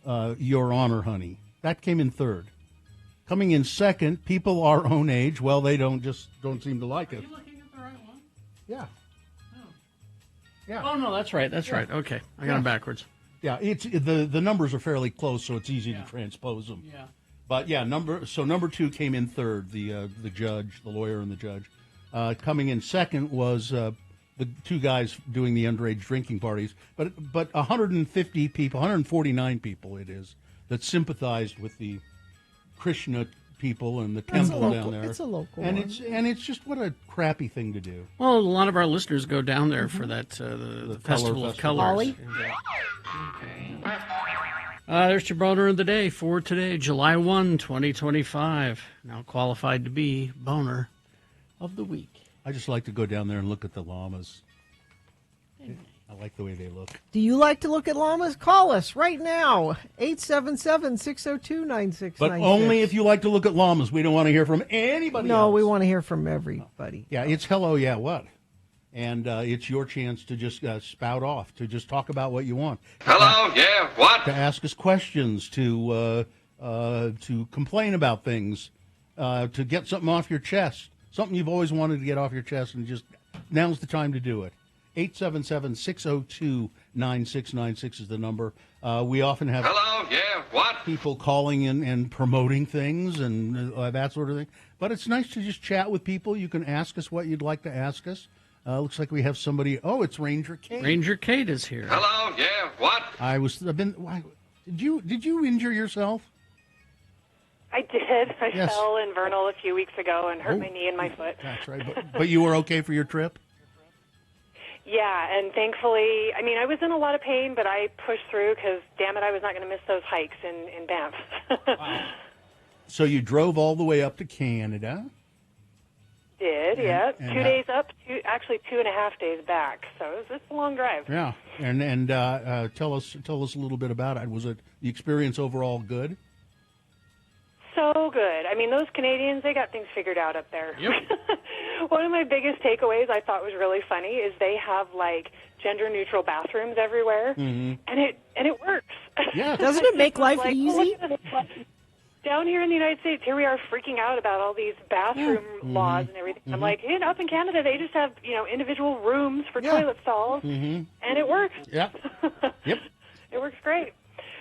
Your Honor Honey. That came in third. Coming in second, People Our Own Age. Well, they don't seem to like it. Are you looking at the right one? Yeah. Yeah. Oh, no, that's right. That's right. Okay. I got them backwards. Yeah, it's the numbers are fairly close, so it's easy to transpose them. Yeah. But yeah, number 2 came in third. The judge, the lawyer, and the judge. Coming in second was the two guys doing the underage drinking parties. But 150 people, 149 people, it is that sympathized with the Krishna people and the temple down there. It's a local and one. it's just what a crappy thing to do. Well, a lot of our listeners go down there for that the Festival of Colors. Holly? There's your boner of the day for today, July 1, 2025. Now qualified to be boner of the week. I just like to go down there and look at the llamas. I like the way they look. Do you like to look at llamas? Call us right now, 877-602-9696. But only if you like to look at llamas. We don't want to hear from anybody No, else. we want to hear from everybody. Yeah, it's hello, yeah, what? And it's your chance to just spout off, to just talk about what you want. Hello, yeah, what? To ask us questions, to complain about things, to get something off your chest, something you've always wanted to get off your chest, and just now's the time to do it. 877-602-9696 is the number. We often have Hello, yeah, what? people calling in and promoting things and that sort of thing. But it's nice to just chat with people. You can ask us what you'd like to ask us. Looks like we have somebody. Oh, it's Ranger Kate. Ranger Kate is here. Hello, yeah, what? Did you injure yourself? I did. I Yes. fell in Vernal a few weeks ago and hurt Oh. my knee and my foot. That's right. But you were okay for your trip? Yeah, and thankfully, I mean, I was in a lot of pain, but I pushed through because, damn it, I was not going to miss those hikes in Banff. So you drove all the way up to Canada? Did, yeah. and 2 days up, 2.5 days back. So it's a long drive. Yeah. And tell us a little bit about it. Was it the experience overall good? So good. I mean, those Canadians, they got things figured out up there. Yep. One of my biggest takeaways I thought was really funny is they have, like, gender-neutral bathrooms everywhere, and it works. Yeah. Doesn't it make life Like, easy? look at this. Down here in the United States, here we are freaking out about all these bathroom laws and everything. I'm like, hey, up in Canada, they just have, individual rooms for toilet stalls, and it works. Yeah. Yep. It works great.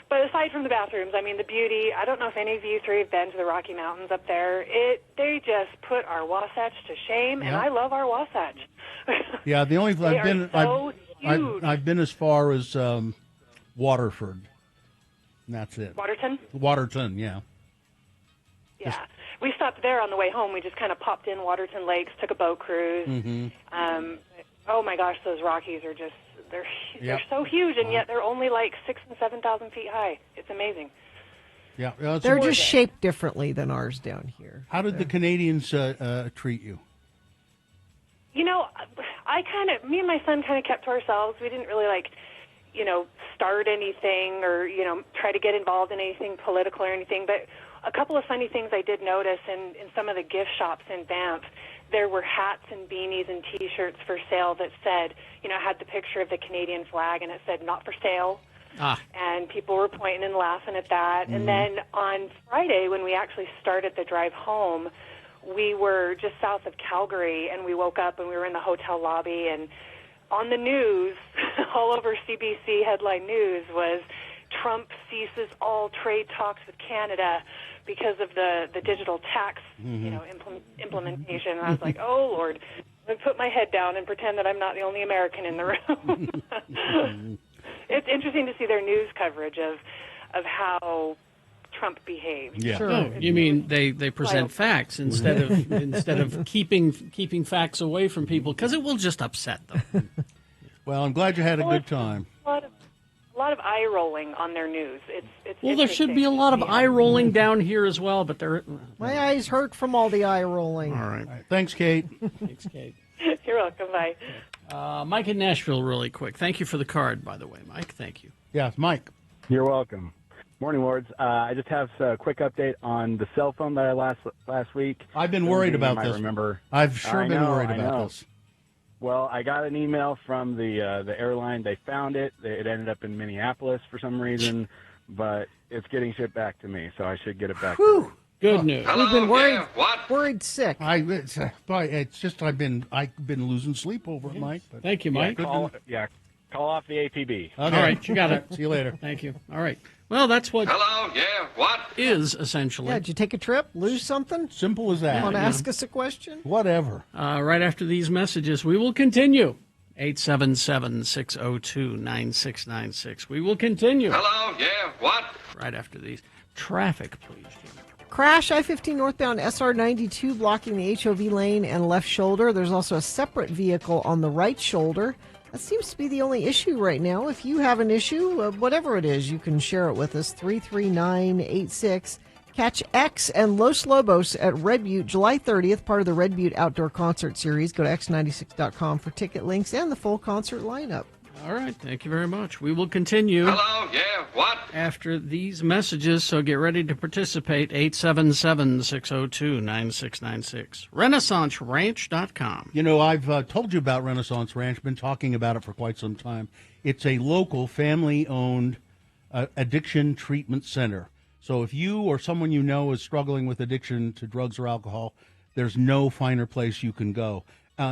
But aside from the bathrooms, I mean, the beauty, I don't know if any of you three have been to the Rocky Mountains up there. They just put our Wasatch to shame, and I love our Wasatch. Yeah, the only They are so huge. I've been as far as Waterford. And that's it. Waterton, yeah. Yeah. We stopped there on the way home. We just kind of popped in Waterton Lakes, took a boat cruise. Oh, my gosh, those Rockies are just, they're so huge, and yet they're only like 6,000 and 7,000 feet high. It's amazing. Yeah, They're just shaped differently than ours down here. How did the Canadians treat you? Me and my son kind of kept to ourselves. We didn't really start anything or, try to get involved in anything political or anything. But a couple of funny things I did notice in some of the gift shops in Banff, there were hats and beanies and T-shirts for sale that said, had the picture of the Canadian flag, and it said, not for sale. And people were pointing and laughing at that. And then on Friday, when we actually started the drive home, we were just south of Calgary, and we woke up and we were in the hotel lobby, and on the news, all over CBC headline news was Trump ceases all trade talks with Canada because of the digital tax implementation. And I was like, oh, Lord. I put my head down and pretend that I'm not the only American in the room. It's interesting to see their news coverage of how Trump behaved. Yeah. Oh, you mean they present facts instead of keeping facts away from people because it will just upset them. Well, I'm glad you had a good time. A lot of eye rolling on their news. Well, there should be a lot of eye rolling down here as well, but My eyes hurt from all the eye rolling. All right. Thanks, Kate. Thanks, Kate. You're welcome. Bye. Mike in Nashville, really quick. Thank you for the card, by the way, Mike. Thank you. Yeah, Mike. You're welcome. Morning, Lords. I just have a quick update on the cell phone that I last week. I've been worried about this. Remember? I've sure been worried about this. Well, I got an email from the airline. They found it. It ended up in Minneapolis for some reason, but it's getting shipped back to me, so I should get it back. Whew. Good news. We've been worried, worried sick. It's just I've been losing sleep over it, Mike. But Thank you, Mike. Call off the APB. Okay. All right, you got it. See you later. Thank you. All right. Well, that's what Hello, yeah, what? is essentially. Yeah, did you take a trip, lose something? Simple as that. Want to ask us a question? Whatever. Right after these messages, we will continue. 877-602-9696. We will continue. Hello, yeah, what? Right after these. Traffic, please. Crash I-15 northbound SR-92 blocking the HOV lane and left shoulder. There's also a separate vehicle on the right shoulder. That seems to be the only issue right now. If you have an issue, whatever it is, you can share it with us. 33986. Catch X and Los Lobos at Red Butte July 30th, part of the Red Butte Outdoor Concert Series. Go to x96.com for ticket links and the full concert lineup. All right, thank you very much. We will continue. Hello, yeah, what? After these messages, so get ready to participate. 877-602-9696. RenaissanceRanch.com. You know, I've told you about Renaissance Ranch, been talking about it for quite some time. It's a local, family-owned addiction treatment center. So if you or someone you know is struggling with addiction to drugs or alcohol, there's no finer place you can go.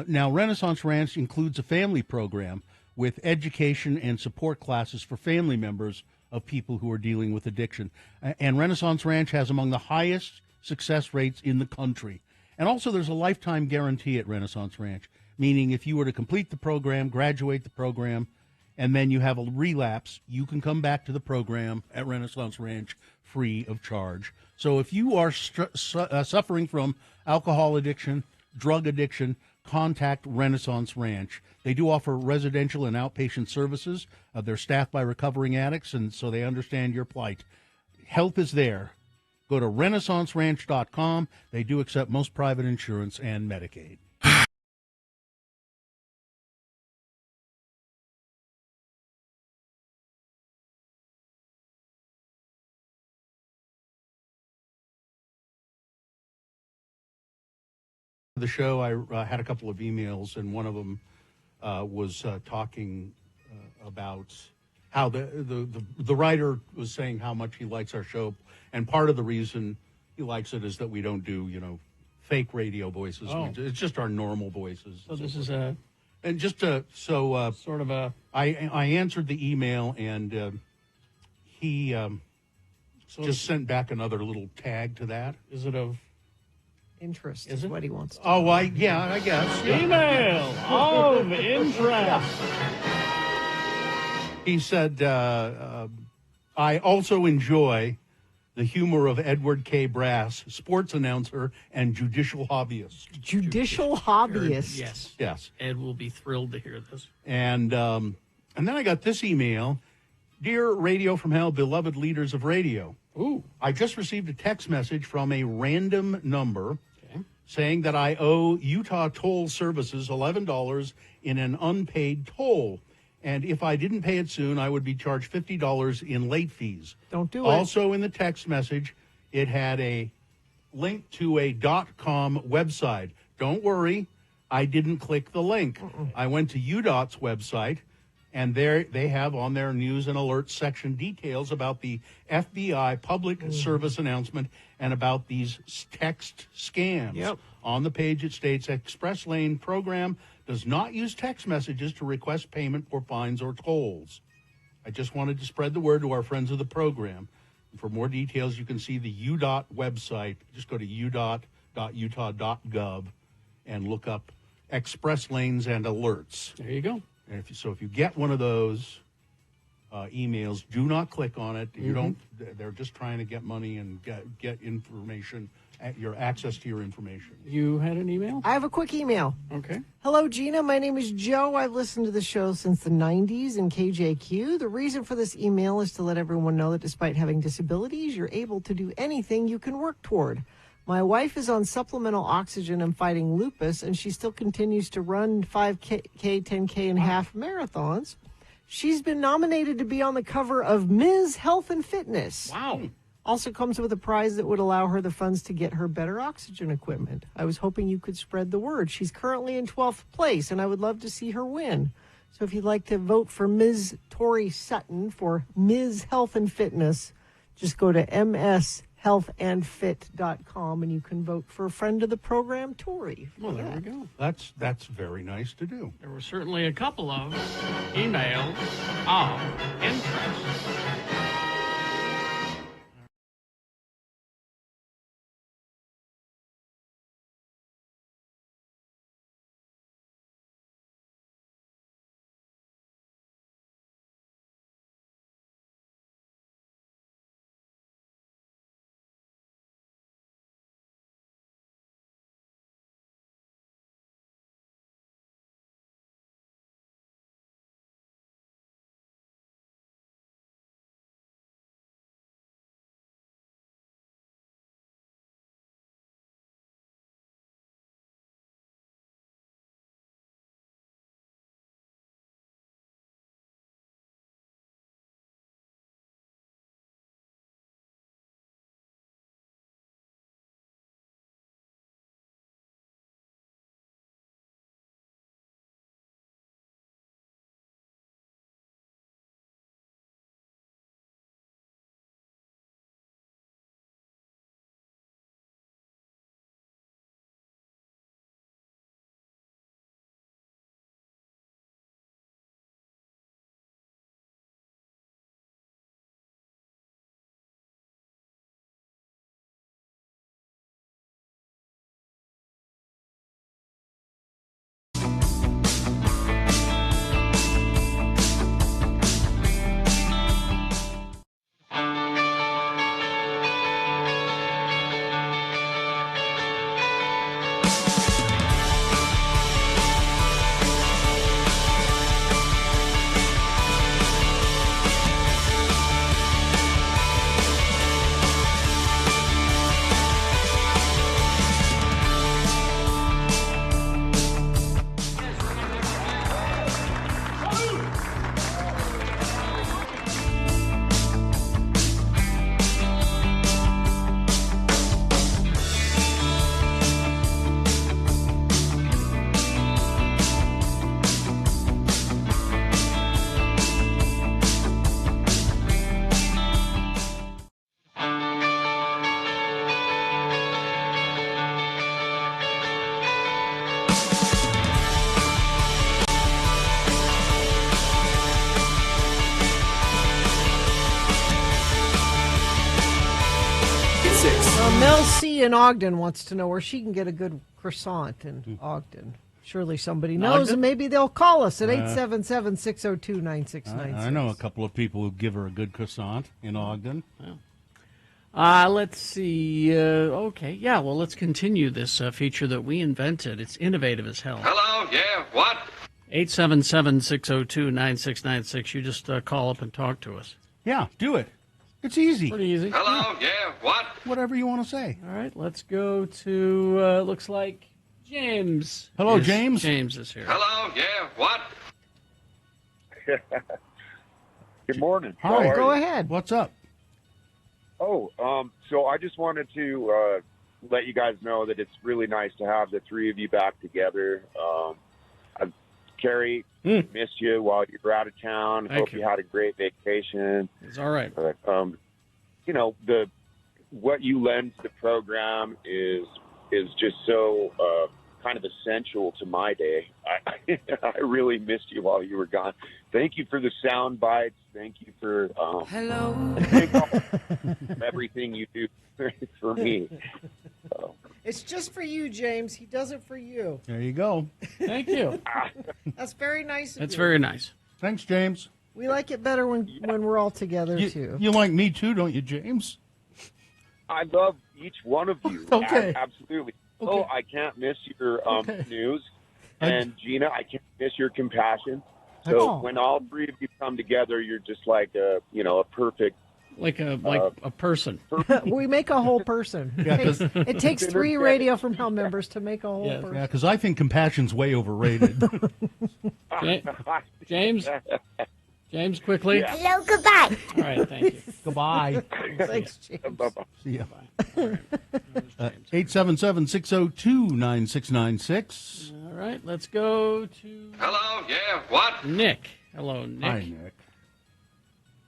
Now, Renaissance Ranch includes a family program with education and support classes for family members of people who are dealing with addiction. And Renaissance Ranch has among the highest success rates in the country. And also there's a lifetime guarantee at Renaissance Ranch, meaning if you were to complete the program, graduate the program, and then you have a relapse, you can come back to the program at Renaissance Ranch free of charge. So if you are suffering from alcohol addiction, drug addiction, contact Renaissance Ranch. They do offer residential and outpatient services. They're staffed by recovering addicts, and so they understand your plight. Help is there. Go to RenaissanceRanch.com. They do accept most private insurance and Medicaid. The show, I had a couple of emails, and one of them was talking about how the writer was saying how much he likes our show, and part of the reason he likes it is that we don't do fake radio voices. Oh. It's just our normal voices. So this is a and just sort of a. I answered the email, and he just sent back another little tag to that. Is it of interest? Is it what he wants to Oh, I guess. Email of interest. He said, I also enjoy the humor of Edward K. Brass, sports announcer and judicial hobbyist. Judicial hobbyist. Yes. Yes. Ed will be thrilled to hear this. And then I got this email. Dear Radio from Hell, beloved leaders of radio. Ooh. I just received a text message from a random number saying that I owe Utah Toll Services $11 in an unpaid toll. And if I didn't pay it soon, I would be charged $50 in late fees. Don't do it. Also in the text message, it had a link to a .com website. Don't worry, I didn't click the link. I went to UDOT's website, and there they have on their news and alerts section details about the FBI public service announcement and about these text scams. Yep. On the page it states, Express Lane program does not use text messages to request payment for fines or tolls. I just wanted to spread the word to our friends of the program. For more details, you can see the UDOT website. Just go to udot.utah.gov and look up Express Lanes and Alerts. There you go. And if you get one of those emails, do not click on it. You don't. They're just trying to get money and get information, your access to your information. You had an email? I have a quick email. Okay. Hello, Gina. My name is Joe. I've listened to the show since the 90s in KJQ. The reason for this email is to let everyone know that despite having disabilities, you're able to do anything you can work toward. My wife is on supplemental oxygen and fighting lupus, and she still continues to run 5K, 10K, and half marathons. She's been nominated to be on the cover of Ms. Health and Fitness. Wow. Also comes with a prize that would allow her the funds to get her better oxygen equipment. I was hoping you could spread the word. She's currently in 12th place, and I would love to see her win. So if you'd like to vote for Ms. Tori Sutton for Ms. Health and Fitness, just go to mshealthandfit.com, and you can vote for a friend of the program, Tori. Well, there we go. That's very nice to do. There were certainly a couple of emails of interest. Chelsea in Ogden wants to know where she can get a good croissant in Ogden. Surely somebody knows, Ogden? and maybe they'll call us at 877-602-9696. I know a couple of people who give her a good croissant in Ogden. Let's see. Okay, yeah, well, let's continue this feature that we invented. It's innovative as hell. Hello, yeah, what? 877-602-9696. You just call up and talk to us. Yeah, do it. It's easy. Pretty easy. Hello, yeah, what? Whatever you want to say. All right, let's go to, looks like James. Hello, James. James is here. Hello, yeah, what? Good morning. Hi. Go ahead. What's up? So I just wanted to let you guys know that it's really nice to have the three of you back together. Carrie, missed you while you were out of town. Hope you had a great vacation. It's all right. But, you know, what you lend to the program is just so kind of essential to my day. I really missed you while you were gone. Thank you for the sound bites. Thank you for everything you do for me. It's just for you, James. He does it for you. There you go. Thank you. That's very nice of That's you. very nice. Thanks, James. We like it better when we're all together, too. You like me, too, don't you, James? I love each one of you. Okay. Absolutely. Okay. Oh, I can't miss your news. And Gina, I can't miss your compassion. So when all three of you come together, you're just like a perfect. Like a person. We make a whole person. Yeah, it takes 3 Radio from Hell members to make a whole person. Yeah, because I think compassion's way overrated. James, quickly. Yeah. Hello, goodbye. All right, thank you. Goodbye. Thanks, James. Bye-bye. See ya. 877-602-9696. All right, let's go to Hello, yeah, what? Nick. Hello, Nick. Hi, Nick.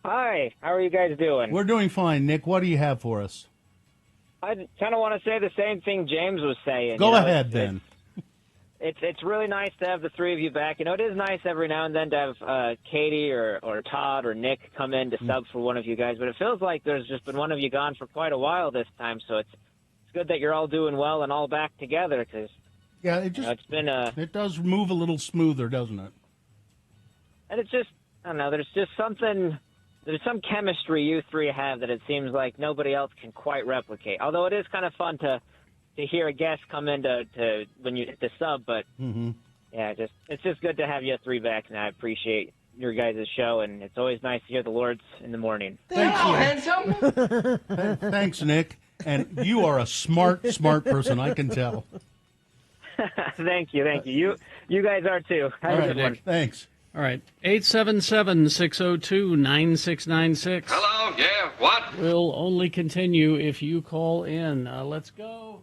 Hi, how are you guys doing? We're doing fine, Nick. What do you have for us? I kind of want to say the same thing James was saying. Go ahead, then. It's really nice to have the three of you back. You know, it is nice every now and then to have Katie or Todd or Nick come in to sub for one of you guys, but it feels like there's just been one of you gone for quite a while this time, so it's good that you're all doing well and all back together, because it's been it does move a little smoother, doesn't it? And it's just, I don't know, there's some chemistry you three have that it seems like nobody else can quite replicate. Although it is kind of fun to hear a guest come in to when you hit the sub, but yeah, it's just good to have you three back, and I appreciate your guys' show, and it's always nice to hear the Lords in the morning. Thanks, Thanks, Nick. And you are a smart person, I can tell. Thank you. You guys are too. Have a good one. Thanks. All right, 877-602-9696. Hello, yeah, what? We'll only continue if you call in. Let's go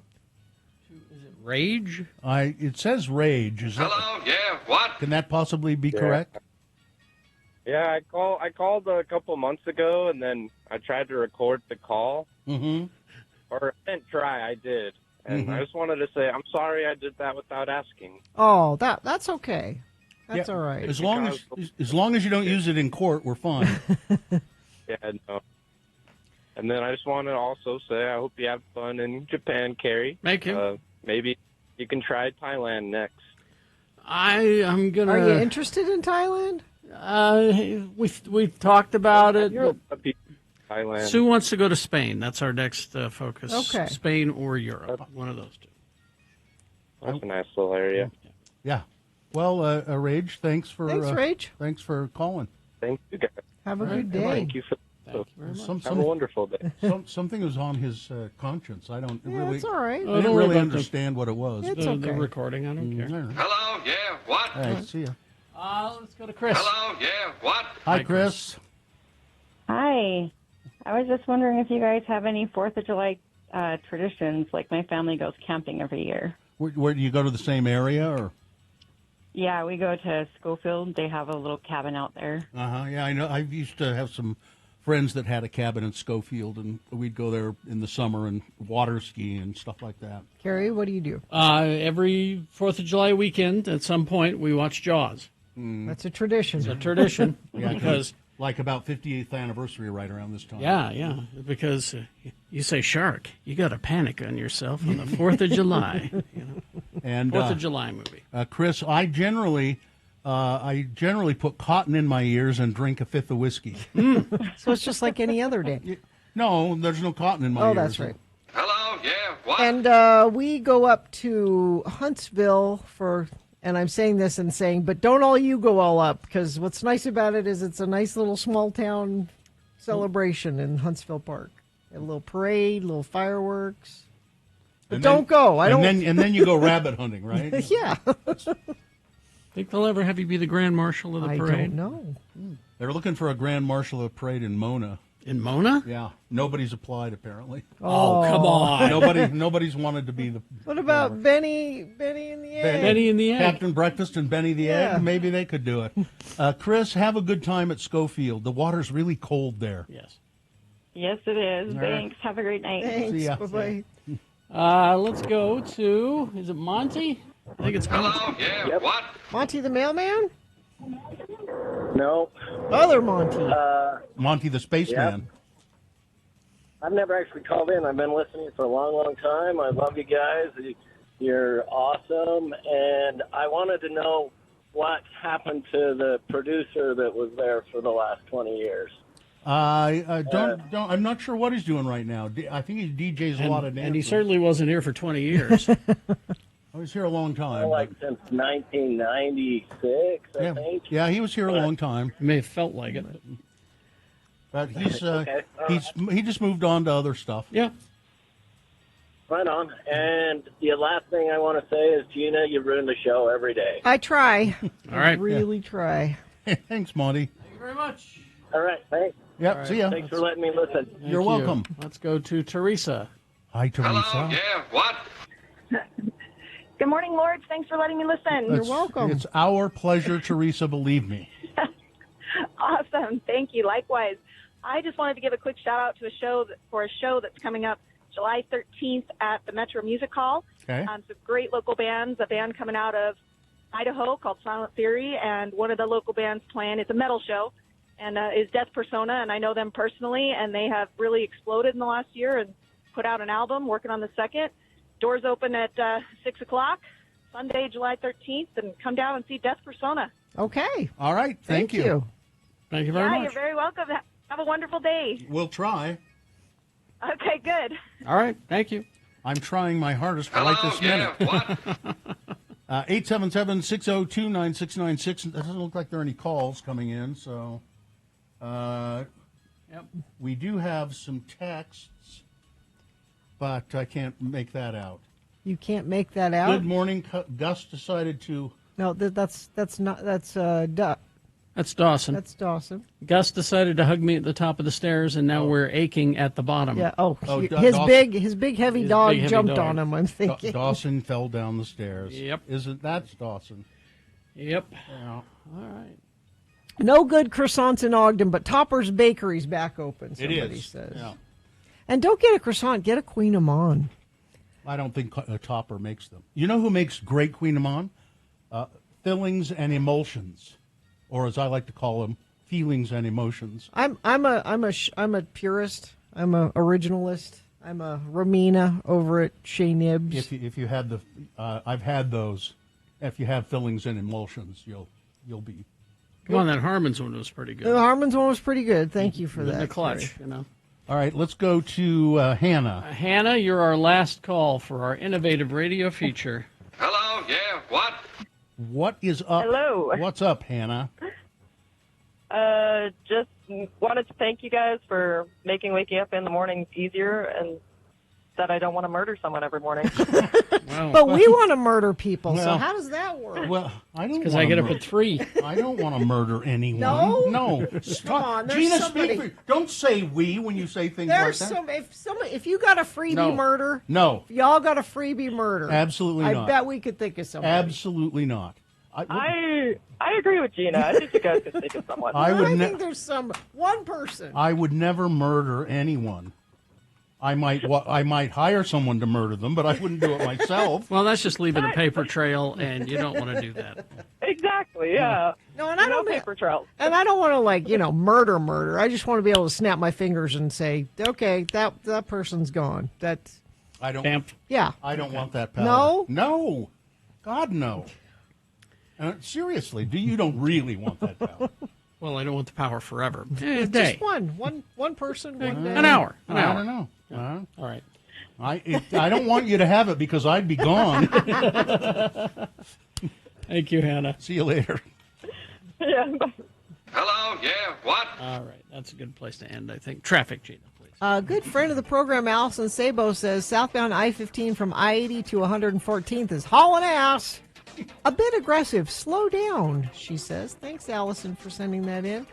to, is it Rage? It says Rage. Hello, yeah, what? Can that possibly be correct? Yeah, I called a couple months ago, and then I tried to record the call. Mm-hmm. Or I didn't try, I did. And I just wanted to say, I'm sorry I did that without asking. Oh, that's okay. That's all right. As long as you don't use it in court, we're fine. Yeah, no. And then I just want to also say I hope you have fun in Japan, Carrie. Thank you. Maybe you can try Thailand next. I'm gonna. Are you interested in Thailand? We've talked about it. Thailand. Sue wants to go to Spain. That's our next focus. Okay. Spain or Europe, one of those two. That's a nice little area. Yeah. Well, Rage, thanks for Rage. Thanks for calling. Thank you, guys. Have a good day. Thank you very much. Have a wonderful day. Something was on his conscience. I don't really. It's all right. I didn't really understand what it was. It's okay. The recording, I don't care. Hello, yeah, what? All right, see ya. Let's go to Chris. Hello, yeah, what? Hi, Chris. Hi. I was just wondering if you guys have any 4th of July traditions. Like my family goes camping every year. Where do you go to the same area or? Yeah, we go to Schofield. They have a little cabin out there. Yeah, I know. I used to have some friends that had a cabin in Schofield, and we'd go there in the summer and water ski and stuff like that. Carrie, what do you do? Every 4th of July weekend, at some point, we watch Jaws. That's a tradition. It's a tradition because Like about 58th anniversary right around this time. Yeah, because you say shark, you got to panic on yourself on the 4th of July. And 4th of July movie. Chris, I generally put cotton in my ears and drink a fifth of whiskey. So it's just like any other day. No, there's no cotton in my ears. Oh, that's right. Hello, yeah, what? And we go up to Huntsville for, and I'm saying this and saying, but don't all you go all up, because what's nice about it is it's a nice little small town celebration in Huntsville Park. A little parade, little fireworks. But And don't then- go. I don't. And then you go rabbit hunting, right? Yeah. Think they'll ever have you be the Grand Marshal of the I parade? don't know. They're looking for a Grand Marshal of the parade in Mona. In Mona? Yeah. Nobody's applied, apparently. Oh, come on. Nobody's wanted to be the... What about Benny in the Egg? Benny and the Egg. Captain Breakfast and Benny the Yeah. Egg. Maybe they could do it. Chris, have a good time at Schofield. The water's really cold there. Yes. Yes, it is. All right. Thanks. Have a great night. Thanks. See ya. Bye-bye. Let's go to, is it Monty? I think it's Monty. Hello, yeah, what? Monty the mailman? No. Other Monty. Monty the Spaceman. I've never actually called in. I've been listening for a long, long time. I love you guys. You're awesome. And I wanted to know what happened to the producer that was there for the last 20 years. I'm not sure what he's doing right now. I think he DJs a lot of dances. And he certainly wasn't here for 20 years. I was here a long time. Like since 1996, I think. Yeah, he was here a long time. May have felt like it. But he's Okay. he just moved on to other stuff. Yeah. Right on. And the last thing I want to say is, Gina, you ruin the show every day. I try. All right. I really try. Thanks, Monty. Thank you very much. All right, thanks. Yep, All right. see ya. Thanks for letting me listen. Thank You're you. welcome. Let's go to Teresa. Hi, Teresa. Hello, yeah, what? Good morning, Lords. Thanks for letting me listen. You're welcome. It's our pleasure, Teresa, believe me. Awesome. Thank you. Likewise. I just wanted to give a quick shout out to a show that's coming up July 13th at the Metro Music Hall. Okay. Some great local bands, a band coming out of Idaho called Silent Theory, and one of the local bands playing, it's a metal show, and is Death Persona, and I know them personally, and they have really exploded in the last year and put out an album, working on the second. Doors open at 6 o'clock, Sunday, July 13th, and come down and see Death Persona. Okay. All right. Thank you. Thank you very Yeah, much. you're very welcome. Have a wonderful day. We'll try. Okay, good. All right. Thank you. I'm trying my hardest for Hello, like this yeah, minute. what? 877-602-9696. It doesn't look like there are any calls coming in, so we do have some texts, but I can't make that out. You can't make that out? Good morning. Gus decided to... No, that's That's Dawson. That's Dawson. Gus decided to hug me at the top of the stairs, and now we're aching at the bottom. Yeah. Oh, his Dawson- big heavy dog big heavy jumped dog. on him. I'm thinking. Dawson fell down the stairs. Yep. That's Dawson. Yep. Yeah. All right. No good croissants in Ogden, but Topper's Bakery's back open. Somebody is. says. Yeah. And don't get a croissant. Get a Queen Amman. I don't think Topper makes them. You know who makes great Queen Amman? Fillings and emulsions, or as I like to call them, feelings and emotions. I'm a purist. I'm a originalist. I'm a Romina over at Shea Nibs. If you had the, I've had those. If you have fillings and emulsions, you'll be. Come on, that Harmon's one was pretty good. The Harmon's one was pretty good. Thank you for In that. the clutch, Terry. you know. All right, let's go to Hannah. Hannah, you're our last call for our innovative radio feature. Hello, yeah, what? What is up? Hello. What's up, Hannah? Just wanted to thank you guys for making waking up in the morning easier, and that I don't want to murder someone every morning. But we want to murder people, so Well, how does that work? Well, I don't. 'cause wanna I get up mur- at 3. I don't want to murder anyone. No? No. Come Stop. on, there's Gina, somebody- speak for, don't say we when you say things There's like that. if you got a freebie No. murder, No. if y'all got a freebie murder, Absolutely I not. bet we could think of somebody. Absolutely not. I agree with Gina. I think you guys could think of someone. I would ne- think there's one person. I would never murder anyone. I might hire someone to murder them, but I wouldn't do it myself. Well, that's just leaving a paper trail, and you don't want to do that. Exactly. exactly. Yeah. No, and I don't paper trails. And I don't want to murder. I just want to be able to snap my fingers and say, okay, that person's gone. That's I don't. Stamped. Yeah. I don't want that power. No? No. God, no. Seriously, you don't really want that power? Well, I don't want the power forever. A just day. one person, one day. An hour. I don't know. All right. I don't want you to have it because I'd be gone. Thank you, Hannah. See you later. Yeah. Hello, yeah, what? All right. That's a good place to end, I think. Traffic, Gina, please. A good friend of the program, Allison Sabo, says southbound I-15 from I-80 to 114th is hauling ass. A bit aggressive. Slow down, she says. Thanks, Allison, for sending that in.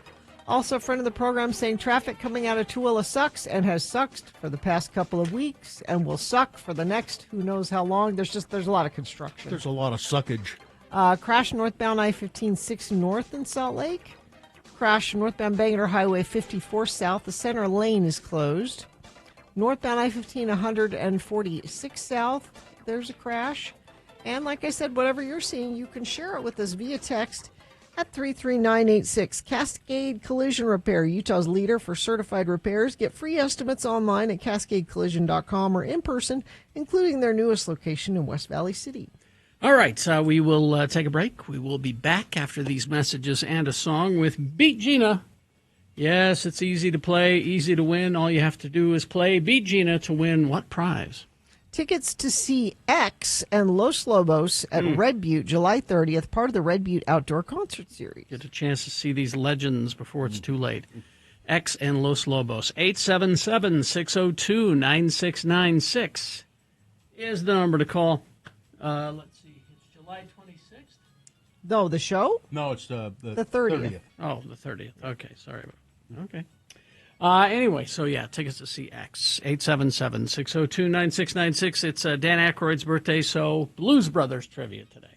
Also, a friend of the program saying traffic coming out of Tooele sucks and has sucked for the past couple of weeks and will suck for the next who knows how long. There's a lot of construction. There's a lot of suckage. Crash northbound I-15 6 north in Salt Lake. Crash northbound Bangor Highway 54 south. The center lane is closed. Northbound I-15 146 south. There's a crash. And like I said, whatever you're seeing, you can share it with us via text at 33986. Cascade Collision Repair, Utah's leader for certified repairs. Get free estimates online at cascadecollision.com or in person, including their newest location in West Valley City. All right, we will take a break. We will be back after these messages and a song with Beat Gina. Yes, it's easy to play, easy to win. All you have to do is play Beat Gina to win what prize? Tickets to see X and Los Lobos at Red Butte, July 30th, part of the Red Butte Outdoor Concert Series. Get a chance to see these legends before it's too late. X and Los Lobos. 877-602-9696 is the number to call. Let's see, it's July 26th? No, the show? No, it's the 30th. Oh, the 30th. Okay, sorry. Okay. Anyway, so yeah, tickets to see X. 877-602-9696. It's Dan Aykroyd's birthday, so Blues Brothers trivia today.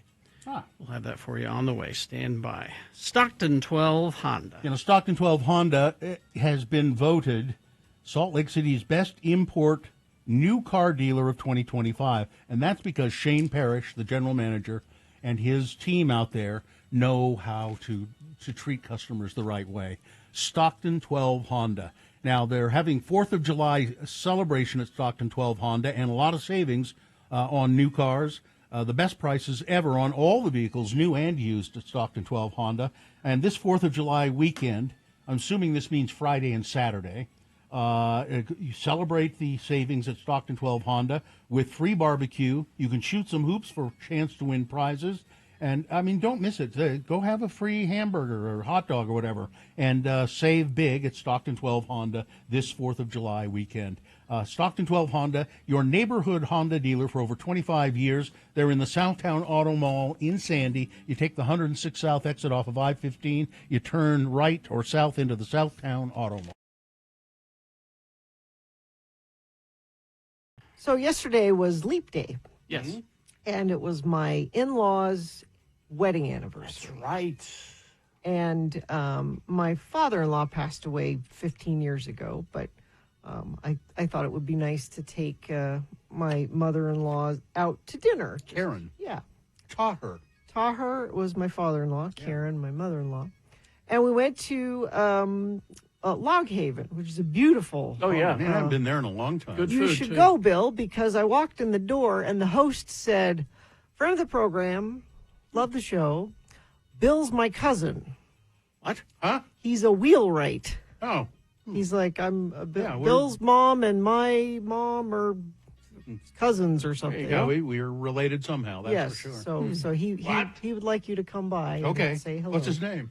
We'll have that for you on the way. Stand by. Stockton 12 Honda. Stockton 12 Honda has been voted Salt Lake City's best import new car dealer of 2025. And that's because Shane Parrish, the general manager, and his team out there know how to treat customers the right way. Stockton 12 Honda. Now, they're having 4th of July celebration at Stockton 12 Honda and a lot of savings on new cars. The best prices ever on all the vehicles, new and used, at Stockton 12 Honda. And this 4th of July weekend, I'm assuming this means Friday and Saturday, you celebrate the savings at Stockton 12 Honda with free barbecue. You can shoot some hoops for a chance to win prizes. And, I mean, don't miss it. Go have a free hamburger or hot dog or whatever and save big at Stockton 12 Honda this 4th of July weekend. Stockton 12 Honda, your neighborhood Honda dealer for over 25 years. They're in the Southtown Auto Mall in Sandy. You take the 106 South exit off of I-15. You turn right or south into the Southtown Auto Mall. So yesterday was Leap Day. Yes. And it was my in-laws' wedding anniversary. That's right. And my father-in-law passed away 15 years ago, but I thought it would be nice to take my mother-in-law out to dinner. Karen. Yeah. Taher was my father-in-law, Karen, my mother-in-law. And we went to Log Haven, which is a beautiful Oh, yeah. home. Man, I haven't been there in a long time. Good You food, should too. go, Bill, because I walked in the door and the host said, friend of the program, love the show. Bill's my cousin. What? Huh? He's a wheelwright. Oh. He's like, I'm Yeah, we're- Bill's mom and my mom are cousins or There something. you go. We're related somehow, that's yes, for sure. so he would like you to come by and Okay. say hello. What's his name?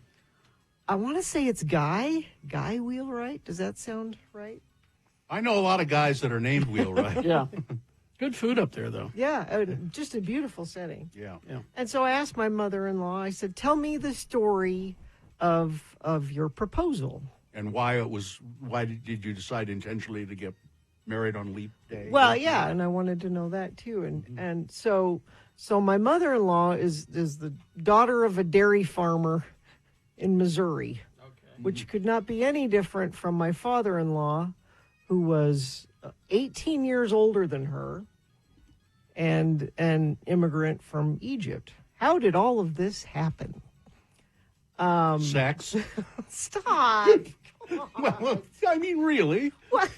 I want to say it's Guy Wheelwright. Does that sound right? I know a lot of guys that are named Wheelwright. Yeah. Good food up there, though. Yeah, just a beautiful setting. Yeah. And so I asked my mother-in-law, I said, tell me the story of your proposal. And why did you decide intentionally to get married on Leap Day? Well, yeah, and I wanted to know that too. And so my mother-in-law is the daughter of a dairy farmer in Missouri, which could not be any different from my father-in-law, who was 18 years older than her and an immigrant from Egypt. How did all of this happen? Sex. Stop. Well, I mean, really. What?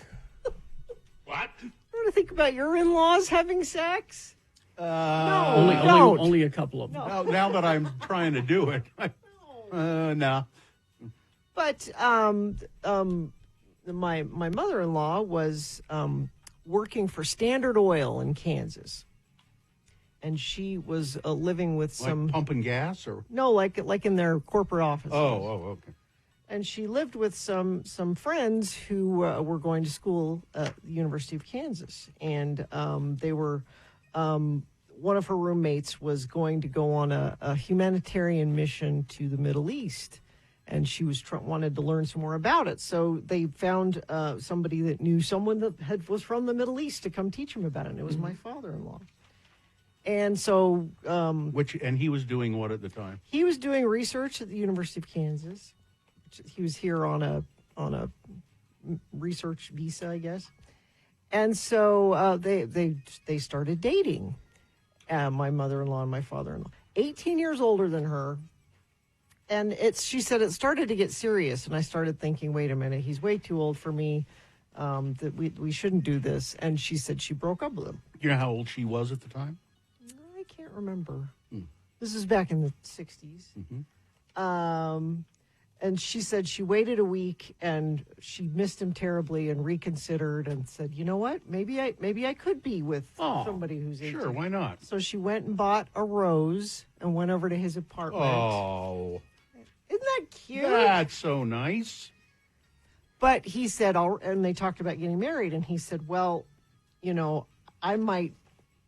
What? You want to think about your in-laws having sex? No, Only a couple of them. Now that I'm trying to do it, no. But my mother-in-law was working for Standard Oil in Kansas, and she was living with some pumping gas or like in their corporate office. Oh, okay. And she lived with some friends who were going to school at the University of Kansas, and they were. One of her roommates was going to go on a humanitarian mission to the Middle East, and she was wanted to learn some more about it. So they found somebody that knew someone that was from the Middle East to come teach them about it. And it was my father-in-law. And so, and he was doing what at the time? He was doing research at the University of Kansas. He was here on a research visa, I guess. And so they started dating. My mother-in-law and my father-in-law, 18 years older than her. And she said it started to get serious. And I started thinking, wait a minute, he's way too old for me, that we shouldn't do this. And she said she broke up with him. You know how old she was at the time? I can't remember. This is back in the 60s. And she said she waited a week and she missed him terribly and reconsidered and said, you know what? Maybe I could be with somebody who's 18. Sure, why not? So she went and bought a rose and went over to his apartment. Oh. Isn't that cute? That's so nice. But he said, and they talked about getting married, and he said, well, I might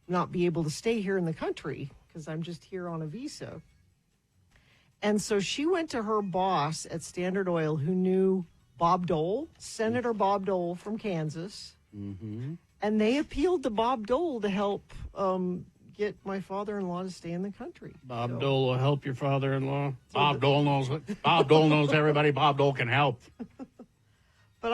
not be able to stay here in the country because I'm just here on a visa. And so she went to her boss at Standard Oil, who knew Bob Dole, Senator Bob Dole from Kansas. Mm-hmm. And they appealed to Bob Dole to help get my father-in-law to stay in the country. Bob Dole will help your father-in-law. Bob Dole knows everybody. Bob Dole can help. But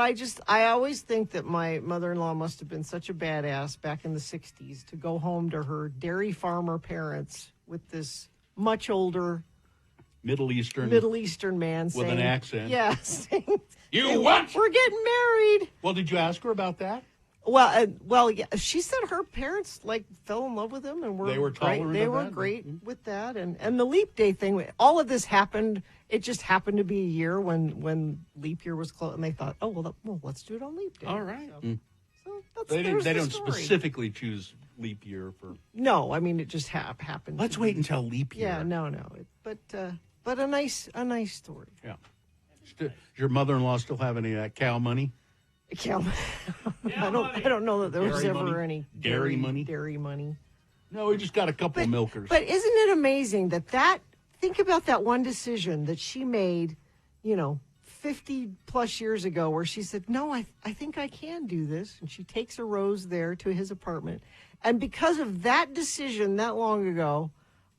I always think that my mother-in-law must have been such a badass back in the 60s to go home to her dairy farmer parents with this much older Middle Eastern man with saying, an accent. Yes. You what? We're getting married. Well, did you ask her about that? Well, yeah. She said her parents fell in love with him, and they were tolerant great. They of were that? great with that, and the leap day thing. All of this happened. It just happened to be a year when leap year was close, and they thought, well, let's do it on leap day. All right. So that's they don't story. Specifically choose leap year for. No, I mean it just happened. Let's wait until leap year. Yeah, no, but a nice story. Yeah. Does your mother-in-law still have any of that cow money? Cow. I don't know that there was Dairy ever money? any Dairy money. Dairy money. No, we just got a couple of milkers. But isn't it amazing that think about that one decision that she made, 50 plus years ago, where she said, no, I think I can do this. And she takes a rose there to his apartment. And because of that decision that long ago,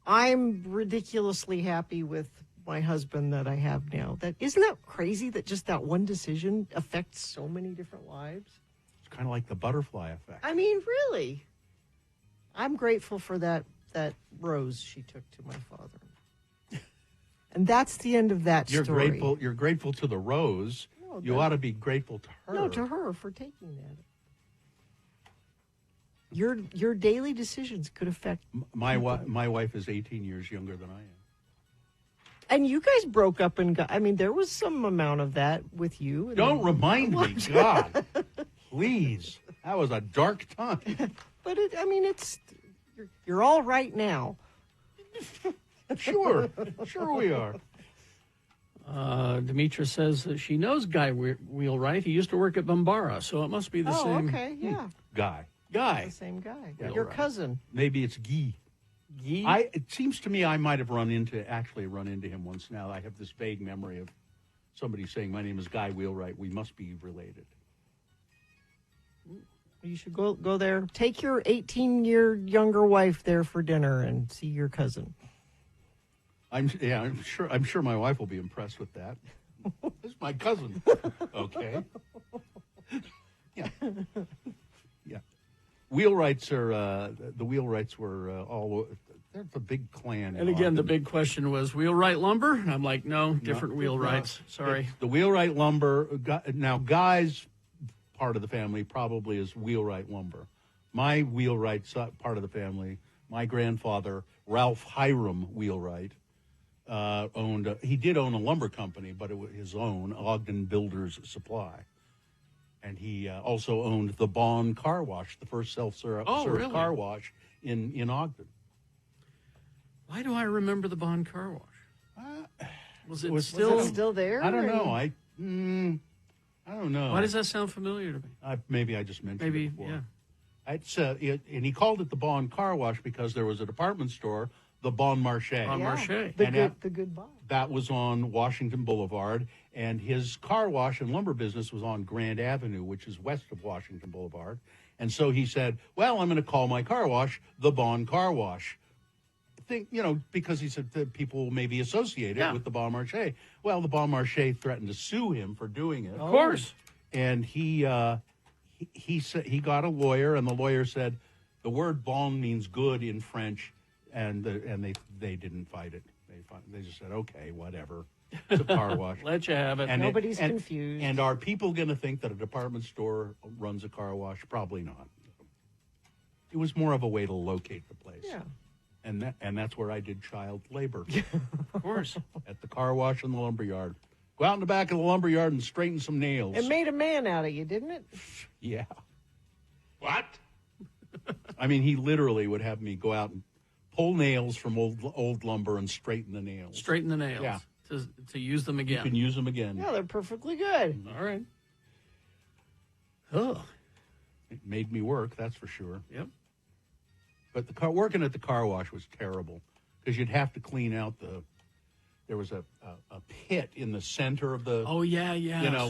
I'm ridiculously happy with my husband that I have now. Isn't that crazy that just that one decision affects so many different lives? It's kind of like the butterfly effect. I mean, really. I'm grateful for that rose she took to my father. And that's the end of that story. You're grateful to the rose. No, you ought to be grateful to her. No, to her for taking that. Your daily decisions could affect my wife is 18 years younger than I am. And you guys broke up and there was some amount of that with you. Don't remind me, God. Please. That was a dark time. But you're all right now. Sure we are. Demetra says that she knows Guy Wheelwright. He used to work at Bombara, so it must be the same. Oh, okay, yeah. Guy. The same guy. Yeah, your right. cousin. Maybe it's Guy. Guy? It seems to me I might have run into him once now. I have this vague memory of somebody saying, my name is Guy Wheelwright. We must be related. You should go there. Take your 18-year younger wife there for dinner and see your cousin. I'm sure my wife will be impressed with that. This is my cousin. Okay. Yeah. Yeah. Wheelwrights are the Wheelwrights were all They're the big clan. And again, the big question was wheelwright lumber? And I'm like, no, different wheelwrights. Sorry. The wheelwright lumber, now Guy's part of the family probably is wheelwright lumber. My wheelwright part of the family, my grandfather, Ralph Hiram Wheelwright, he did own a lumber company, but it was his own, Ogden Builders Supply. And he also owned the Bond Car Wash, the first self-serve really? car wash in Ogden. Why do I remember the Bond Car Wash? Was it still there? I don't know. I don't know. Why does that sound familiar to me? Maybe I just mentioned Maybe, it before. yeah. And he called it the Bond Car Wash because there was a department store, the Bon Marché. Bon Marché. The good Bond. That was on Washington Boulevard, and his car wash and lumber business was on Grand Avenue, which is west of Washington Boulevard. And so he said, well, I'm going to call my car wash the Bon Car Wash. Because he said that people will maybe associate it with the Bon Marché. Well, the Bon Marché threatened to sue him for doing it. Of course. And he said he got a lawyer, and the lawyer said the word bon means good in French, and they didn't fight it. They just said, okay, whatever. It's a car wash. Let you have it. And Nobody's confused. And are people going to think that a department store runs a car wash? Probably not. It was more of a way to locate the place. Yeah. And that's where I did child labor. Of course. At the car wash and the lumber yard. Go out in the back of the lumber yard and straighten some nails. It made a man out of you, didn't it? Yeah. What? I mean, he literally would have me go out and pull nails from old lumber and straighten the nails. Straighten the nails. Yeah. To use them again. You can use them again. Yeah, they're perfectly good. All right. Oh. It made me work, that's for sure. Yep. But working at the car wash was terrible because you'd have to clean out there was a pit in the center of the... Oh, yeah.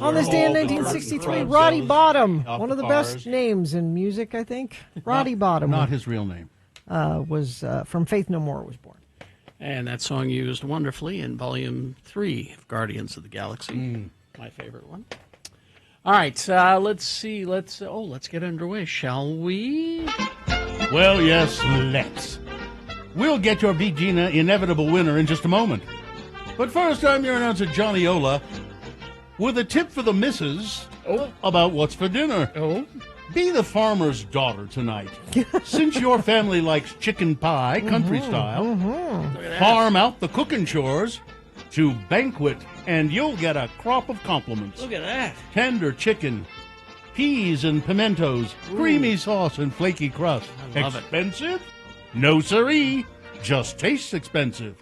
On this day in 1963, Roddy Bottom, one of the best names in music, I think. Roddy Bottom. Not his real name. Was from Faith No More was born. And that song used wonderfully in Volume 3 of Guardians of the Galaxy. My favorite one. All right, let's see. Let's get underway, shall we? Well, yes, let's. We'll get your Beat Gina inevitable winner in just a moment. But first, I'm your announcer, Johnny Ola, with a tip for the missus about what's for dinner. Oh? Be the farmer's daughter tonight. Since your family likes chicken pie, country style, farm out the cooking chores to Banquet, and you'll get a crop of compliments. Look at that. Tender chicken, peas and pimentos, creamy sauce and flaky crust. I love Expensive? No siree. Just tastes expensive.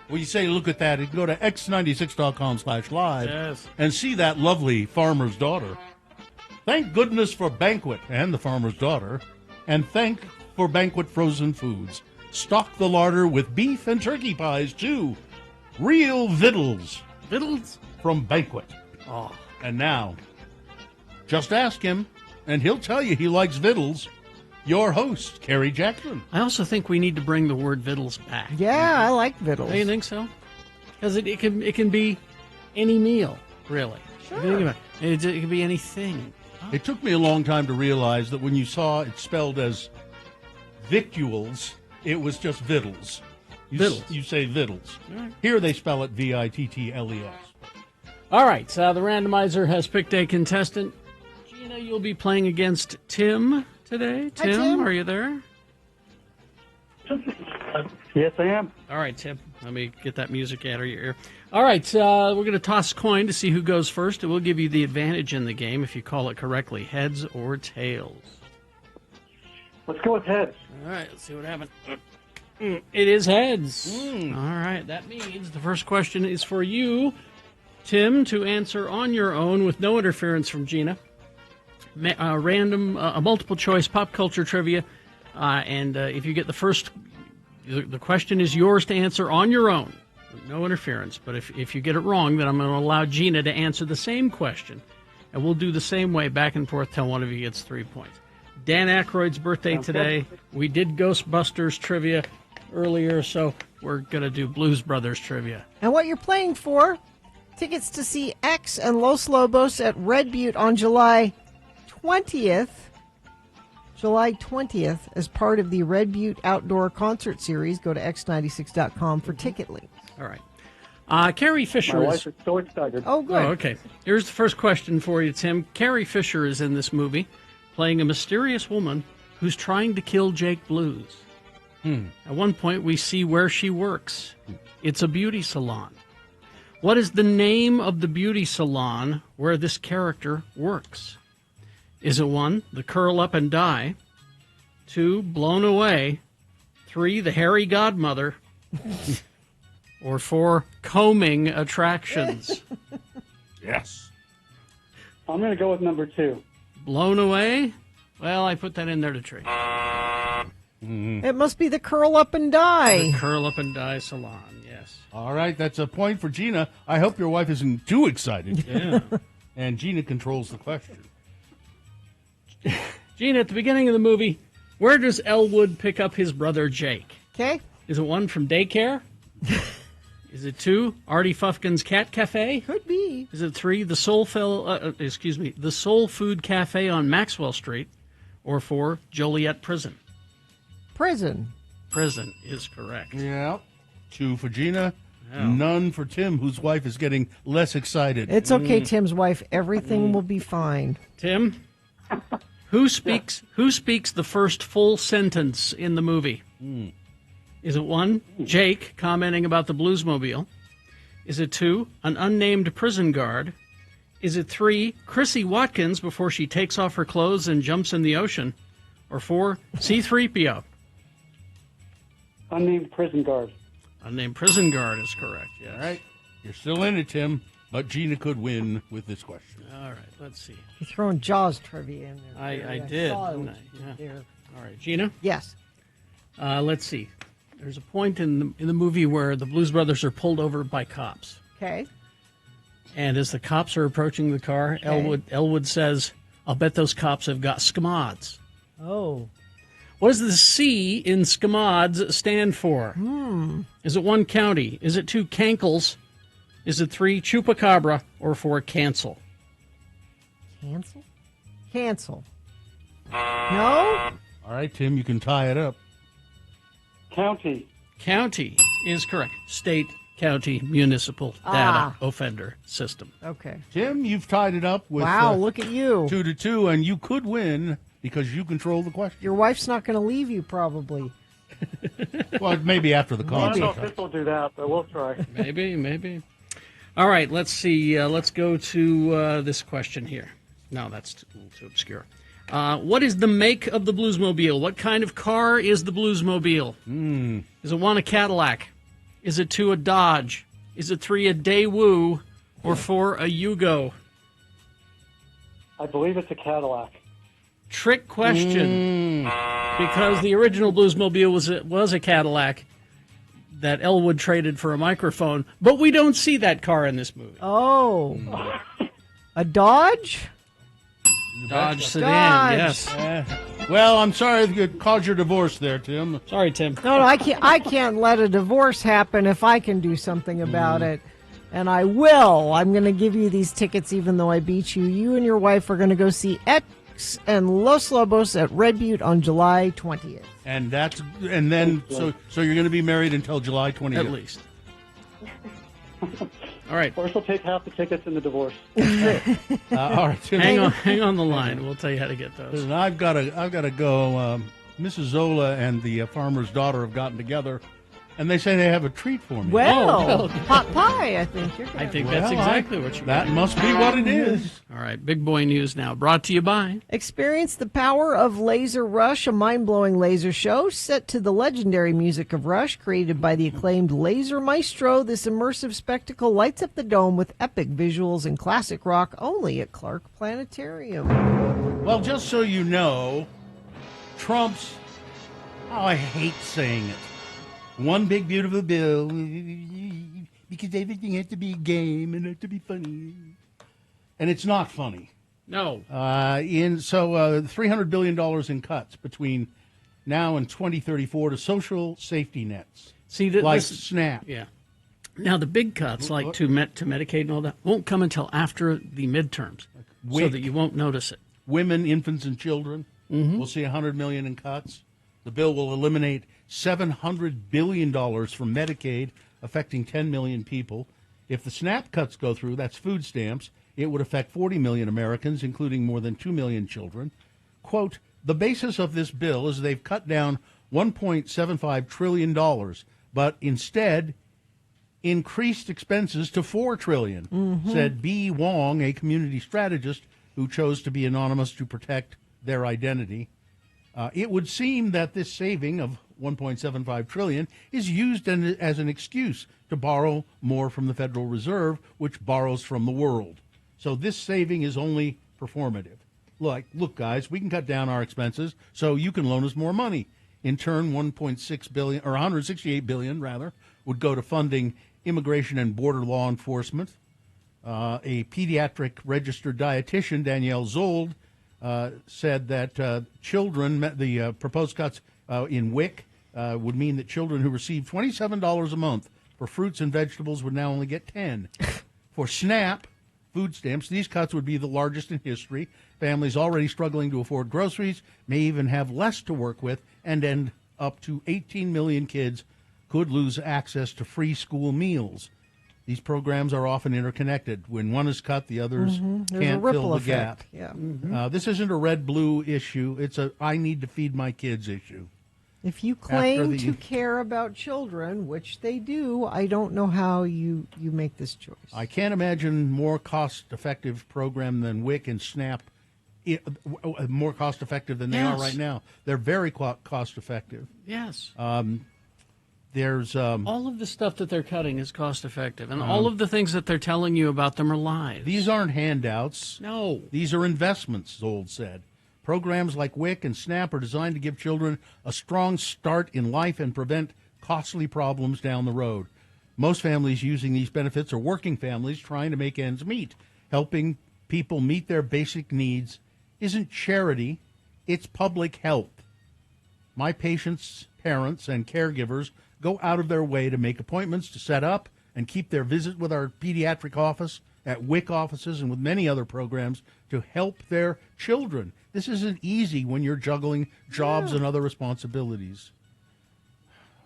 Well, you say, look at that. You can go to x96.com/live and see that lovely farmer's daughter. Thank goodness for Banquet and the farmer's daughter. And thank for Banquet frozen foods. Stock the larder with beef and turkey pies, too. Real vittles. Vittles? From Banquet. Oh. And now, just ask him, and he'll tell you he likes vittles. Your host, Kerry Jackson. I also think we need to bring the word vittles back. Yeah, I like vittles. Do you think so? Because it can be any meal, really. Sure. It can be anything. It took me a long time to realize that when you saw it spelled as victuals, it was just vittles. Vittles. You say vittles. All right. Here they spell it Vittles. All right, the randomizer has picked a contestant. Gina, you'll be playing against Tim today. Hi, Tim. Are you there? Yes, I am. All right, Tim. Let me get that music out of your ear. All right, we're going to toss a coin to see who goes first. It will give you the advantage in the game if you call it correctly, heads or tails. Let's go with heads. All right, let's see what happens. It is heads. All right, that means the first question is for you, Tim, to answer on your own with no interference from Gina. Random, multiple choice pop culture trivia, and if you get the first, the question is yours to answer on your own, no interference. But if you get it wrong, then I'm going to allow Gina to answer the same question, and we'll do the same way back and forth till one of you gets 3 points. Dan Aykroyd's birthday today. We did Ghostbusters trivia earlier, so we're going to do Blues Brothers trivia. And what you're playing for, tickets to see X and Los Lobos at Red Butte on July 20th. July 20th, as part of the Red Butte Outdoor Concert Series. Go to x96.com for ticket links. All right. Carrie Fisher My is... wife is so excited. Oh, good. Oh, okay. Here's the first question for you, Tim. Carrie Fisher is in this movie playing a mysterious woman who's trying to kill Jake Blues. At one point, we see where she works. It's a beauty salon. What is the name of the beauty salon where this character works? Is it 1, The Curl Up and Die, 2, Blown Away, 3, The Hairy Godmother, or 4, Combing Attractions? Yes. I'm going to go with number 2. Blown Away? Well, I put that in there to trick. It must be the Curl Up and Die. The Curl Up and Die Salon, yes. All right, that's a point for Gina. I hope your wife isn't too excited. Yeah. And Gina controls the question. Gina, at the beginning of the movie, where does Elwood pick up his brother Jake? Okay. Is it 1, from daycare? Is it 2, Artie Fufkin's Cat Cafe? Could be. Is it 3, the Soul Food Cafe on Maxwell Street? Or 4, Joliet Prison? Prison. Prison is correct. Yeah. 2 for Gina. Yeah. None for Tim, whose wife is getting less excited. It's okay, Tim's wife. Everything will be fine. Tim, who speaks the first full sentence in the movie? Is it 1, Jake commenting about the Bluesmobile? Is it 2, an unnamed prison guard? Is it 3, Chrissy Watkins before she takes off her clothes and jumps in the ocean? Or 4, C-3PO? Unnamed prison guard. Unnamed prison guard is correct, yes. All right. You're still in it, Tim, but Gina could win with this question. All right, let's see. You're throwing Jaws trivia in there. I did. saw it Didn't I? Yeah. there. All right, Gina? Yes. Let's see. There's a point in the movie where the Blues Brothers are pulled over by cops. Okay. And as the cops are approaching the car, Elwood says, I'll bet those cops have got scamods. Oh. What does the C in scamods stand for? Is it 1, county? Is it 2, cankles? Is it 3, chupacabra? Or 4, cancel? Cancel? Cancel. No? All right, Tim, you can tie it up. County. County is correct. State, county, municipal data offender system. Okay. Tim, you've tied it up with Wow, look at you. 2-2, and you could win because you control the question. Your wife's not going to leave you, probably. Well, maybe after the I don't concert. know if this will do that, but we'll try. Maybe. All right, let's see. Let's go to this question here. No, that's a little too obscure. What is the make of the Bluesmobile? What kind of car is the Bluesmobile? Is it 1, a Cadillac? Is it 2, a Dodge? Is it 3, a Daewoo? Or 4, a Yugo? I believe it's a Cadillac. Trick question. Because the original Bluesmobile was a Cadillac that Elwood traded for a microphone, but we don't see that car in this movie. Oh. A Dodge? Dodge sedan, Dodge. yes. Well, I'm sorry you caused your divorce there, Tim. Sorry, Tim. No, I can't let a divorce happen if I can do something about it. And I will. I'm going to give you these tickets even though I beat you. You and your wife are going to go see X and Los Lobos at Red Butte on July 20th. So you're going to be married until July 20th. At least. All right. Or she'll take half the tickets in the divorce. All right, Tim. Hang on the line. We'll tell you how to get those. Listen, I've got to go. Mrs. Zola and the farmer's daughter have gotten together, and they say they have a treat for me. Well, pot pie, I think. I think that's exactly what you That got. must be what it is. All right, big boy news now. Brought to you by... Experience the power of Laser Rush, a mind-blowing laser show set to the legendary music of Rush, created by the acclaimed Laser Maestro. This immersive spectacle lights up the dome with epic visuals and classic rock only at Clark Planetarium. Well, just so you know, Trump's, I hate saying it, one big beautiful bill, because everything has to be a game and has to be funny. And it's not funny. No. $300 billion in cuts between now and 2034 to social safety nets. See, like this, SNAP. Yeah. Now, the big cuts, like to Medicaid and all that, won't come until after the midterms, so that you won't notice it. Women, infants, and children. We'll see $100 million in cuts. The bill will eliminate $700 billion from Medicaid, affecting 10 million people. If the SNAP cuts go through, that's food stamps, it would affect 40 million Americans, including more than 2 million children. Quote, the basis of this bill is they've cut down $1.75 trillion, but instead increased expenses to $4 trillion, said B. Wong, a community strategist who chose to be anonymous to protect their identity. It would seem that this saving of $1.75 trillion is used as an excuse to borrow more from the Federal Reserve, which borrows from the world. So this saving is only performative. Look, guys, we can cut down our expenses, so you can loan us more money. In turn, $1.6 billion, or $168 billion, rather, would go to funding immigration and border law enforcement. A pediatric registered dietitian, Danielle Zold, said that the proposed cuts in WIC would mean that children who receive $27 a month for fruits and vegetables would now only get $10. For SNAP, food stamps, these cuts would be the largest in history. Families already struggling to afford groceries may even have less to work with, and end up to 18 million kids could lose access to free school meals. These programs are often interconnected. When one is cut, the others can't fill the gap. Yeah. This isn't a red-blue issue. It's a I need to feed my kids issue. If you claim to care about children, which they do, I don't know how you make this choice. I can't imagine more cost-effective program than WIC and SNAP, more cost-effective than they are right now. They're very cost-effective. Yes. There's all of the stuff that they're cutting is cost-effective, and all of the things that they're telling you about them are lies. These aren't handouts. No. These are investments, Zold said. Programs like WIC and SNAP are designed to give children a strong start in life and prevent costly problems down the road. Most families using these benefits are working families trying to make ends meet. Helping people meet their basic needs isn't charity, it's public health. My patients, parents, and caregivers go out of their way to make appointments to set up and keep their visit with our pediatric office, at WIC offices, and with many other programs to help their children. This isn't easy when you're juggling jobs and other responsibilities.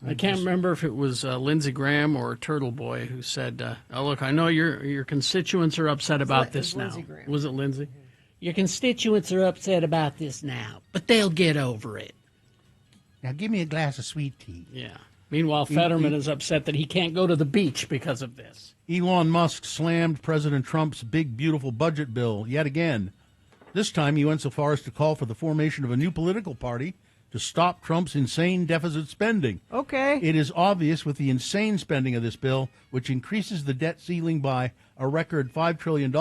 I can't remember if it was Lindsey Graham or Turtle Boy who said, oh, look, I know your constituents are upset about this now. Was it Lindsey? Your constituents are upset about this now, but they'll get over it. Now give me a glass of sweet tea. Yeah. Meanwhile, Fetterman is upset that he can't go to the beach because of this. Elon Musk slammed President Trump's big, beautiful budget bill yet again. This time he went so far as to call for the formation of a new political party to stop Trump's insane deficit spending. Okay. It is obvious with the insane spending of this bill, which increases the debt ceiling by a record $5 trillion,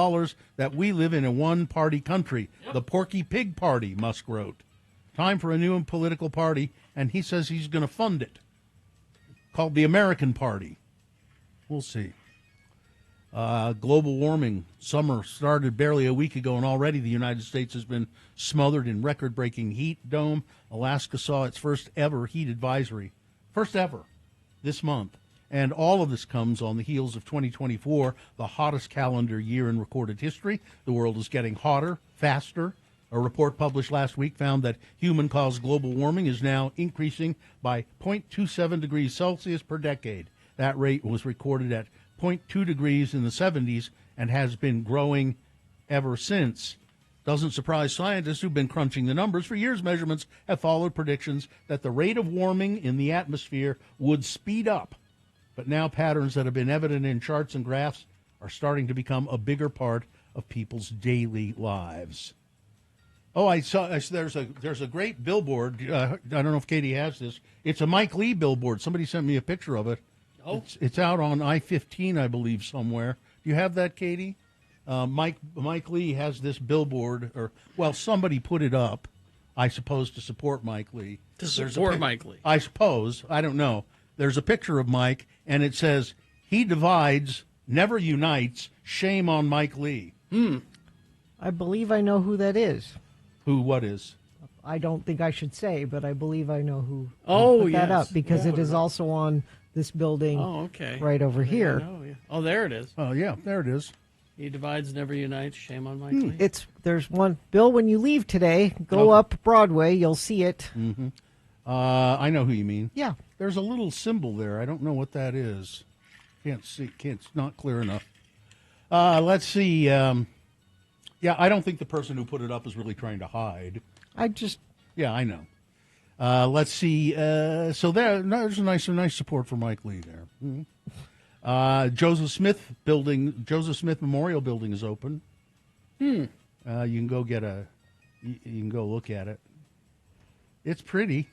that we live in a one-party country, the Porky Pig Party, Musk wrote. Time for a new political party, and he says he's going to fund it, called the American Party. We'll see. Global warming. Summer started barely a week ago, and already the United States has been smothered in record-breaking heat dome. Alaska saw its first ever heat advisory. First ever this month. And all of this comes on the heels of 2024, the hottest calendar year in recorded history. The world is getting hotter, faster. A report published last week found that human-caused global warming is now increasing by 0.27 degrees Celsius per decade. That rate was recorded at 0.2 degrees in the 70s and has been growing ever since. Doesn't surprise scientists who've been crunching the numbers. For years, measurements have followed predictions that the rate of warming in the atmosphere would speed up. But now patterns that have been evident in charts and graphs are starting to become a bigger part of people's daily lives. Oh, I saw there's a great billboard. I don't know if Katie has this. It's a Mike Lee billboard. Somebody sent me a picture of it. Oh. It's out on I-15, I believe, somewhere. Do you have that, Katie? Mike Lee has this billboard, somebody put it up, I suppose, to support Mike Lee. Mike Lee. I suppose. I don't know. There's a picture of Mike, and it says, "He divides, never unites. Shame on Mike Lee." I believe I know who that is. What is? I don't think I should say, but I believe I know who put that up, because it is also on this building right over here. Oh, there it is. Oh, yeah, there it is. He divides, never unites. Shame on Mike Lee. There's one, Bill, when you leave today, go up Broadway, you'll see it. Mm-hmm. I know who you mean. Yeah. There's a little symbol there. I don't know what that is. Can't see. It's not clear enough. Let's see. Yeah, I don't think the person who put it up is really trying to hide. Yeah, I know. Let's see. So there's a nice support for Mike Lee there. Mm-hmm. Joseph Smith Memorial Building is open. You can go you can go look at it. It's pretty.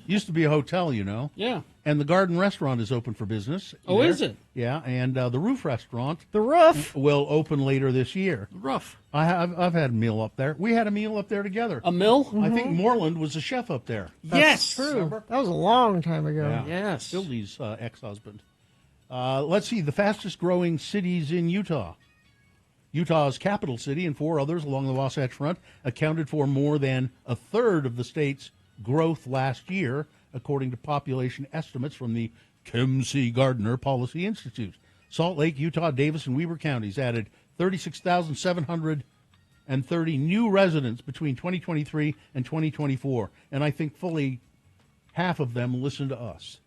Used to be a hotel, you know. Yeah. And the Garden Restaurant is open for business. Oh, there. is it? Yeah, and the Roof Restaurant. The Roof will open later this year. The Roof. I've had a meal up there. We had a meal up there together. A meal? I think Moreland was the chef up there. That's true. Remember? That was a long time ago. Yeah. Yes. Sylvie's ex-husband. Let's see, the fastest growing cities in Utah. Utah's capital city and 4 others along the Wasatch Front accounted for more than a third of the state's growth last year, according to population estimates from the Kim C. Gardner Policy Institute. Salt Lake, Utah, Davis, and Weber counties added 36,730 new residents between 2023 and 2024, and I think fully half of them listen to us.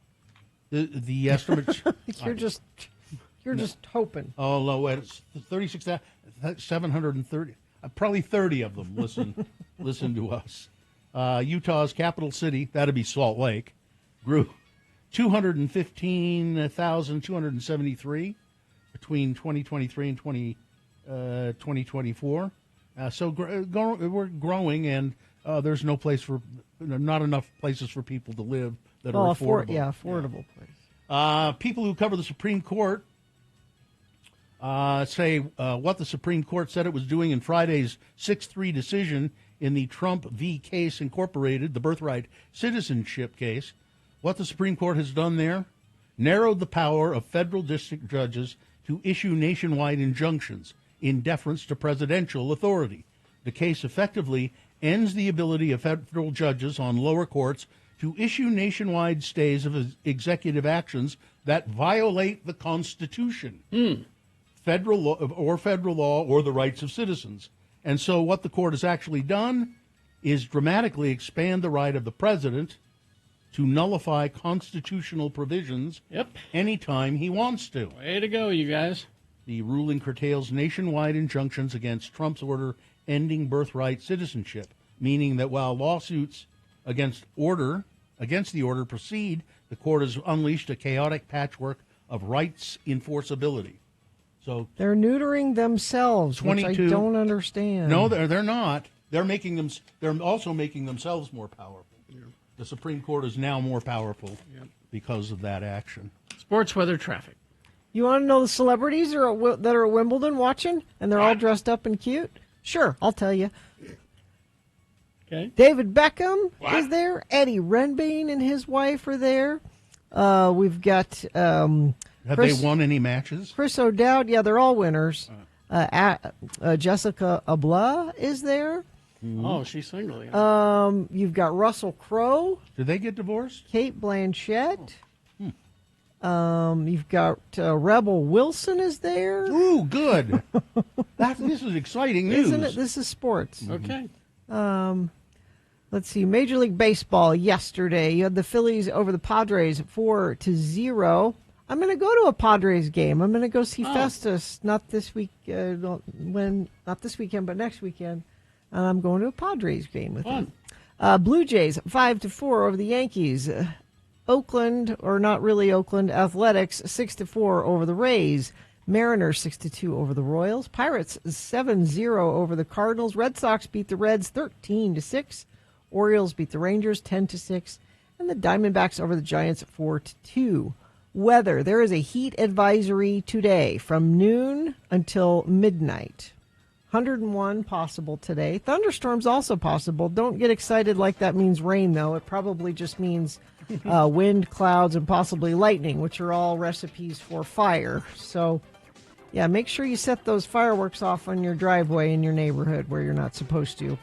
The estimates... You're just hoping. Oh, no, it's 36,730. Probably 30 of them listen to us. Utah's capital city, that'd be Salt Lake, grew 215,273 between 2023 and 2024. So we're growing, and there's not enough places for people to live that are affordable. Affordable place. People who cover the Supreme Court say what the Supreme Court said it was doing in Friday's 6-3 decision in the Trump v. Case Incorporated, the birthright citizenship case. What the Supreme Court has done there, narrowed the power of federal district judges to issue nationwide injunctions in deference to presidential authority. The case effectively ends the ability of federal judges on lower courts to issue nationwide stays of executive actions that violate the Constitution, federal law or the rights of citizens. And so what the court has actually done is dramatically expand the right of the president to nullify constitutional provisions anytime he wants to. Way to go, you guys. The ruling curtails nationwide injunctions against Trump's order ending birthright citizenship, meaning that while lawsuits against the order proceed, the court has unleashed a chaotic patchwork of rights enforceability. So they're neutering themselves, which I don't understand. No, they're not. They're also making themselves more powerful. Yeah. The Supreme Court is now more powerful because of that action. Sports, weather, traffic. You want to know the celebrities that are at Wimbledon watching, and they're all dressed up and cute? Sure, I'll tell you. Okay. David Beckham is there. Eddie Redmayne and his wife are there. We've got... Have they won any matches? Chris O'Dowd, yeah, they're all winners. Jessica Abla is there. Oh, she's single. Yeah. You've got Russell Crowe. Did they get divorced? Kate Blanchett. You've got Rebel Wilson is there. Ooh, good. This is exciting news. Isn't it? This is sports. Okay. Let's see. Major League Baseball yesterday. You had the Phillies over the Padres 4-0. I'm going to go to a Padres game. I'm going to go see Festus. Not this week. Not this weekend, but next weekend. And I'm going to a Padres game with him. Blue Jays 5-4 over the Yankees. Oakland, or not really Oakland, Athletics 6-4 over the Rays. Mariners 6-2 over the Royals. Pirates 7-0 over the Cardinals. Red Sox beat the Reds 13-6. Orioles beat the Rangers 10-6. And the Diamondbacks over the Giants 4-2. Weather. There is a heat advisory today from noon until midnight. 101 possible today. Thunderstorms also possible. Don't get excited like that means rain, though. It probably just means wind, clouds, and possibly lightning, which are all recipes for fire. So, yeah, make sure you set those fireworks off on your driveway in your neighborhood where you're not supposed to.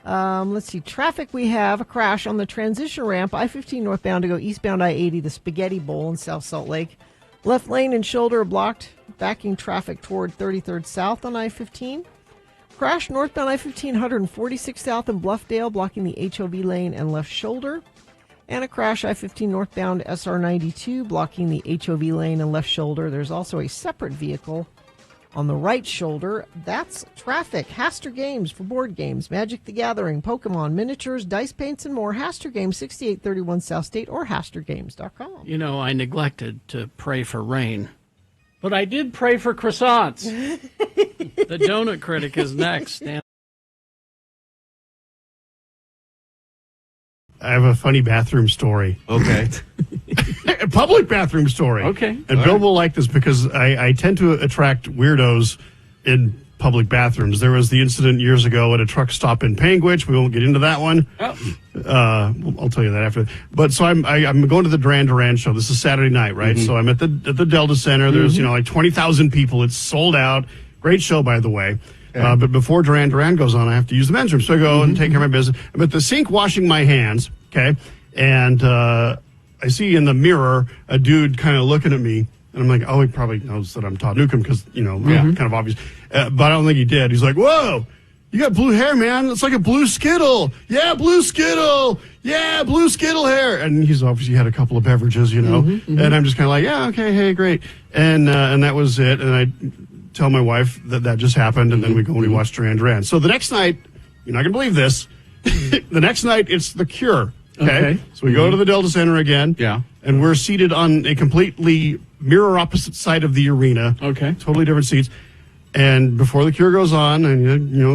Let's see. Traffic, we have a crash on the transition ramp, I-15 northbound to go eastbound I-80, the Spaghetti Bowl in South Salt Lake. Left lane and shoulder are blocked backing traffic toward 33rd South on I-15. Crash northbound I-15, 146 South in Bluffdale, blocking the HOV lane and left shoulder. And a crash I-15 northbound SR92, blocking the HOV lane and left shoulder. There's also a separate vehicle on the right shoulder. That's traffic. Haster Games for board games, Magic the Gathering, Pokemon, miniatures, dice paints, and more. Haster Games, 6831 South State, or hastergames.com. You know, I neglected to pray for rain, but I did pray for croissants. The donut critic is next. I have a funny bathroom story. Okay. A public bathroom story. Okay. And Bill will like this because I tend to attract weirdos in public bathrooms. There was the incident years ago at a truck stop in Panguitch. We won't get into that one. I'll tell you that after. But so I'm going to the Duran Duran show. This is Saturday night, right? So I'm at the Delta Center. There's like 20,000 people. It's sold out. Great show, by the way. But before Duran Duran goes on, I have to use the men's room. So I go and take care of my business. I'm at the sink washing my hands, okay? And I see in the mirror a dude kind of looking at me. And I'm like, oh, he probably knows that I'm Todd Newcomb because, kind of obvious. But I don't think he did. He's like, whoa, you got blue hair, man. It's like a blue Skittle. Yeah, blue Skittle. Yeah, blue Skittle hair. And he's obviously had a couple of beverages, And I'm just kind of like, yeah, okay, hey, great. And that was it. And I tell my wife that just happened, and then we go and we watch Duran Duran. So the next night, you're not going to believe this, the next night it's The Cure. Okay. So we go to the Delta Center again. Yeah. And we're seated on a completely mirror opposite side of the arena. Okay. Totally different seats. And before The Cure goes on, I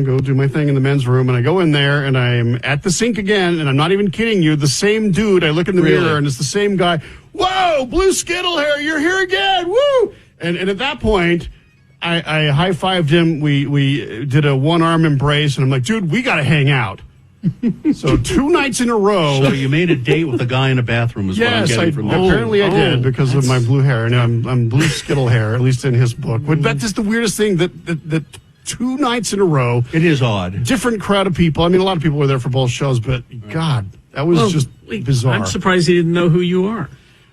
go do my thing in the men's room, and I go in there, and I'm at the sink again, and I'm not even kidding you, the same dude, I look in the mirror, and it's the same guy. Whoa, blue Skittle hair, you're here again, woo! And at that point, I high-fived him. We did a one-arm embrace, and I'm like, dude, we got to hang out. So 2 nights in a row. So you made a date with the guy in the bathroom is what I'm getting from that. Apparently I did because of my blue hair. And I'm blue Skittle hair, at least in his book. But that's just the weirdest thing that 2 nights in a row. It is odd. Different crowd of people. I mean, a lot of people were there for both shows, but God, that was just bizarre. I'm surprised he didn't know who you are.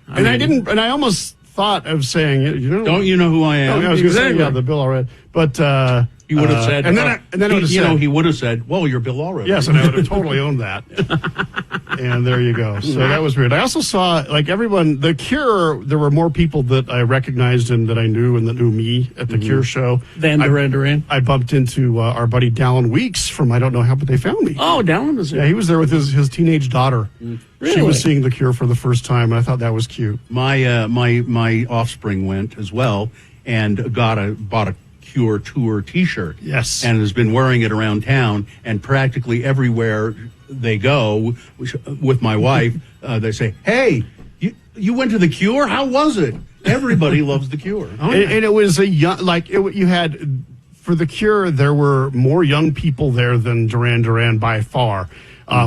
I almost thought of saying, don't you know who I am? I was going to say, the Bill already. But he would have said, and then I would have said, he would have said, well, you're Bill Allred. Yes, and I would have totally owned that. And there you go. So that was weird. I also saw, everyone, The Cure, there were more people that I recognized and that I knew and that knew me at the Cure show. Van Duran Duran. I bumped into our buddy Dallin Weeks from I Don't Know How But They Found Me. Oh, Dallin was there. Yeah, he was there with his teenage daughter. Really? She was seeing The Cure for the first time, and I thought that was cute. My offspring went as well and bought a Cure tour T-shirt. Yes. And has been wearing it around town, and practically everywhere they go with my wife, they say, hey, you went to The Cure? How was it? Everybody loves The Cure. And it was a young, you had, for The Cure, there were more young people there than Duran Duran by far.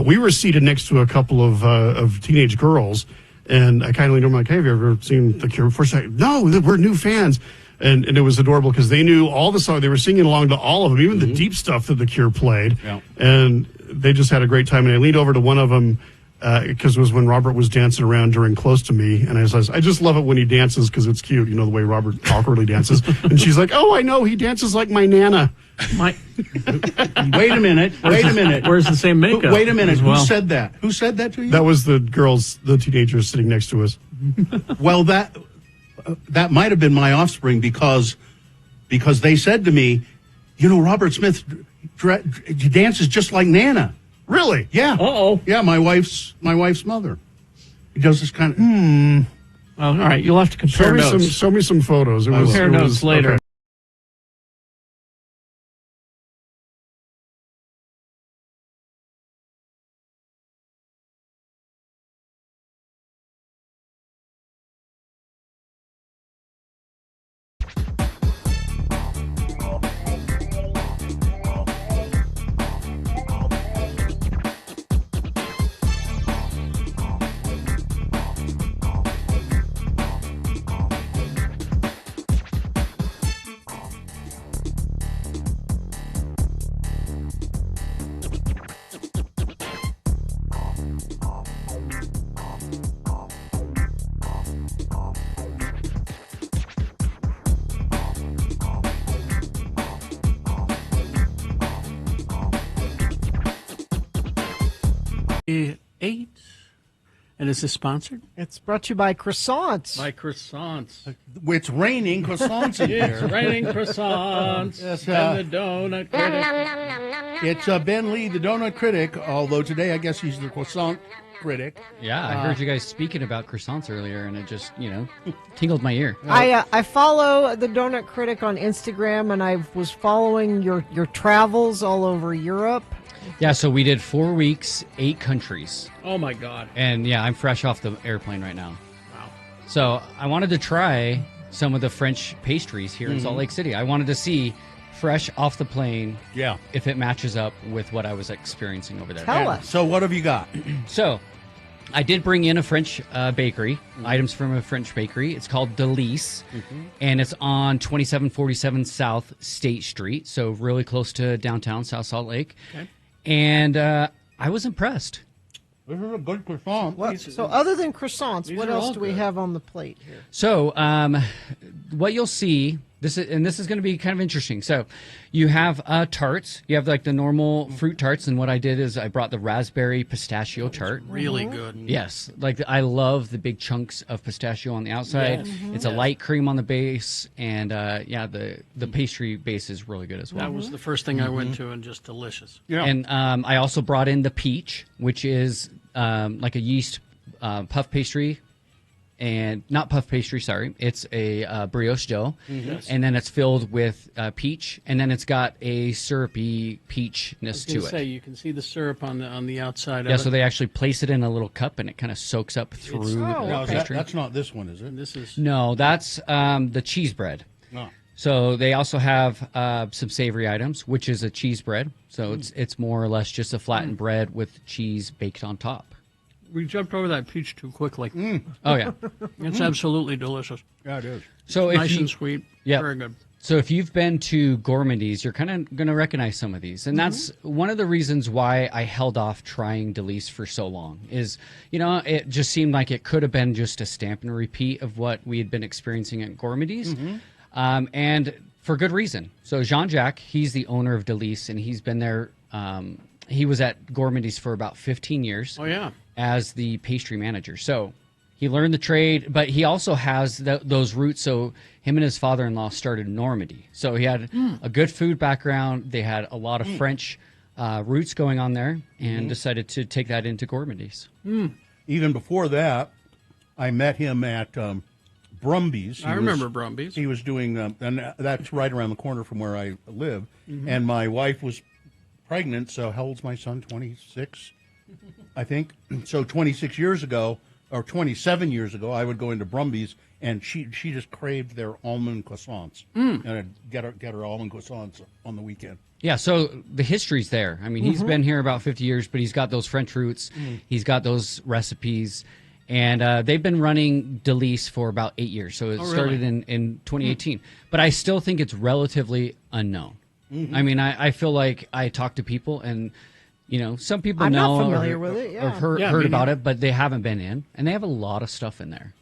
We were seated next to a couple of teenage girls, and I kind of leaned over, like, hey, have you ever seen The Cure before? She's like, no, we're new fans. And it was adorable because they knew all the songs. They were singing along to all of them, even the deep stuff that The Cure played. Yeah. And they just had a great time. And I leaned over to one of them because it was when Robert was dancing around during Close to Me. And I says, I just love it when he dances because it's cute, the way Robert awkwardly dances. And she's like, oh, I know, he dances like my Nana. Wait a minute. Where's the same makeup? Wait a minute. Who said that? Who said that to you? That was the teenagers sitting next to us. Well, that might have been my offspring because they said to me, Robert Smith dances just like Nana. Really? Yeah. Uh-oh. Yeah, my wife's mother. He does this kind of. Well, all right, you'll have to compare notes. Show me some photos. Compare notes later. Okay. 8. And is this sponsored? It's brought to you by croissants. By croissants. It's raining croissants in here. It's raining croissants. Yes, and the donut critic. It's Ben Lee, the donut critic, although today I guess he's the croissant critic. Yeah, I heard you guys speaking about croissants earlier, and it just, tingled my ear. I follow the Donut Critic on Instagram, and I was following your travels all over Europe. Yeah, so we did 4 weeks, 8 countries. Oh, my God. And, yeah, I'm fresh off the airplane right now. Wow. So I wanted to try some of the French pastries here in Salt Lake City. I wanted to see, fresh off the plane, if it matches up with what I was experiencing over there. Tell us. So what have you got? So I did bring in a French bakery, items from a French bakery. It's called Delice, and it's on 2747 South State Street, so really close to downtown South Salt Lake. Okay. And I was impressed. This is a good croissant. So other than croissants, these what are else all do we good. have on the plate here? So what you'll see, this is going to be kind of interesting. So you have tarts. You have like the normal fruit tarts, and what I did is I brought the raspberry pistachio tart. Really good. Yes, like I love the big chunks of pistachio on the outside. Yes. It's a light cream on the base, and the pastry base is really good as well. That was the first thing I went to, and just delicious. Yeah. And I also brought in the peach, which is like a yeast puff pastry. And not puff pastry, sorry. It's a brioche dough. Yes. And then it's filled with peach. And then it's got a syrupy peachness to it. You can see the syrup on the outside Yeah, of so it. they actually place it in a little cup, and it kind of soaks up through the Now, pastry. that's not this one, is it? This is No, that's the cheese bread. No. So they also have some savory items, which is a cheese bread. So it's more or less just a flattened bread with cheese baked on top. we jumped over that peach too quickly. Oh, yeah. It's absolutely delicious. Yeah, it is. So if nice you- and sweet. Yeah. Very good. So if you've been to Gourmandies, you're kind of going to recognize some of these. And that's one of the reasons why I held off trying Delice for so long is, it just seemed like it could have been just a stamp and repeat of what we had been experiencing at Gourmandies. And for good reason. So Jean-Jacques, he's the owner of Delice, and he's been there. He was at Gourmandies for about 15 years. Oh, yeah. As the pastry manager. So he learned the trade, but he also has those roots. So him and his father-in-law started Normandy. So he had a good food background. They had a lot of French roots going on there, and decided to take that into Gourmandies. Even before that, I met him at Brumby's. I remember Brumby's. He was doing, and that's right around the corner from where I live. And my wife was pregnant, so how old's my son? 26, I think. So 26 years ago, or 27 years ago, I would go into Brumby's, and she just craved their almond croissants. And I'd get her almond croissants on the weekend. Yeah, so the history's there. I mean, he's been here about 50 years, but he's got those French roots. He's got those recipes. And they've been running Delice for about 8 years. So it started in 2018. But I still think it's relatively unknown. I mean, I feel like I talk to people, and some people I'm know not familiar with it, yeah. or heard Yeah, me about neither. it, but they haven't been in. And they have a lot of stuff in there.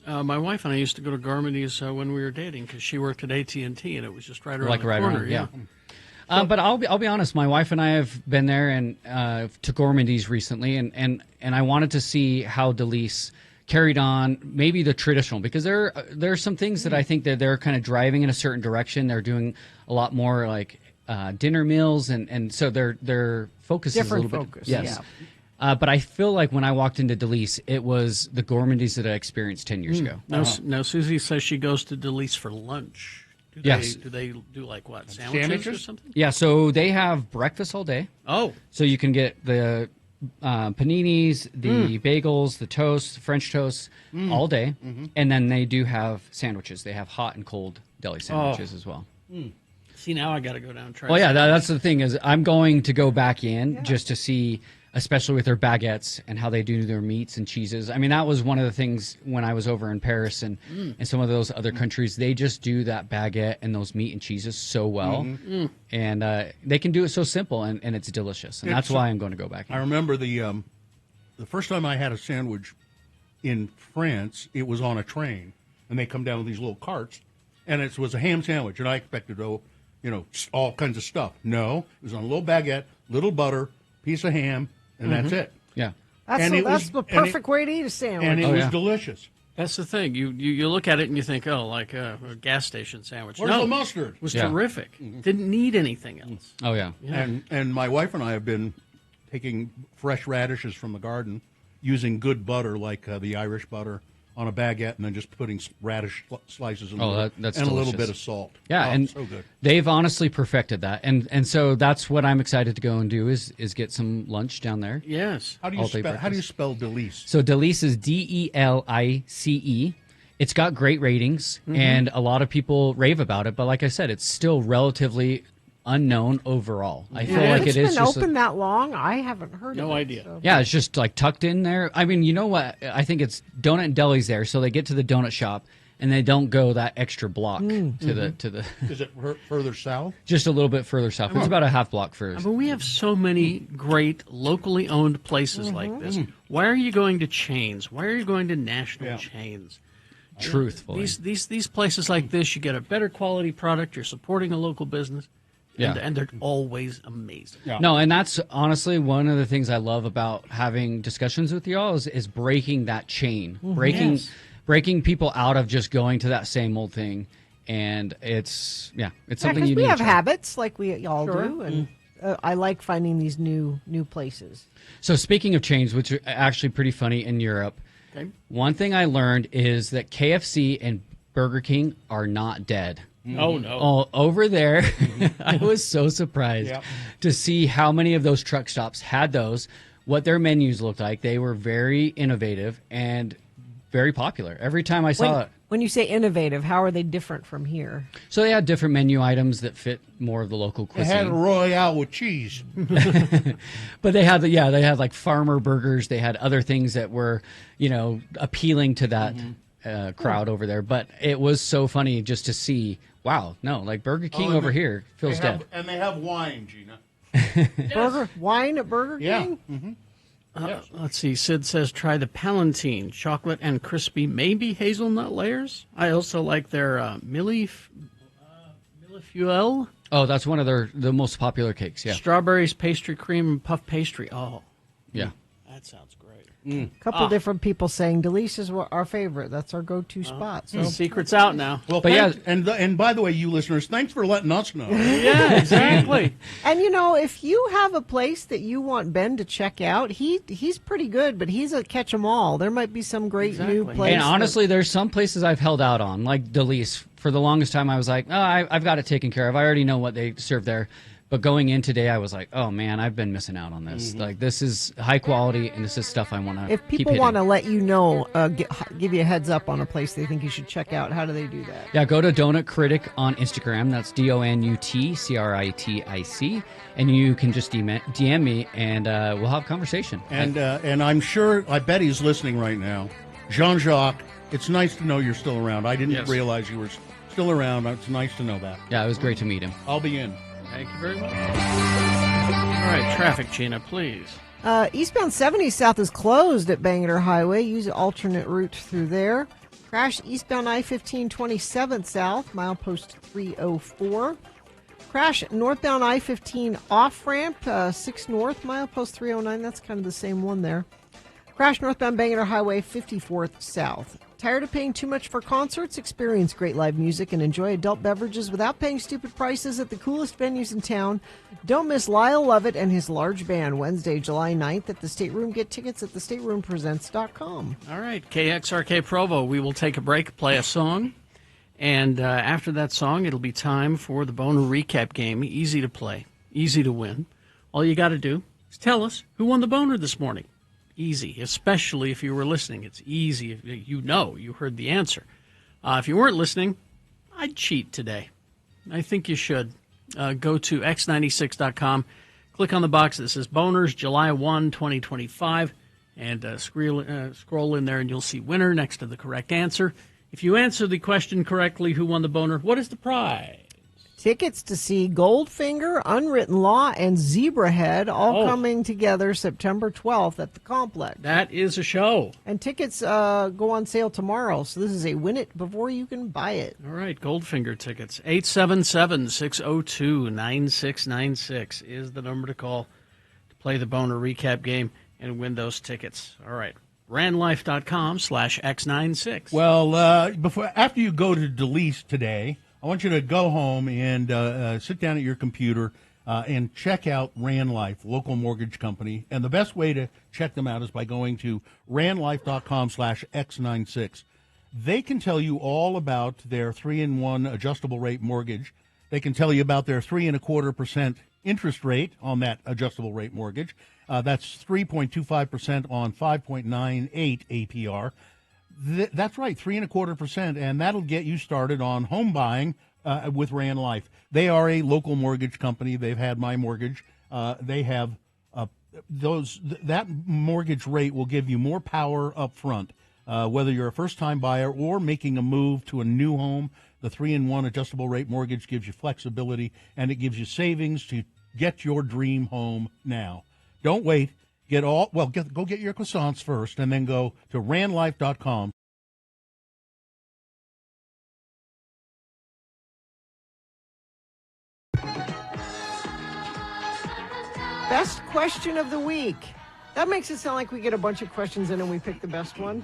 My wife and I used to go to Gourmandies when we were dating because she worked at AT&T, and it was just right around Like the right corner. around, yeah. But I'll be honest. My wife and I have been there and to Gourmandies recently, and I wanted to see how Delice carried on, maybe the traditional, because there are some things that I think that they're kind of driving in a certain direction. They're doing a lot more like dinner meals, and so their focus Different is a little focus, bit yes. But I feel like when I walked into Delice, it was the Gourmandies that I experienced 10 years ago. Now, Susie says she goes to Delice for lunch. Yes. Do they do like what, sandwiches or something? Yeah, so they have breakfast all day. Oh. So you can get the paninis, the bagels, the toast, the French toast all day. And then they do have sandwiches. They have hot and cold deli sandwiches as well. See, now I got to go down and try. Well, yeah, some. that's the thing is I'm going to go back in just to see, especially with their baguettes and how they do their meats and cheeses. I mean, that was one of the things when I was over in Paris and some of those other countries. They just do that baguette and those meat and cheeses so well. And they can do it so simple, and it's delicious. And that's why I'm going to go back in. I remember the first time I had a sandwich in France, it was on a train, and they come down with these little carts, and it was a ham sandwich, and I expected, all kinds of stuff. No, it was on a little baguette, little butter, piece of ham, and that's it. Yeah. That's the perfect way to eat a sandwich. And it was delicious. That's the thing. You look at it and you think, oh, like a gas station sandwich. Where's the mustard? It was terrific. Didn't need anything else. Oh, yeah. And my wife and I have been taking fresh radishes from the garden, using good butter like the Irish butter on a baguette, and then just putting radish slices in there that's and a little delicious. bit of salt. Yeah, and so good. they've honestly perfected that, and so that's what I'm excited to go and do is get some lunch down there. Yes. How do you spell Delice? So Delice is Delice. It's got great ratings, and a lot of people rave about it. But like I said, it's still relatively unknown overall. I feel like it is been just open that long. I haven't heard of it. No idea. So. Yeah, it's just like tucked in there. I mean, you know what? I think it's Donut and Deli's there, so they get to the donut shop and they don't go that extra block to the. Is it further south? Just a little bit further south. It's about a half block further. I mean, we have so many great locally owned places like this. Why are you going to chains? Why are you going to national chains? Truthfully, these places like this, you get a better quality product. You're supporting a local business. And they're always amazing. Yeah. No, and that's honestly one of the things I love about having discussions with y'all is breaking that chain, breaking people out of just going to that same old thing. And it's something you need we have to try. habits like we all do, and I like finding these new places. So speaking of chains, which are actually pretty funny in Europe, one thing I learned is that KFC and Burger King are not dead. Oh, no. Oh, over there, I was so surprised to see how many of those truck stops had those, what their menus looked like. They were very innovative and very popular. Every time I saw it. When you say innovative, how are they different from here? So they had different menu items that fit more of the local They cuisine. had a Royale with cheese. But they had they had like farmer burgers. They had other things that were, appealing to that crowd over there. But it was so funny just to see, wow, no, like Burger King over here feels dead. And they have wine, Gina. Wine at Burger King? Mm-hmm. Let's see. Sid says try the Palatine chocolate and crispy, maybe hazelnut layers. I also like their Millefuel. Oh, that's one of the most popular cakes. Yeah, Strawberries, pastry cream, and puff pastry. Oh, yeah. That sounds great. A couple different people saying Delice is our favorite. That's our go-to spot. So secret's out now. Well, But and by the way, you listeners, thanks for letting us know. Yeah, exactly. And if you have a place that you want Ben to check out, he's pretty good, but he's a catch-em-all. There might be some great new place. And honestly, there's some places I've held out on, like Delice. For the longest time, I was like, I've got it taken care of. I already know what they serve there. But going in today, I was like, oh, man, I've been missing out on this. Like, this is high quality, and this is stuff I want to If people want to let you know, give you a heads up on a place they think you should check out, how do they do that? Yeah, go to Donut Critic on Instagram. That's DONUTCRITIC. And you can just DM me, and we'll have a conversation. And I'm sure, I bet he's listening right now. Jean-Jacques, it's nice to know you're still around. I didn't realize you were still around. It's nice to know that. Yeah, it was great to meet him. I'll be in. Thank you very much. All right, traffic, Gina, please. Eastbound 70 South is closed at Bangor Highway. Use an alternate route through there. Crash eastbound I-15 27th South, milepost 304. Crash northbound I-15 off-ramp, 6 North, milepost 309. That's kind of the same one there. Crash northbound Bangor Highway 54th South. Tired of paying too much for concerts? Experience great live music and enjoy adult beverages without paying stupid prices at the coolest venues in town. Don't miss Lyle Lovett and his large band Wednesday, July 9th at the Stateroom. Get tickets at thestateroompresents.com. All right, KXRK Provo, we will take a break, play a song, and after that song, it'll be time for the Boner Recap game. Easy to play, easy to win. All you got to do is tell us who won the Boner this morning. Easy, especially if you were listening. It's easy if you heard the answer. If you weren't listening, I'd cheat today. I think you should. Go to x96.com, click on the box that says Boners July 1, 2025, and scroll in there and you'll see winner next to the correct answer. If you answer the question correctly, who won the Boner, what is the prize? Tickets to see Goldfinger, Unwritten Law, and Zebrahead all coming together September 12th at the Complex. That is a show. And tickets go on sale tomorrow, so this is a win it before you can buy it. All right, Goldfinger tickets. 877-602-9696 is the number to call to play the Boner Recap game. and win those tickets. All right. Randlife.com/X96. Well, after you go to Delease today, I want you to go home and sit down at your computer and check out Randlife, local mortgage company. And the best way to check them out is by going to randlife.com/X96. They can tell you all about their 3-in-1 adjustable rate mortgage. They can tell you about their 3.25% interest rate on that adjustable rate mortgage. That's 3.25% on 5.98 APR. That's right, 3.25%, and that'll get you started on home buying with Rand Life. They are a local mortgage company. They've had my mortgage. They have that mortgage rate will give you more power up front, whether you're a first-time buyer or making a move to a new home. The 3-in-1 adjustable rate mortgage gives you flexibility, and it gives you savings to get your dream home now. Don't wait. Go get your croissants first, and then go to randlife.com. Best question of the week. That makes it sound like we get a bunch of questions in and we pick the best one.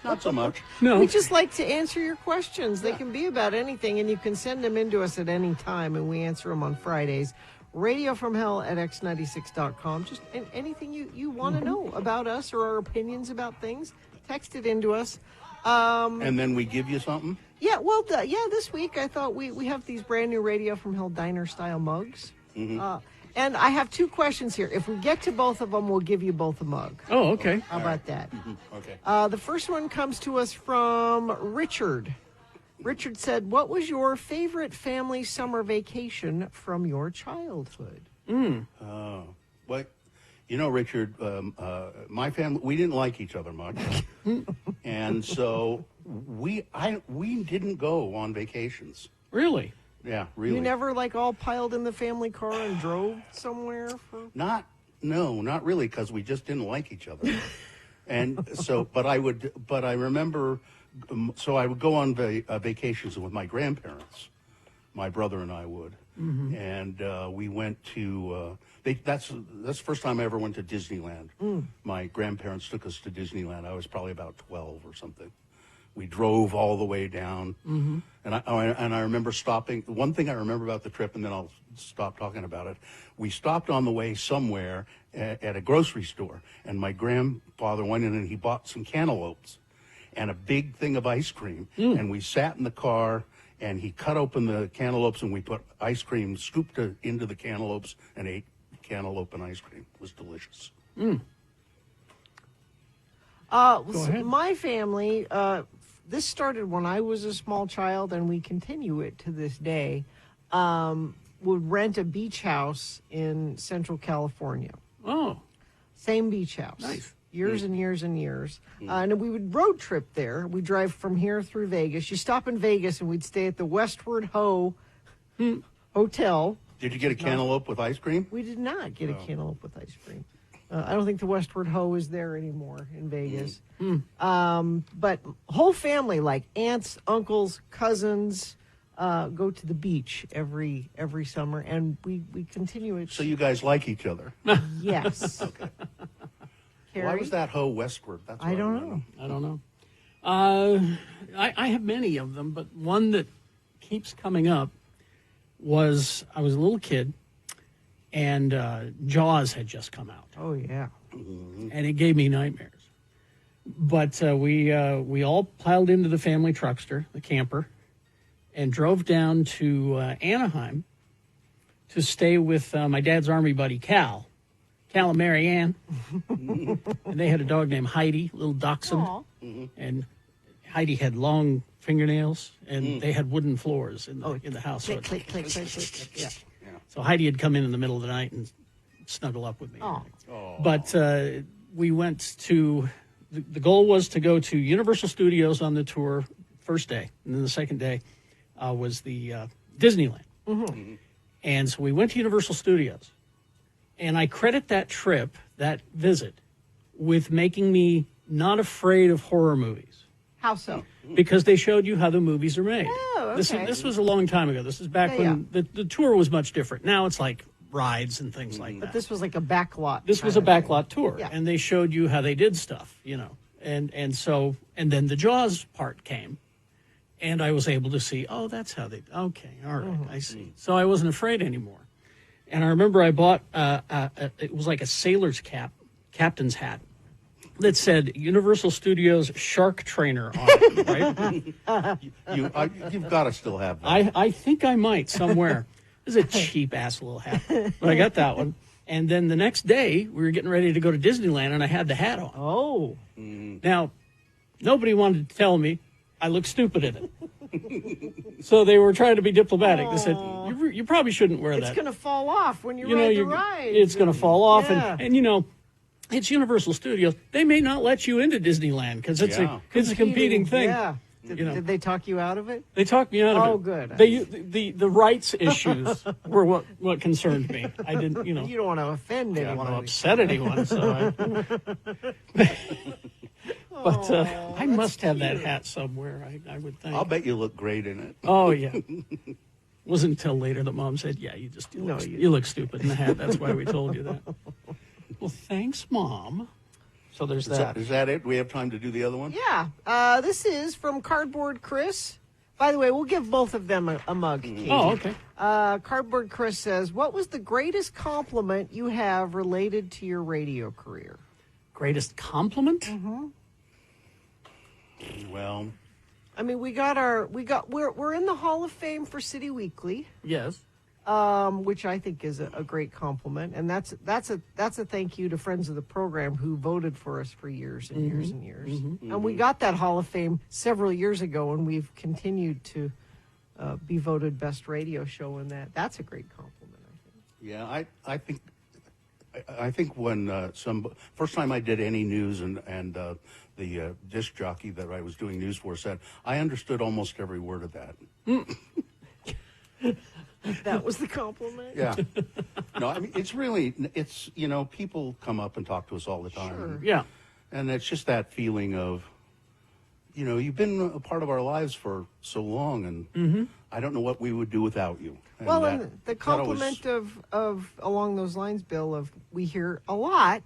Not so much. No. We just like to answer your questions. They can be about anything, and you can send them in to us at any time, and we answer them on Fridays. radiofromhell@x96.com. Just anything you want to know about us or our opinions about things, text it into us. And then we give you something? Yeah, well, this week I thought we have these brand new Radio from Hell Diner-style mugs. And I have two questions here. If we get to both of them, we'll give you both a mug. Oh, okay. How about that? Okay. The first one comes to us from Richard. Richard said, what was your favorite family summer vacation from your childhood? Well, Richard, my family, we didn't like each other much. And so we didn't go on vacations. Really? Yeah, really. You never all piled in the family car and drove somewhere for? Not really, because we just didn't like each other. And so, but I remember, so I would go on vacations with my grandparents. My brother and I would. Mm-hmm. And we went to, that's the first time I ever went to Disneyland. My grandparents took us to Disneyland. I was probably about 12 or something. We drove all the way down, and I remember stopping. One thing I remember about the trip, and then I'll stop talking about it. We stopped on the way somewhere at a grocery store, and my grandfather went in and he bought some cantaloupes and a big thing of ice cream, and we sat in the car, and he cut open the cantaloupes, and we put ice cream, scooped it into the cantaloupes, and ate cantaloupe and ice cream. It was delicious. So my family, this started when I was a small child, and we continue it to this day, would rent a beach house in Central California. Oh. Same beach house. Nice. Years and years and years. And we would road trip there. We drive from here through Vegas. You stop in Vegas, and we'd stay at the Westward Ho Hotel. Did you get a cantaloupe with ice cream? We did not get a cantaloupe with ice cream. I don't think the Westward Ho is there anymore in Vegas. But whole family, like aunts, uncles, cousins, go to the beach every summer, and we continue it. So you guys like each other? Yes. Okay. Carrie? Why was that Ho westward? That's I don't know. I don't know. I have many of them, but one that keeps coming up was I was a little kid, and Jaws had just come out. Oh, yeah. And it gave me nightmares. But we all piled into the family truckster, the camper, and drove down to Anaheim to stay with my dad's Army buddy, Cal and Mary Ann. And they had a dog named Heidi, little dachshund. And Heidi had long fingernails, and they had wooden floors in the house. Click, click, click, click, click, click. Yeah. So Heidi had come in the middle of the night and snuggle up with me. Oh. But we went to, the goal was to go to Universal Studios on the tour first day. And then the second day was the Disneyland. And so we went to Universal Studios. And I credit that trip, that visit, with making me not afraid of horror movies. How so? Because they showed you how the movies are made. Oh, okay. This was a long time ago. This is back when the tour was much different. Now it's like rides and things like But that. this was like a backlot. This was a backlot tour, and they showed you how they did stuff, and then the Jaws part came, and I was able to see, oh, that's how they. Okay, all right, I see. So I wasn't afraid anymore, and I remember I bought it was like a sailor's captain's hat that said Universal Studios Shark Trainer on it. Right? You've got to still have that. I think I might somewhere. It was a cheap ass little hat, but I got that one. And then the next day, we were getting ready to go to Disneyland, and I had the hat on. Oh. Now, nobody wanted to tell me I looked stupid in it. So they were trying to be diplomatic. They said, you probably shouldn't wear that. It's going to fall off when you ride the ride. It's going to fall off. Yeah. And it's Universal Studios. They may not let you into Disneyland because it's a competing thing. Yeah. Did they talk you out of it? They talked me out of it. Oh, good. The rights issues were what concerned me. I didn't, You don't want to offend I don't anyone. want to upset anyone. So but I must have that hat somewhere. I would think. I'll bet you look great in it. Oh yeah. Wasn't until later that Mom said, "Yeah, you look stupid in the hat. That's why we told you that." Well, thanks, Mom. So there's that. Is that it? Do we have time to do the other one? Yeah. This is from Cardboard Chris. By the way, we'll give both of them a mug. Katie. Oh, okay. Cardboard Chris says, what was the greatest compliment you have related to your radio career? Greatest compliment? Mm-hmm. Well, I mean, we're in the Hall of Fame for City Weekly. Yes. Which I think is a great compliment, and that's a thank you to friends of the program who voted for us for years and years and years. And we got that Hall of Fame several years ago, and we've continued to be voted best radio show in that. That's a great compliment, I think. Yeah, I think when first time I did any news and the disc jockey that I was doing news for said, I understood almost every word of that. That was the compliment? Yeah. No, I mean, it's people come up and talk to us all the time. Sure. Yeah. And it's just that feeling of, you've been a part of our lives for so long, and I don't know what we would do without you. And and the compliment of along those lines, Bill, we hear a lot,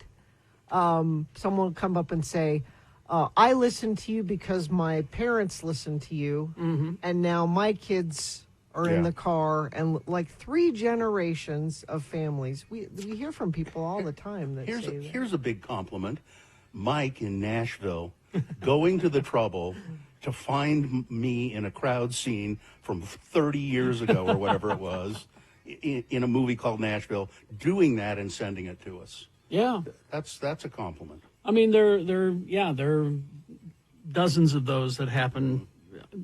someone will come up and say, I listened to you because my parents listened to you, and now my kids are in the car, and like 3 generations of families. We hear from people all the time that say that. Here's a big compliment. Mike in Nashville going to the trouble to find me in a crowd scene from 30 years ago or whatever it was in a movie called Nashville, doing that and sending it to us. Yeah. That's a compliment. I mean, there are dozens of those that happen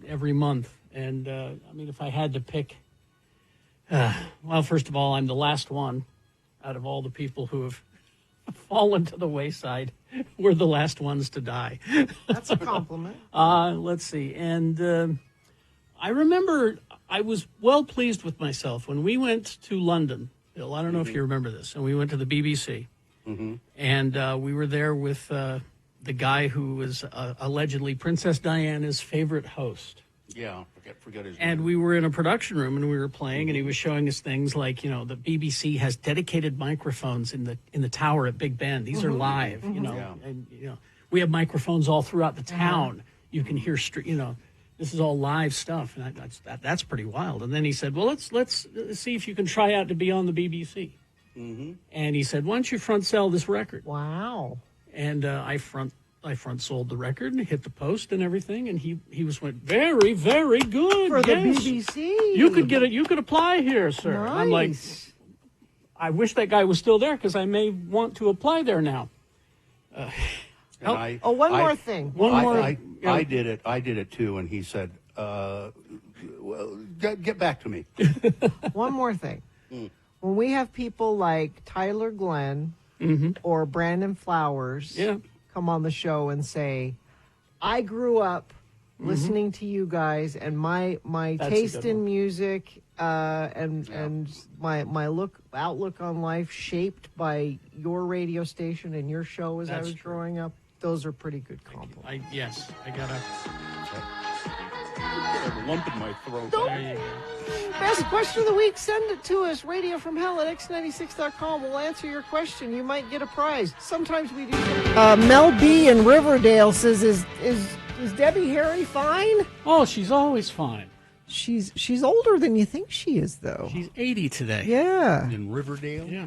every month. And, I mean, if I had to pick, well, first of all, I'm the last one out of all the people who have fallen to the wayside. We're the last ones to die. That's a compliment. Let's see. And I remember I was well pleased with myself when we went to London. Bill, I don't know if you remember this. And we went to the BBC. And we were there with the guy who was allegedly Princess Diana's favorite host. Yeah, forget his name. And we were in a production room and we were playing, and he was showing us things like, the BBC has dedicated microphones in the tower at Big Ben. These are live, and we have microphones all throughout the town. You can hear, this is all live stuff, and that's pretty wild. And then he said, well, let's see if you can try out to be on the BBC. And he said, why don't you front sell this record? Wow. And I front sold the record and hit the post and everything, and he went very, very good for the BBC. You could apply here, sir. Nice. I'm like, I wish that guy was still there because I may want to apply there now. One more thing. I did it too, and he said, "Well, get back to me." One more thing. When we have people like Tyler Glenn or Brandon Flowers come on the show and say, I grew up listening to you guys, and my taste in music and my outlook on life shaped by your radio station and your show as I was growing up, those are pretty good compliments. I got I have a lump in my throat. Best question of the week, send it to us. Radio from Hell at x96.com. We'll answer your question. You might get a prize. Sometimes we do. Mel B in Riverdale says, is Debbie Harry fine? Oh, she's always fine. She's older than you think she is, though. She's 80 today. Yeah. In Riverdale? Yeah.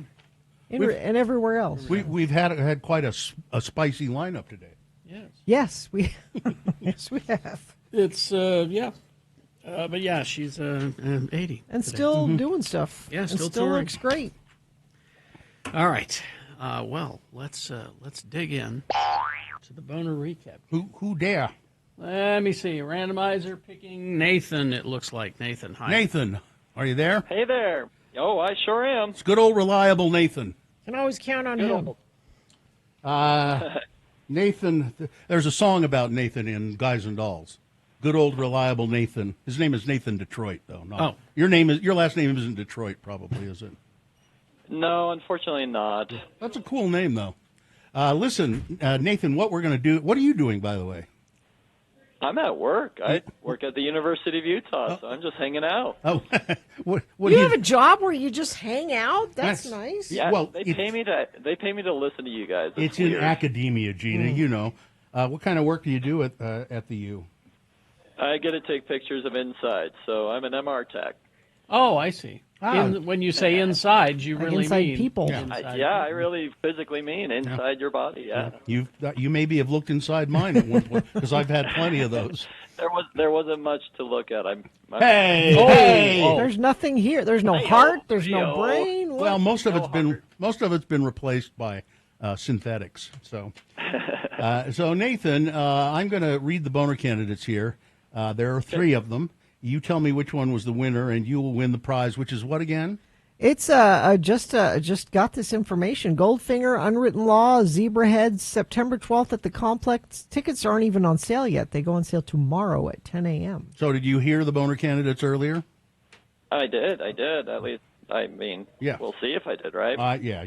And everywhere else. We've had quite a spicy lineup today. Yes, we have. It's, yeah. But yeah, she's 80. And today. still doing stuff. Yeah, and still touring. touring. Looks great. All right. Well, let's dig in to the boner recap. Who dare? Let me see. Randomizer picking Nathan, it looks like. Nathan, hi. Nathan, are you there? Hey there. Oh, I sure am. It's good old reliable Nathan. Can always count on him. Nathan, there's a song about Nathan in Guys and Dolls. Good old reliable Nathan. His name is Nathan Detroit, though. Oh. Your last name isn't Detroit, probably, is it? No, unfortunately not. That's a cool name, though. Listen, Nathan, what we're going to do. What are you doing, by the way? I'm at work. I work at the University of Utah, so I'm just hanging out. Oh, what you have a job where you just hang out? That's Yes. nice. Yeah, Well, they pay me to listen to you guys. It's in weird. academia, Gina. You know. What kind of work do you do at the U? I get to take pictures of inside, so I'm an MR tech. Oh, I see. When you say inside, you Like really inside mean people. inside I really physically mean inside your body. Yeah. You maybe have looked inside mine at one point because I've had plenty of those. There wasn't much to look at. Hey! There's nothing here. There's no heart. There's no brain. What? Well, most of it's been replaced by synthetics. So, so Nathan, I'm going to read the boner candidates here. There are 3 of them. You tell me which one was the winner, and you will win the prize. Which is what again? It's just got this information. Goldfinger, Unwritten Law, Zebraheads, September 12th at the Complex. Tickets aren't even on sale yet. They go on sale tomorrow at 10 a.m. So did you hear the boner candidates earlier? I did. At least, I mean, Yeah. we'll see if I did, right? Yeah.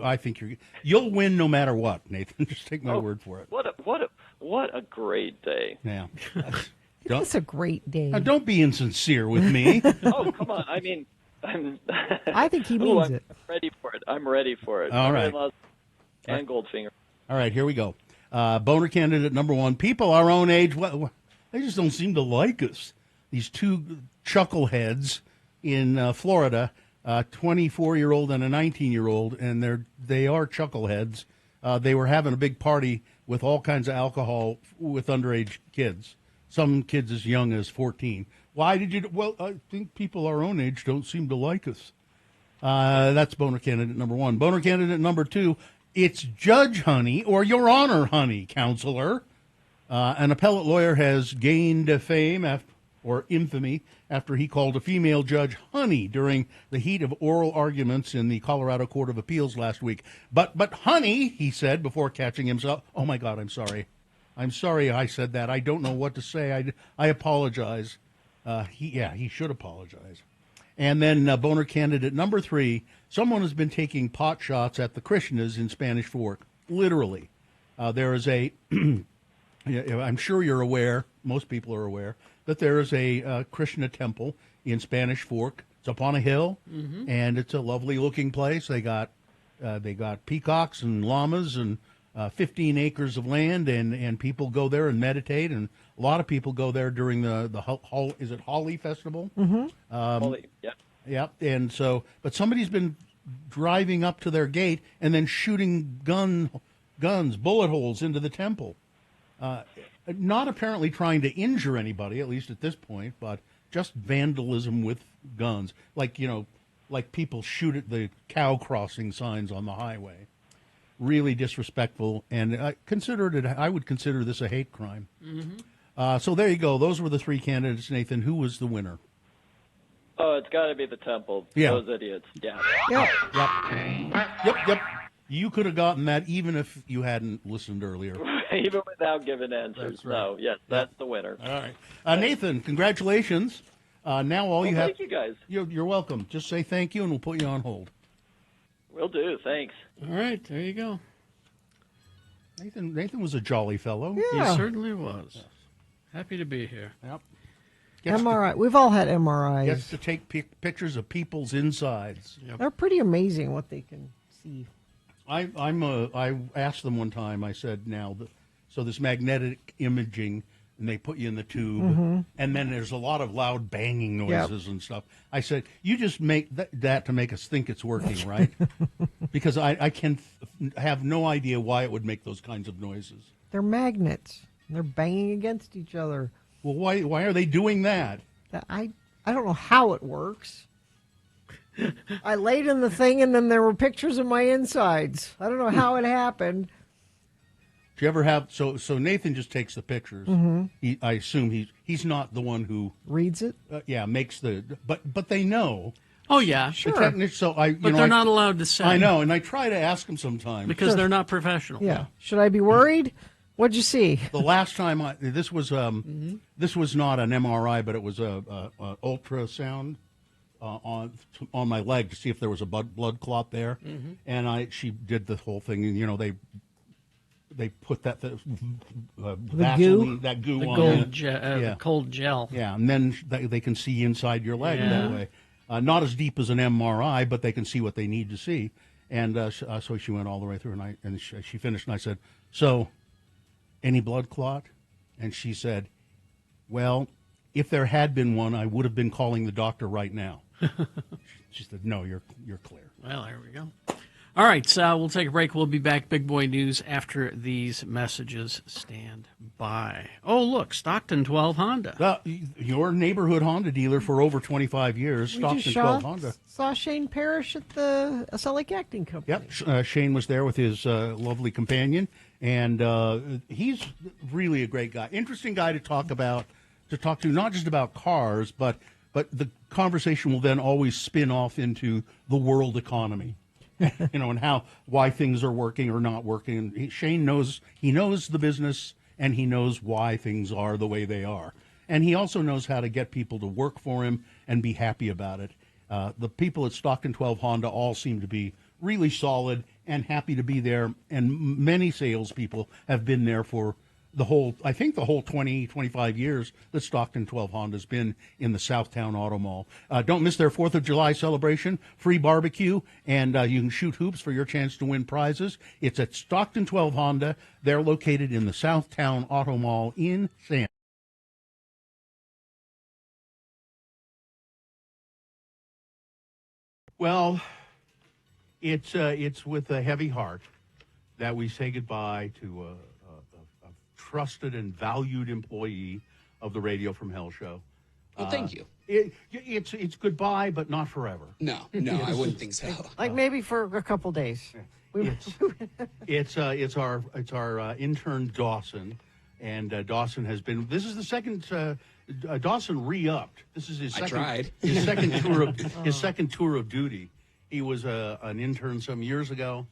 I think you'll win no matter what, Nathan. Just take my word for it. What a great day. Yeah. It's a great day. Now, don't be insincere with me. Oh, come on. I mean, I think he means I'm it. ready for it. I'm ready for it. All right. And Goldfinger. All right, here we go. Boner candidate number 1. People our own age, they just don't seem to like us. These 2 chuckleheads in Florida, a 24-year-old and a 19-year-old, and they are chuckleheads. They were having a big party with all kinds of alcohol with underage kids. Some kids as young as 14. Why did you? Well, I think people our own age don't seem to like us. That's boner candidate number 1. Boner candidate number 2. It's Judge Honey or Your Honor Honey, counselor. An appellate lawyer has gained fame or infamy after he called a female judge honey during the heat of oral arguments in the Colorado Court of Appeals last week. But honey, he said before catching himself. Oh my God, I'm sorry. I'm sorry I said that. I don't know what to say. I apologize. He should apologize. And then boner candidate number 3, someone has been taking pot shots at the Krishnas in Spanish Fork. Literally. There is I'm sure you're aware, most people are aware, that there is a Krishna temple in Spanish Fork. It's up on a hill, and it's a lovely looking place. They got peacocks and llamas and 15 acres of land, and people go there and meditate, and a lot of people go there during the is it Holi Festival? Mm-hmm. Holi, yeah. Yeah, and so, but somebody's been driving up to their gate and then shooting guns, bullet holes into the temple. Not apparently trying to injure anybody, at least at this point, but just vandalism with guns. Like people shoot at the cow crossing signs on the highway. Really disrespectful, and I would consider this a hate crime. Mm-hmm. So there you go. Those were the 3 candidates, Nathan. Who was the winner? Oh, it's got to be the temple. Yeah. Those idiots. Yeah. Yep. You could have gotten that even if you hadn't listened earlier. Even without giving answers. That's right. No, yes, that's the winner. All right. Nathan, congratulations. Now all you have... Thank you, guys. You're welcome. Just say thank you, and we'll put you on hold. Will do. Thanks. All right, there you go. Nathan was a jolly fellow. He certainly was. Happy to be here. Yep. MRI. We've all had MRIs. Gets to take pictures of people's insides. They're pretty amazing what they can see. I asked them one time. I said, so this magnetic imaging, and they put you in the tube, and then there's a lot of loud banging noises and stuff. I said, you just make that to make us think it's working, right? Because I can have no idea why it would make those kinds of noises. They're magnets. They're banging against each other. Well, why are they doing that? I don't know how it works. I laid in the thing, and then there were pictures of my insides. I don't know how it happened. Do you ever have so Nathan just takes the pictures? Mm-hmm. I assume he's not the one who reads it. Makes but they know. Oh yeah, sure. But they're not allowed to say. I know, and I try to ask them sometimes because they're not professional. Yeah. Should I be worried? What'd you see? The last time this was not an MRI, but it was a ultrasound on my leg to see if there was a blood clot there, and she did the whole thing, and they put that Vaseline, that goo the on gold the cold gel. Yeah, and then they can see inside your leg that way. Not as deep as an MRI, but they can see what they need to see. And so she went all the way through, and she finished, and I said, so, any blood clot? And she said, well, if there had been one, I would have been calling the doctor right now. She said, no, you're clear. Well, there we go. All right, so we'll take a break. We'll be back. Big Boy News after these messages. Stand by. Oh, look, Stockton 12 Honda. Your neighborhood Honda dealer for over 25 years, Stockton 12 Honda. Saw Shane Parrish at the Salt Lake Acting Company. Yep, Shane was there with his lovely companion, and he's really a great guy. Interesting guy to talk to, not just about cars, but the conversation will then always spin off into the world economy. And why things are working or not working. Shane knows the business, and he knows why things are the way they are. And he also knows how to get people to work for him and be happy about it. The people at Stockton 12 Honda all seem to be really solid and happy to be there. And many salespeople have been there for the whole 20, 25 years that Stockton 12 Honda's been in the Southtown Auto Mall. Don't miss their 4th of July celebration, free barbecue, and you can shoot hoops for your chance to win prizes. It's at Stockton 12 Honda. They're located in the Southtown Auto Mall in San. Well, it's with a heavy heart that we say goodbye to a trusted and valued employee of the Radio from Hell show. Well, thank you. It's goodbye, but not forever. No, I wouldn't think so. Like maybe for a couple days. It's our intern Dawson, and Dawson has been. This is the second. Dawson re-upped. This is his second. I tried. His second tour of duty. He was an intern some years ago.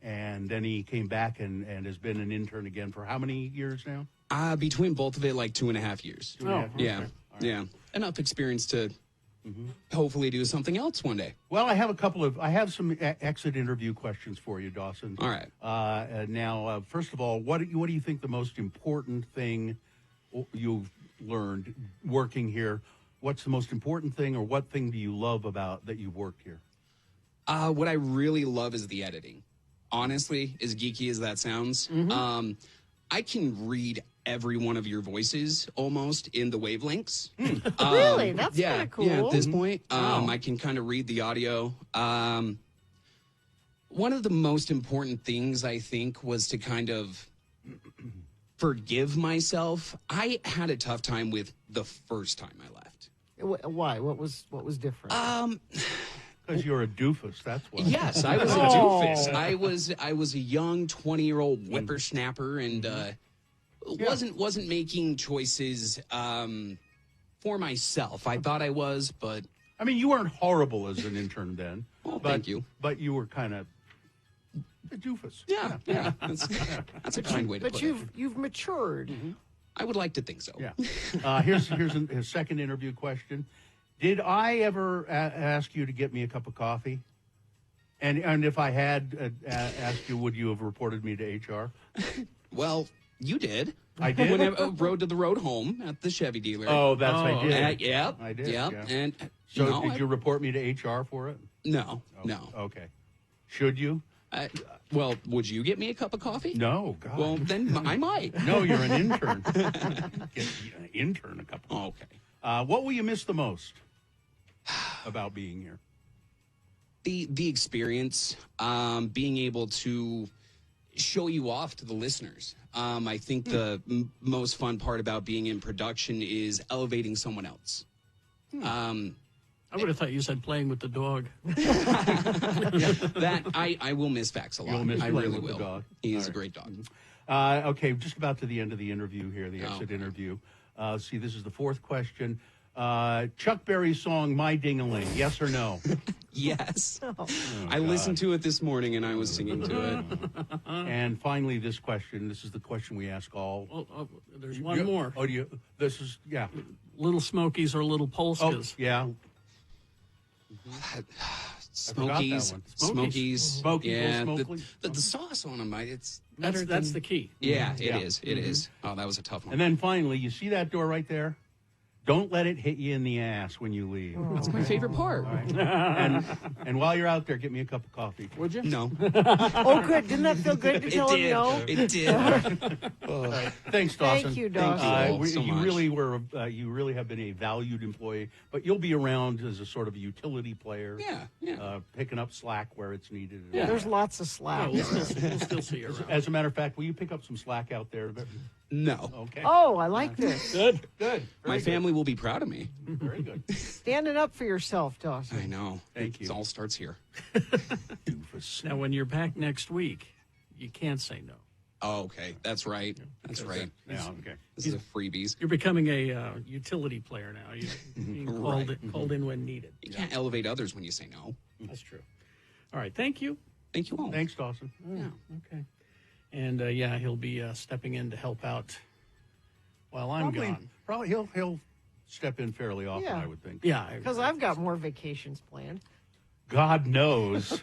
And then he came back and has been an intern again for how many years now? Between both of it, like 2.5 years. Yeah. Enough experience to hopefully do something else one day. Well, I have some exit interview questions for you, Dawson. All right. Now, first of all, what do you think the most important thing you've learned working here? What's the most important thing, or what thing do you love about that you've worked here? What I really love is the editing. Honestly, as geeky as that sounds, I can read every one of your voices almost in the wavelengths. Really? That's kind of cool. Yeah, at this point, I can kind of read the audio. One of the most important things, I think, was to kind of forgive myself. I had a tough time with the first time I left. Why? What was different? Because you're a doofus, that's why. Yes, I was a doofus. I was a young 20-year-old whippersnapper, and wasn't making choices for myself. I thought I was, but I mean, you weren't horrible as an intern then. Well, thank you. But you were kind of a doofus. Yeah. That's a kind way to put it. But you've matured. I would like to think so. Yeah. Here's his second interview question. Did I ever ask you to get me a cup of coffee? And if I had asked you, would you have reported me to HR? Well, You did. I did? When I rode to the road home at the Chevy dealer. Oh, that's I did. Yep. I did. Yep. Yeah. And So no, did you report me to HR for it? No, Oh, no. Okay. Should you? Well, would you get me a cup of coffee? No, God. Well, then I might. No, you're an intern. Get an intern a couple. Oh, okay. What will you miss the most about being here? The experience, being able to show you off to the listeners. I think the most fun part about being in production is elevating someone else. I would have thought you said playing with the dog. That I will miss Vax a lot. You'll miss I playing really with will. the dog. He is All a right. great dog. Okay, just about to the end of the interview here, the exit interview. See, this is the fourth question. Chuck Berry's song, My Ding-a-Ling, yes or no? Yes. Oh, I listened to it this morning and I was singing to it. And finally, this question. This is the question we ask all. There's one more. Oh, this is, yeah. Little Smokies or Little Polskas? Oh, yeah. Smokies. Smokies. Yeah. Little The sauce on them, it's That's better that's than- the key. Yeah, it is. It is. Oh, that was a tough one. And then finally, you see that door right there? Don't let it hit you in the ass when you leave. That's my favorite part. All right. And while you're out there, get me a cup of coffee. Would you? No. Oh, good. Didn't that feel good to It tell did. him no? It did. All right. Thanks, Dawson. Thank you, Dawson. Thank you so you much. really were. You really have been a valued employee, but you'll be around as a sort of a utility player. Yeah. Picking up slack where it's needed. Yeah. There's lots of slack. We'll still see you around. As a matter of fact, will you pick up some slack out there? No. Okay. Oh, I like this. Good. My family will be proud of me. Very good. Standing up for yourself, Dawson. I know. Thank you. It all starts here. Now, when you're back next week, you can't say no. Oh, okay. That's right. That's right. Yeah. Okay. This is a freebies. You're becoming a utility player now. You're being called in when needed. You can't elevate others when you say no. That's true. All right. Thank you. Thank you all. Thanks, Dawson. Yeah. Okay. And he'll be stepping in to help out while I'm gone. Probably he'll step in fairly often, Yeah. I would think. Yeah. Because I've got more vacations planned. God knows.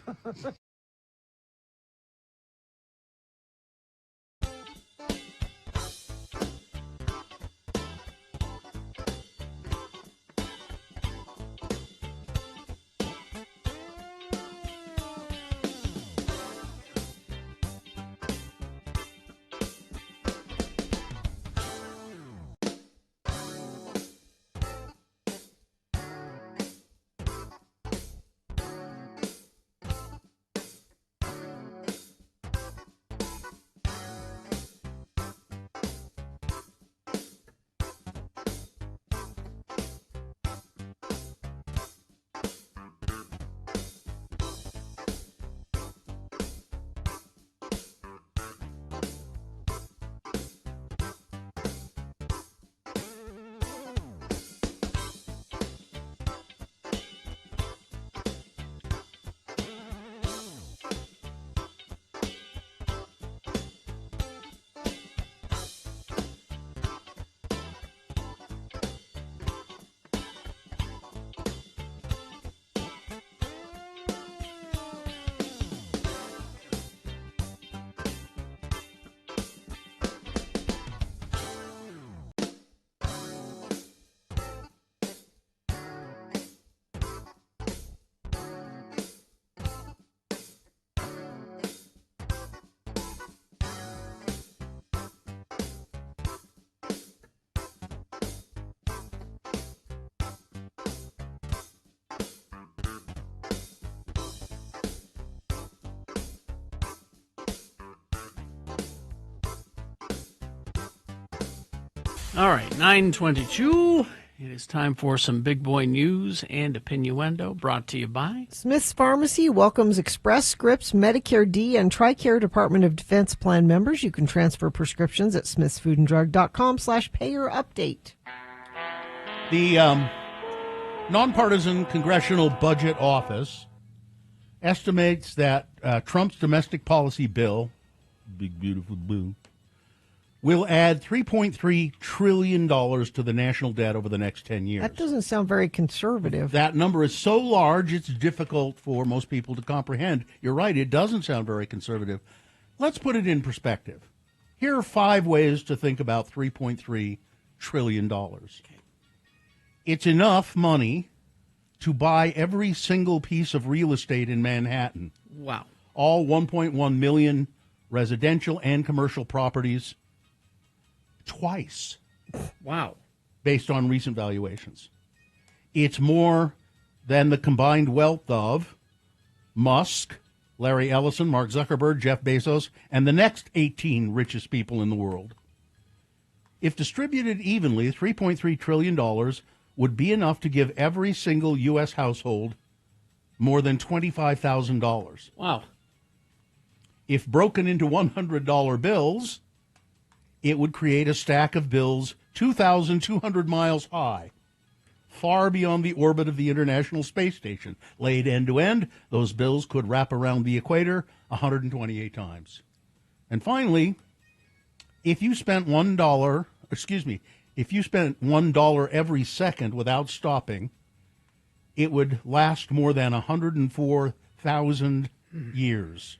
All right, 9:22. It is time for some big boy news and opinioendo brought to you by Smith's Pharmacy welcomes Express Scripts, Medicare D, and TRICARE Department of Defense Plan members. You can transfer prescriptions at smithsfoodanddrug.com/payerupdate. The nonpartisan Congressional Budget Office estimates that Trump's domestic policy bill, big beautiful bill, will add $3.3 trillion to the national debt over the next 10 years. That doesn't sound very conservative. That number is so large, it's difficult for most people to comprehend. You're right, it doesn't sound very conservative. Let's put it in perspective. Here are 5 ways to think about $3.3 trillion. It's enough money to buy every single piece of real estate in Manhattan. Wow. All 1.1 million residential and commercial properties twice. Wow. Based on recent valuations. It's more than the combined wealth of Musk, Larry Ellison, Mark Zuckerberg, Jeff Bezos, and the next 18 richest people in the world. If distributed evenly, $3.3 trillion would be enough to give every single U.S. household more than $25,000. Wow. If broken into $100 bills, it would create a stack of bills 2,200 miles high, far beyond the orbit of the International Space Station. Laid end to end, those bills could wrap around the equator 128 times. And finally, if you spent $1 every second without stopping, it would last more than 104,000 years.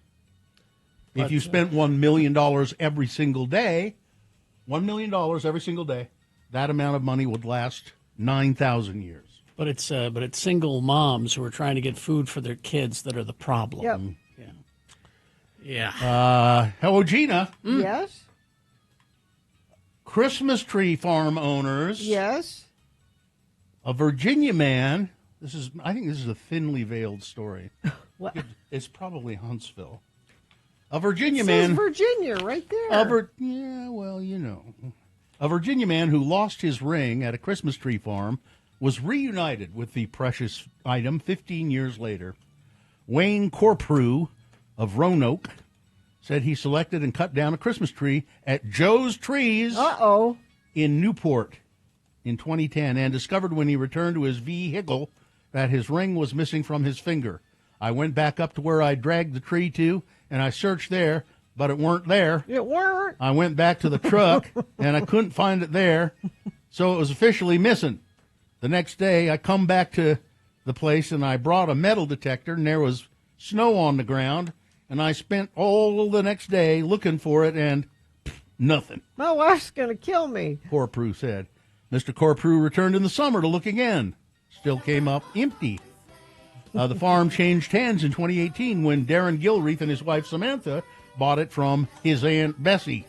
If you spent $1 million every single day, $1 million every single day, that amount of money would last 9,000 years. But it's single moms who are trying to get food for their kids that are the problem. Yep. Yeah. Hello, Gina. Yes. Christmas tree farm owners. Yes. A Virginia man. I think this is a thinly veiled story. What? It's probably Huntsville. A Virginia It man. says Virginia right there. A Virginia man who lost his ring at a Christmas tree farm was reunited with the precious item 15 years later. Wayne Corprew of Roanoke said he selected and cut down a Christmas tree at Joe's Trees in Newport in 2010 and discovered when he returned to his vehicle that his ring was missing from his finger. I went back up to where I dragged the tree to, and I searched there, but it weren't there. It weren't. I went back to the truck, and I couldn't find it there, so it was officially missing. The next day, I come back to the place, and I brought a metal detector, and there was snow on the ground, and I spent all the next day looking for it, and nothing. My wife's going to kill me. Corprew said. Mr. Corprew returned in the summer to look again. Still came up empty. The farm changed hands in 2018 when Darren Gilreath and his wife Samantha bought it from his Aunt Bessie.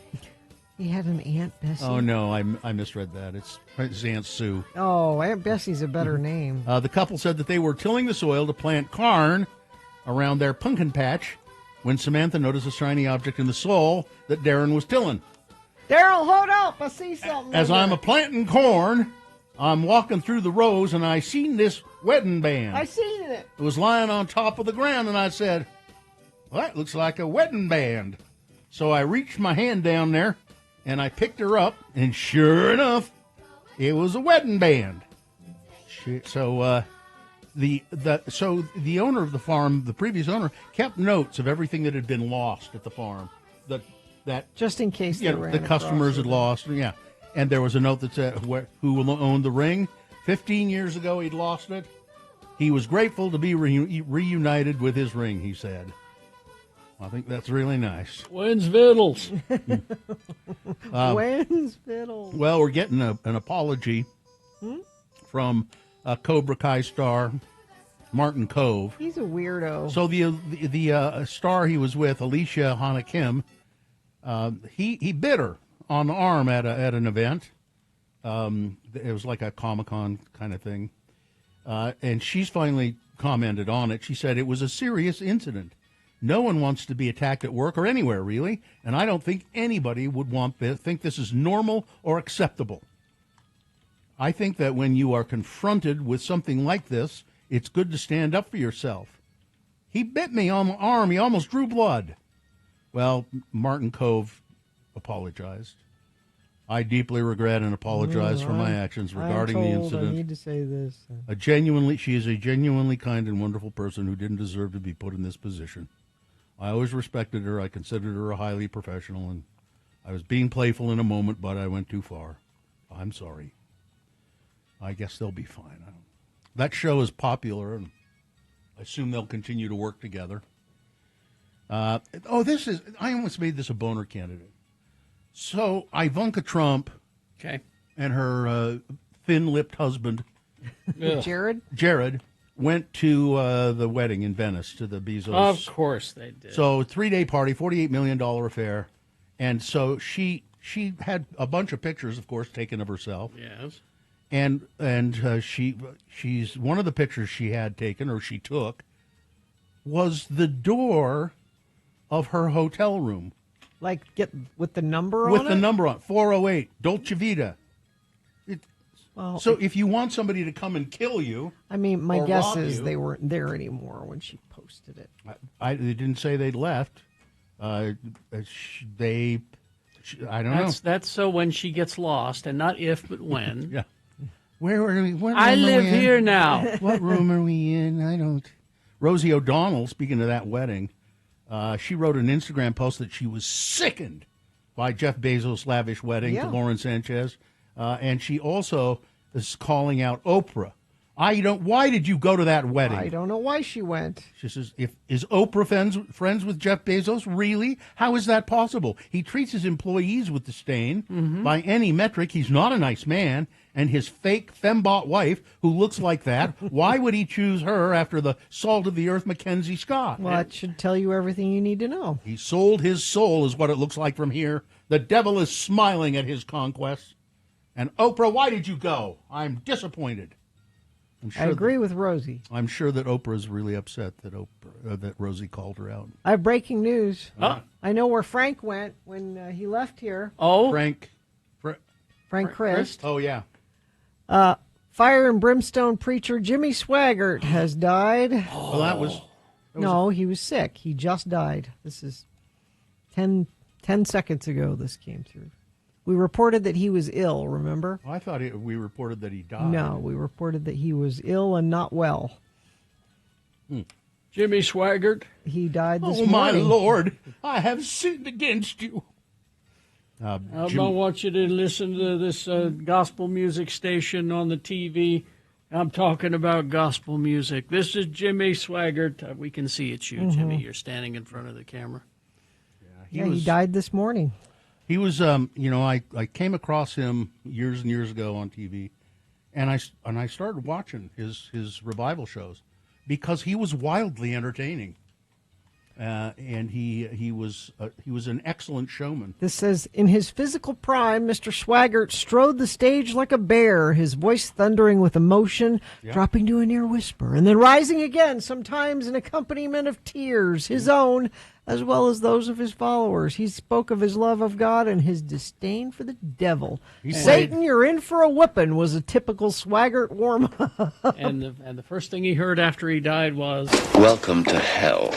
He had an Aunt Bessie. Oh, no, I misread that. It's his Aunt Sue. Oh, Aunt Bessie's a better name. The couple said that they were tilling the soil to plant corn around their pumpkin patch when Samantha noticed a shiny object in the soil that Darren was tilling. Daryl, hold up. I see something. As I'm a-planting corn, I'm walking through the rows, and I seen this wedding band. I seen it. It was lying on top of the ground, and I said, well, that looks like a wedding band. So I reached my hand down there, and I picked her up, and sure enough, it was a wedding band. So the owner of the farm, the previous owner, kept notes of everything that had been lost at the farm. That just in case the customers had lost. Yeah, and there was a note that said who owned the ring. 15 years ago, he'd lost it. He was grateful to be reunited with his ring, he said. I think that's really nice. When's Vittles? When's Vittles? Well, we're getting an apology from Cobra Kai star Martin Kove. He's a weirdo. So the star he was with, Alicia Hana Kim, he bit her on the arm at an event. It was like a Comic-Con kind of thing. And she's finally commented on it. She said it was a serious incident. No one wants to be attacked at work or anywhere, really, and I don't think anybody would think this is normal or acceptable. I think that when you are confronted with something like this, it's good to stand up for yourself. He bit me on the arm. He almost drew blood. Well, Martin Kove apologized. I deeply regret and apologize for my actions regarding the incident. I need to say this. She is a genuinely kind and wonderful person who didn't deserve to be put in this position. I always respected her. I considered her a highly professional, and I was being playful in a moment, but I went too far. I'm sorry. I guess they'll be fine. That show is popular, and I assume they'll continue to work together. I almost made this a boner candidate. So Ivanka Trump Okay. and her thin-lipped husband, Jared went to the wedding in Venice to the Bezos. Of course they did. So 3-day party, $48 million affair. And so she had a bunch of pictures, of course, taken of herself. Yes. And she's one of the pictures she had taken, or she took, was the door of her hotel room. Like, get with the number on With it? the number on 408, Dolce Vita. So if you want somebody to come and kill you, I mean, my or guess rob is you- they weren't there anymore when she posted it. they didn't say they'd left. I don't know. That's so when she gets lost, and not if, but when. Yeah. Where are we? What I room are live we in? here now. What room are we in? I don't. Rosie O'Donnell, speaking of that wedding, she wrote an Instagram post that she was sickened by Jeff Bezos' lavish wedding Yeah. to Lauren Sanchez, and she also is calling out Oprah. Why did you go to that wedding? I don't know why she went. She says, is Oprah friends with Jeff Bezos? Really? How is that possible? He treats his employees with disdain. Mm-hmm. By any metric, he's not a nice man. And his fake fembot wife, who looks like that, why would he choose her after the salt of the earth Mackenzie Scott? Well, that should tell you everything you need to know. He sold his soul, is what it looks like from here. The devil is smiling at his conquests. And Oprah, why did you go? I'm disappointed. I agree with Rosie. I'm sure that Oprah's really upset that that Rosie called her out. I have breaking news. Oh. I know where Frank went when he left here. Oh, Frank Christ. Oh yeah. Fire and brimstone preacher Jimmy Swaggart has died. Well, that was No, he was sick. He just died. This is 10 seconds ago this came through. We reported that he was ill, remember? I thought we reported that he died. No, we reported that he was ill and not well. Jimmy Swaggart. He died this Oh, morning. my Lord, I have sinned against you. I want you to listen to this gospel music station on the TV. I'm talking about gospel music. This is Jimmy Swaggart. We can see it's you, Jimmy. You're standing in front of the camera. He died this morning. He was, I came across him years and years ago on TV, and I started watching his revival shows because he was wildly entertaining, and he was an excellent showman. This says, in his physical prime, Mr. Swaggart strode the stage like a bear, his voice thundering with emotion, dropping to a near whisper, and then rising again, sometimes in accompaniment of tears, his own, as well as those of his followers. He spoke of his love of God and his disdain for the devil. Satan, you're in for a whipping, was a typical Swaggart warm-up. And the first thing he heard after he died was, "Welcome to hell."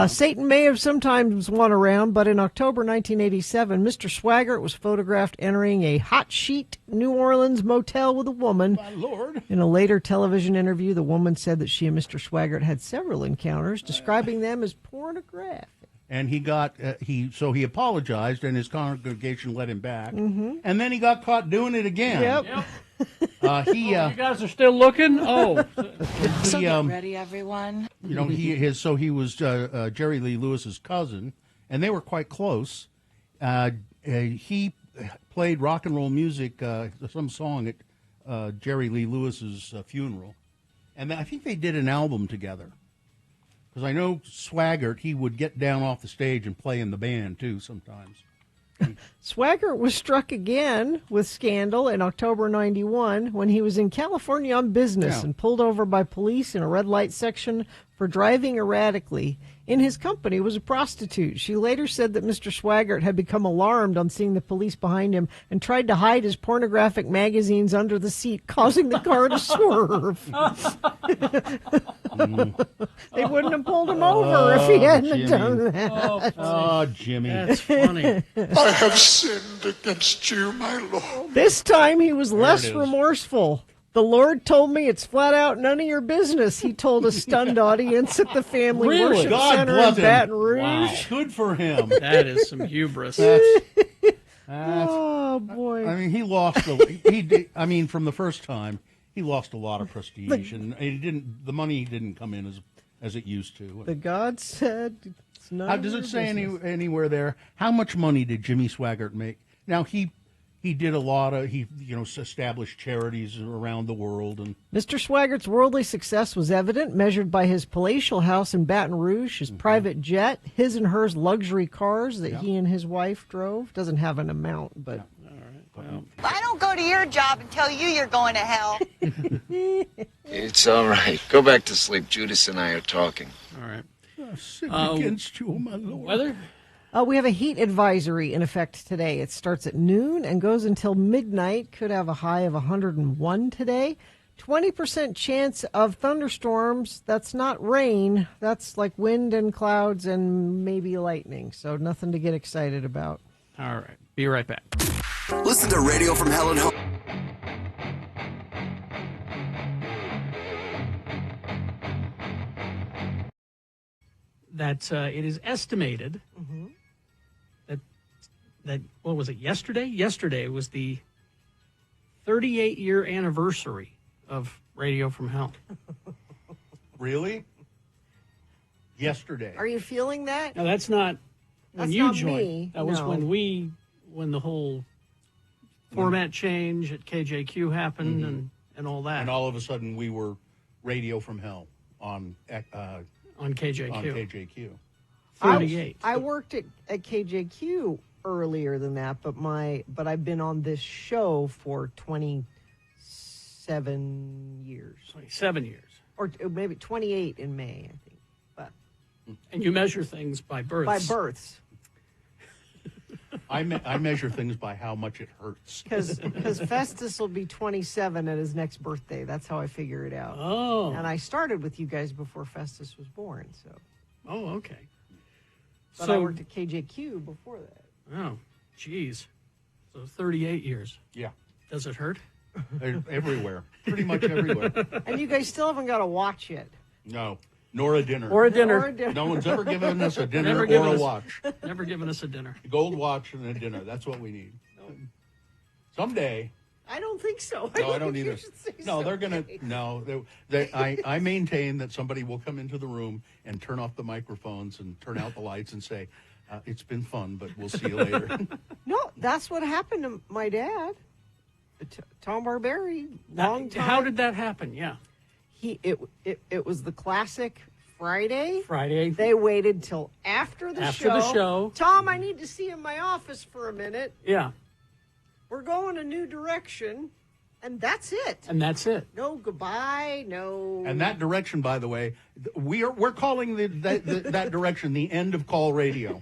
Satan may have sometimes won around, but in October 1987, Mr. Swaggart was photographed entering a hot sheet New Orleans motel with a woman. My Lord. In a later television interview, the woman said that she and Mr. Swaggart had several encounters, describing them as pornographic. And he got he apologized, and his congregation let him back. And then he got caught doing it again. Yep. You you guys are still looking? Oh. So get ready, everyone. He was Jerry Lee Lewis's cousin, and they were quite close. He played rock and roll music, some song at Jerry Lee Lewis's funeral, and I think they did an album together. Because I know Swaggart, he would get down off the stage and play in the band too sometimes. Swaggart was struck again with scandal in October 91 when he was in California on business and pulled over by police in a red light section for driving erratically. In his company was a prostitute. She later said that Mr. Swaggart had become alarmed on seeing the police behind him and tried to hide his pornographic magazines under the seat, causing the car to swerve. They wouldn't have pulled him over if he hadn't done that. Oh, Jimmy. That's funny. I have sinned against you, my Lord. This time he was less it is. remorseful. The Lord told me it's flat out none of your business, he told a stunned audience at the Family Really? Worship God Center bless in him. Baton Rouge. Wow. Good for him. That is some hubris. Oh, boy. I mean, he lost. From the first time, he lost a lot of prestige, and the money didn't come in as it used to. The God said it's none How of does your it say business. anywhere there? How much money did Jimmy Swaggart make? Now he did a lot of established charities around the world, and Mr. Swaggart's worldly success was evident, measured by his palatial house in Baton Rouge, his private jet, his and hers luxury cars that he and his wife drove. Doesn't have an amount, but I don't go to your job and tell you you're going to hell. It's all right. Go back to sleep. Judas and I are talking. All right. Sin against you, my Lord. Weather? we have a heat advisory in effect today. It starts at noon and goes until midnight. Could have a high of 101 today. 20% chance of thunderstorms. That's not rain. That's like wind and clouds and maybe lightning. So nothing to get excited about. All right. Be right back. Listen to Radio from Hell and Home. That it is estimated that what was it, yesterday? Yesterday was the 38-year anniversary of Radio from Hell. Really? Yesterday. Are you feeling that? Now, that's not when That's you not joined. me. That was No. when the whole format change at KJQ happened and all that. And all of a sudden, we were Radio from Hell on KJQ. On KJQ. 38. I worked at KJQ earlier than that, but I've been on this show for 27 years. 27 years. Or maybe 28 in May, I think. But And you measure things by births. by births. I measure things by how much it hurts. Because Festus will be 27 at his next birthday. That's how I figure it out. Oh. And I started with you guys before Festus was born. So. Oh, okay. But I worked at KJQ before that. Oh, geez. So 38 years. Yeah. Does it hurt? Everywhere. Pretty much everywhere. And you guys still haven't got a watch yet. No. Nor a dinner. Or a dinner. Or a dinner. No one's ever given us a dinner Never or given a us- watch. Never given us a dinner. A gold watch and a dinner. That's what we need. Someday. I don't think so. No, I don't think either. you should say No, they're someday. going to. No, I maintain that somebody will come into the room and turn off the microphones and turn out the lights and say, it's been fun, but we'll see you later. No, that's what happened to my dad, Tom Barberi. Long time. How did that happen? Yeah. It was the classic Friday. Friday. They waited till after the After the show. Tom, I need to see you in my office for a minute. Yeah. We're going a new direction, and that's it. And that's it. No goodbye, no. And that direction, by the way, we're calling that direction the end of call radio.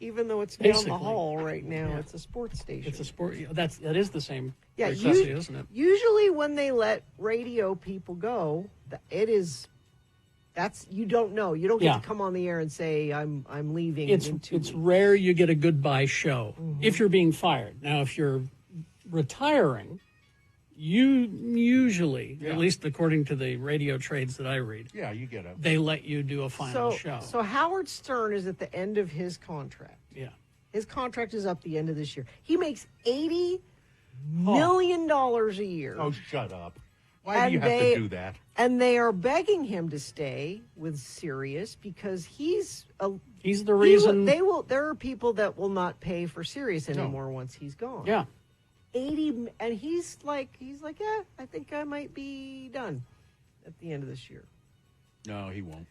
Even though it's down Basically. the hall right now, it's a sports station. It's a sport. That is the same Yeah, necessity, isn't it? Usually when they let radio people go, you don't know. You don't get Yeah. to come on the air and say I'm leaving. It's in 2 weeks. rare you get a goodbye show if you're being fired. Now, if you're retiring, you usually, at least according to the radio trades that I read, Yeah, you get it. they let you do a final show. So Howard Stern is at the end of his contract. Yeah. His contract is up the end of this year. He makes $80 million a year. Oh, shut up. Why do you have to do that? And they are begging him to stay with Sirius because he's the reason. There are people that will not pay for Sirius anymore once he's gone. Yeah. 80, and he's like, yeah, I think I might be done at the end of this year. No, he won't.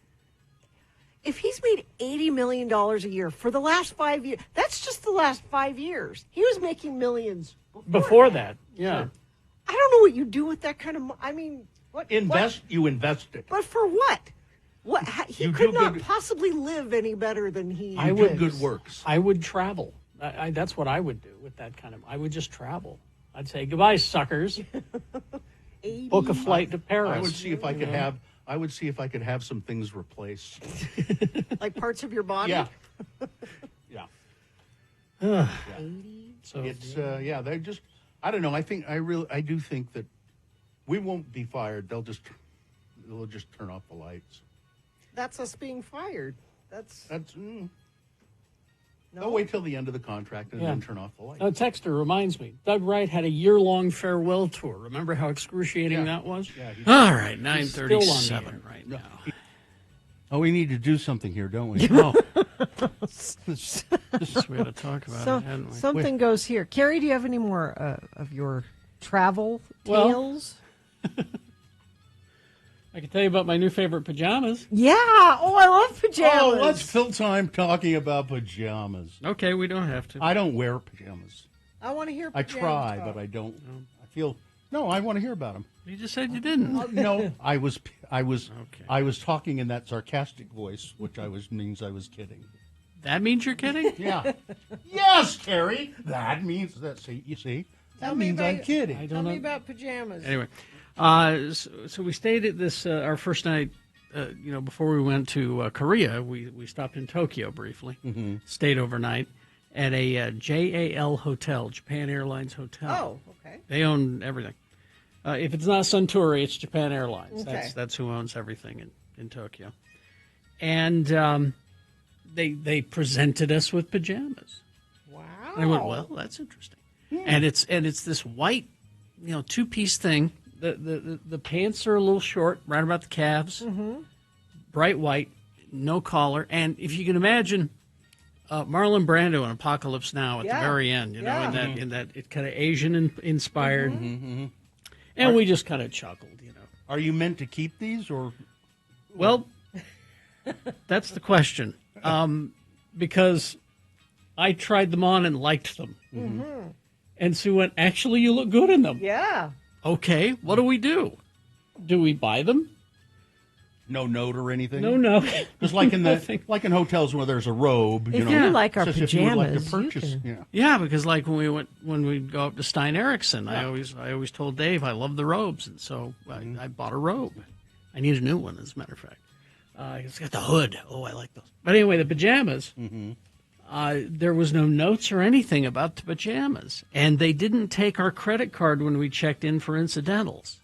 If he's made $80 million a year for the last 5 years, that's just the last 5 years. He was making millions Before that, yeah. Sure. I don't know what you do with that kind of money. I mean, what? You invest it. But for what? What? He You could do not good- possibly live any better than he I lives. would good works. I would travel. That's what I would do with that kind of. I would just travel. I'd say goodbye, suckers. Book a flight to Paris. I would see if I could have. I would see if I could have some things replaced. Like parts of your body? Yeah. Yeah. Yeah. So it's they're just. I don't know. I do think that we won't be fired. They'll just turn off the lights. That's us being fired. That's. They'll wait till the end of the contract and then turn off the lights. A texter reminds me. Doug Wright had a year-long farewell tour. Remember how excruciating that was? Yeah. All right, he's still on the 9:37 air. right No, now. Oh, we need to do something here, don't we? No. We had to talk about it, hadn't we? Something goes here. Carrie, do you have any more of your travel Well, tales? I can tell you about my new favorite pajamas. Yeah. Oh, I love pajamas. Oh, let's fill time talking about pajamas. Okay, we don't have to. I don't wear pajamas. I want to hear I pajamas try, talk. but I don't. I feel no. I want to hear about them. You just said you didn't. No, I was talking in that sarcastic voice, which means I was kidding. That means you're kidding? Yeah. Yes, Carrie. That means that. See, you see, that means I'm kidding. Tell me about pajamas. Anyway, so we stayed at this our first night. Before we went to Korea, we stopped in Tokyo briefly. Mm-hmm. Stayed overnight at a JAL hotel, Japan Airlines hotel. Oh, okay. They own everything. If it's not Suntory, it's Japan Airlines. Okay. That's who owns everything in Tokyo. And they presented us with pajamas. Wow. And I went, well, that's interesting. And it's this white, two-piece thing. The pants are a little short, right about the calves. Mm-hmm. Bright white, no collar, and if you can imagine, Marlon Brando in Apocalypse Now at the very end, in that it kind of Asian inspired, and we just kind of chuckled, Are you meant to keep these or? Well, that's the question, because I tried them on and liked them, and Sue went, "Actually, you look good in them." Yeah. Okay, what do we do? Do we buy them? No note or anything? No. Just like in hotels where there's a robe. If you like our says if you would like to pajamas, purchase. Yeah, because like when we go up to Stein Eriksen, I always told Dave I love the robes, and so I bought a robe. I need a new one, as a matter of fact. It's got the hood. Oh, I like those. But anyway, the pajamas. There was no notes or anything about the pajamas, and they didn't take our credit card when we checked in for incidentals.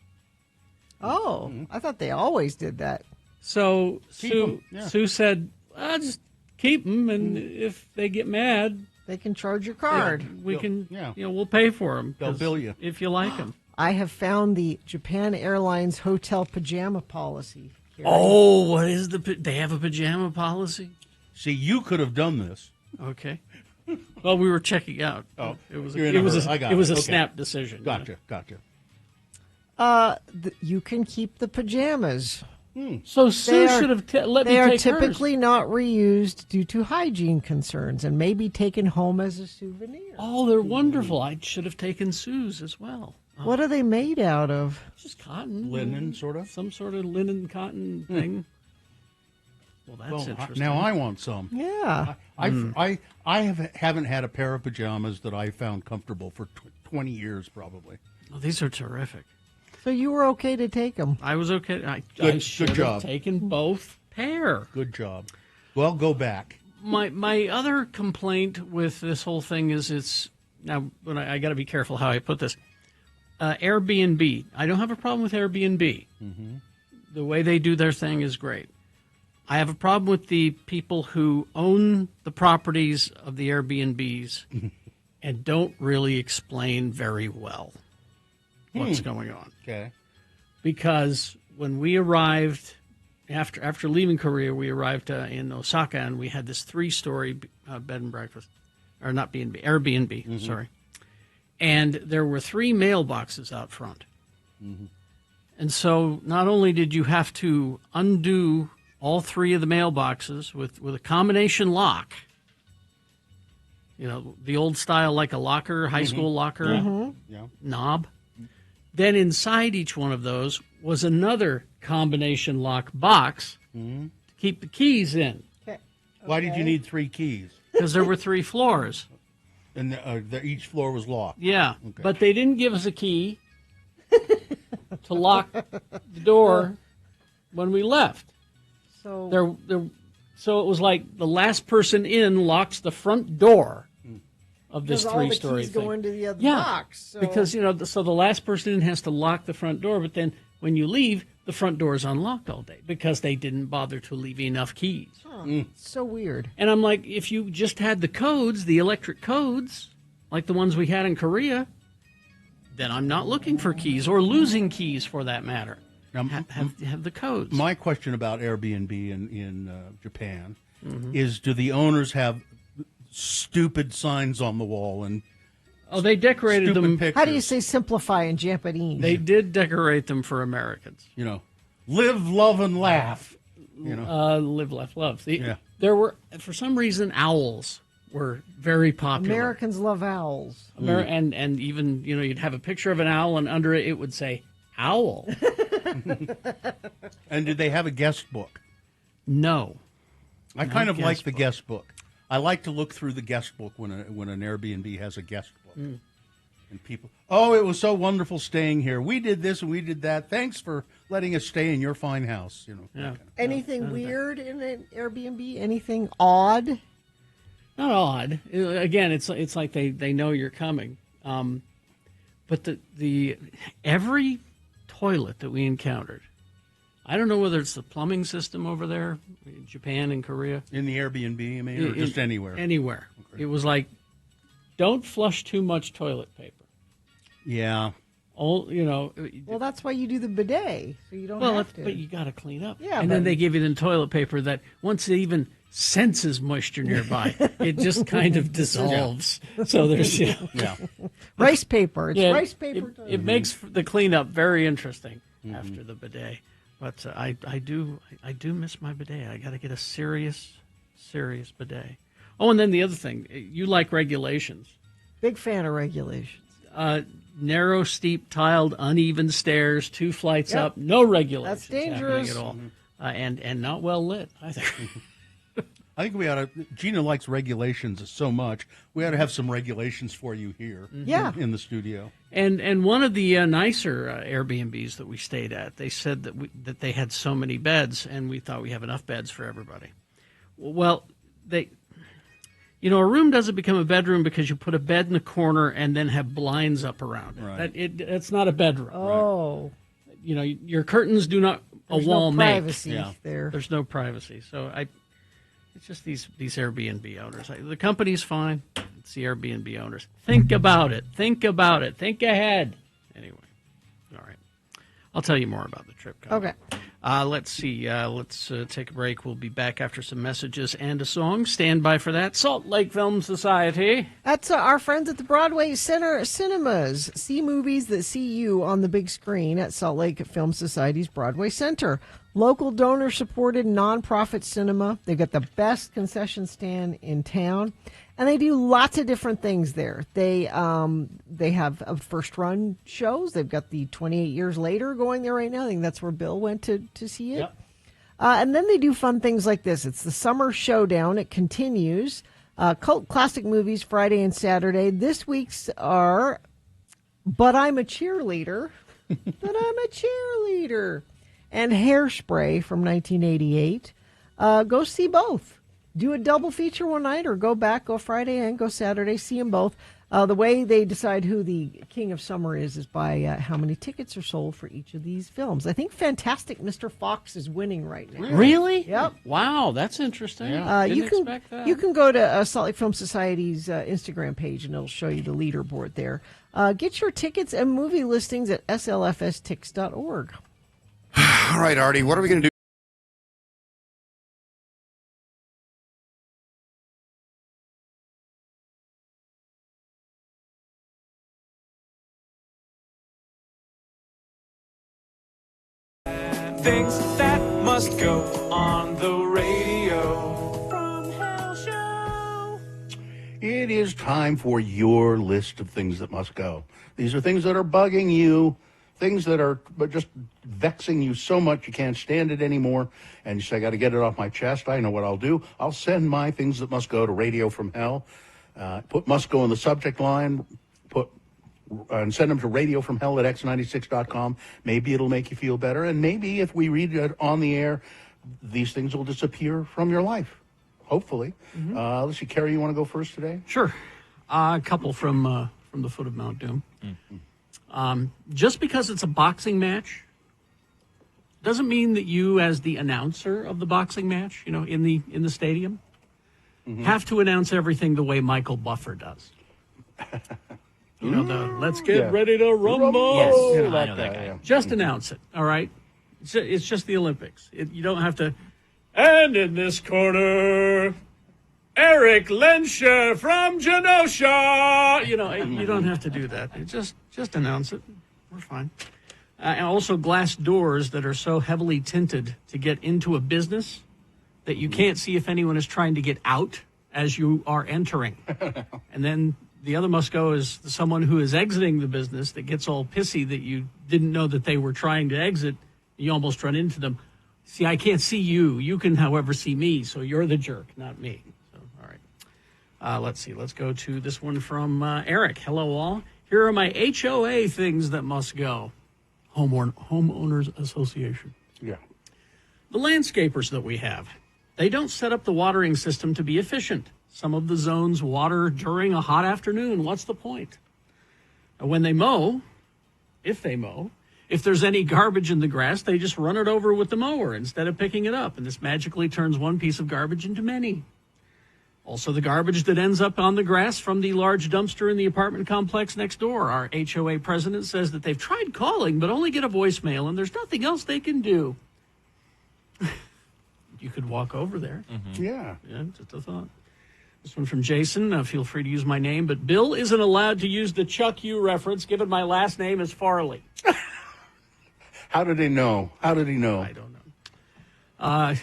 Oh, I thought they always did that. So Sue said, just keep them, and Mm. if they get mad, they can charge your card. We can, we'll pay for them. They'll bill you if you like them. I have found the Japan Airlines hotel pajama policy. Carrie. Oh, what is they have a pajama policy? See, you could have done this. Okay. Well, we were checking out. Oh, it was you're in a hurry. I got it. was a Okay. snap decision. Gotcha. You can keep the pajamas. So Sue should have let me They are take typically not reused due to hygiene concerns and may be taken home as a souvenir. Oh, they're wonderful. I should have taken Sue's as well. What are they made out of? Just cotton. Linen, sort of? Some sort of linen cotton thing. Well, that's interesting. Now I want some. Yeah. I haven't had a pair of pajamas that I found comfortable for 20 years probably. Oh, these are terrific. So you were okay to take them? I was okay. I Good should have job. taken both pair. Good job. Well, go back. My other complaint with this whole thing is it's now. When I got to be careful how I put this. Airbnb. I don't have a problem with Airbnb. The way they do their thing is great. I have a problem with the people who own the properties of the Airbnbs and don't really explain very well what's going on. Okay. Because when we arrived, after leaving Korea, we arrived in Osaka, and we had this 3-story bed and breakfast. Or not B&B, Airbnb, sorry. And there were 3 mailboxes out front. And so not only did you have to undo all 3 of the mailboxes with a combination lock, the old style like a locker, high school locker knob. Then inside each one of those was another combination lock box to keep the keys in. Okay. Why did you need 3 keys? Because there were 3 floors. And each floor was locked. Yeah, Okay. but they didn't give us a key to lock the door when we left. So So it was like the last person in locks the front door of this Because all the 3-story keys thing. go into the other Yeah, box. So. because so the last person in has to lock the front door, but then when you leave, the front door is unlocked all day because they didn't bother to leave enough keys. So weird. And I'm like, if you just had the codes, the electric codes, like the ones we had in Korea, then I'm not looking for keys or losing keys for that matter. Now, have the codes. My question about Airbnb in Japan is: do the owners have stupid signs on the wall and? Oh, they decorated them. Pictures? How do you say simplify in Japanese? They did decorate them for Americans. Live, love, and laugh. Live, laugh, love. There were, for some reason, owls were very popular. Americans love owls. And even, you'd have a picture of an owl, and under it would say, owl. And did they have a guest book? No. I kind of like the guest book. I like to look through the guest book when an Airbnb has a guest book. And people, it was so wonderful staying here. We did this and we did that. Thanks for letting us stay in your fine house. Anything weird in an Airbnb? Anything odd? Not odd. Again, it's like they know you're coming. But the every toilet that we encountered, I don't know whether it's the plumbing system over there, in Japan and Korea. In the Airbnb, I mean, or just anywhere? Anywhere. Okay. It was like, don't flush too much toilet paper. Yeah. Well, that's why you do the bidet, so you don't have to. But you got to clean up. Yeah, and then they give you the toilet paper that once it even senses moisture nearby, it just kind of dissolves. Yeah. So there's rice paper. It's rice paper. It makes the cleanup very interesting after the bidet. But I do miss my bidet. I got to get a serious bidet. Oh, and then the other thing, you like regulations. Big fan of regulations. Narrow, steep, tiled, uneven stairs, 2 flights up, no regulations. That's dangerous at all, and not well lit either. I think we ought to. Gina likes regulations so much. We ought to have some regulations for you here, in the studio. And one of the nicer Airbnbs that we stayed at, they said that they had so many beds, and we thought we have enough beds for everybody. Well, a room doesn't become a bedroom because you put a bed in the corner and then have blinds up around it. Right. That's not a bedroom. Oh. Right. Your curtains do not There's a wall no make. privacy there. There's no privacy. So it's just these Airbnb owners. The company's fine. It's the Airbnb owners. Think about it. Think ahead. Anyway. All right. I'll tell you more about the trip coming. Okay. Let's see. Let's take a break. We'll be back after some messages and a song. Stand by for that. Salt Lake Film Society. That's our friends at the Broadway Center Cinemas. See movies that see you on the big screen at Salt Lake Film Society's Broadway Center. Local donor-supported nonprofit cinema. They've got the best concession stand in town. And they do lots of different things there. They have first-run shows. They've got the 28 Years Later going there right now. I think that's where Bill went to see it. Yep. And then they do fun things like this. It's the Summer Showdown. It continues. Cult classic movies Friday and Saturday. This week's are But I'm a Cheerleader. But I'm a Cheerleader. And Hairspray from 1988. Go see both. Do a double feature one night or go Friday and go Saturday. See them both. The way they decide who the King of Summer is by how many tickets are sold for each of these films. I think Fantastic Mr. Fox is winning right now. Really? Yep. Wow, that's interesting. Didn't expect that. You can go to Salt Lake Film Society's Instagram page and it'll show you the leaderboard there. Get your tickets and movie listings at slfstix.org. All right, Artie, what are we going to do? Things that must go on the radio from Hell Show. It is time for your list of things that must go. These are things that are bugging you, things that are just vexing you so much you can't stand it anymore, and you say, I got to get it off my chest. I know what I'll do. I'll send my things that must go to Radio from Hell. Put must go in the subject line, and send them to radiofromhell at x96.com. Maybe it'll make you feel better, and maybe if we read it on the air, these things will disappear from your life, hopefully. Let's see, Carrie, you want to go first today? Sure. A couple from the foot of Mount Doom. Just because it's a boxing match doesn't mean that you, as the announcer of the boxing match, in the stadium, have to announce everything the way Michael Buffer does. Let's get ready to rumble. Yes, I know that guy. Just announce it, all right? It's just the Olympics. You don't have to. And in this corner, Eric Lenscher from Genosha. You don't have to do that. Just announce it. We're fine. And also glass doors that are so heavily tinted to get into a business that you can't see if anyone is trying to get out as you are entering. And then the other must go is someone who is exiting the business that gets all pissy that you didn't know that they were trying to exit. You almost run into them. See, I can't see you. You can, however, see me. So you're the jerk, not me. So, all right. Let's see. Let's go to this one from Eric. Hello, all. Here are my HOA things that must go. Homeowners Association. Yeah. The landscapers that we have, they don't set up the watering system to be efficient. Some of the zones water during a hot afternoon. What's the point? When they mow, if there's any garbage in the grass, they just run it over with the mower instead of picking it up. And this magically turns one piece of garbage into many. Also, the garbage that ends up on the grass from the large dumpster in the apartment complex next door. Our HOA president says that they've tried calling, but only get a voicemail, and there's nothing else they can do. You could walk over there. Mm-hmm. Yeah, just a thought. This one from Jason. Feel free to use my name, but Bill isn't allowed to use the Chuck U reference, given my last name is Farley. How did he know? I don't know.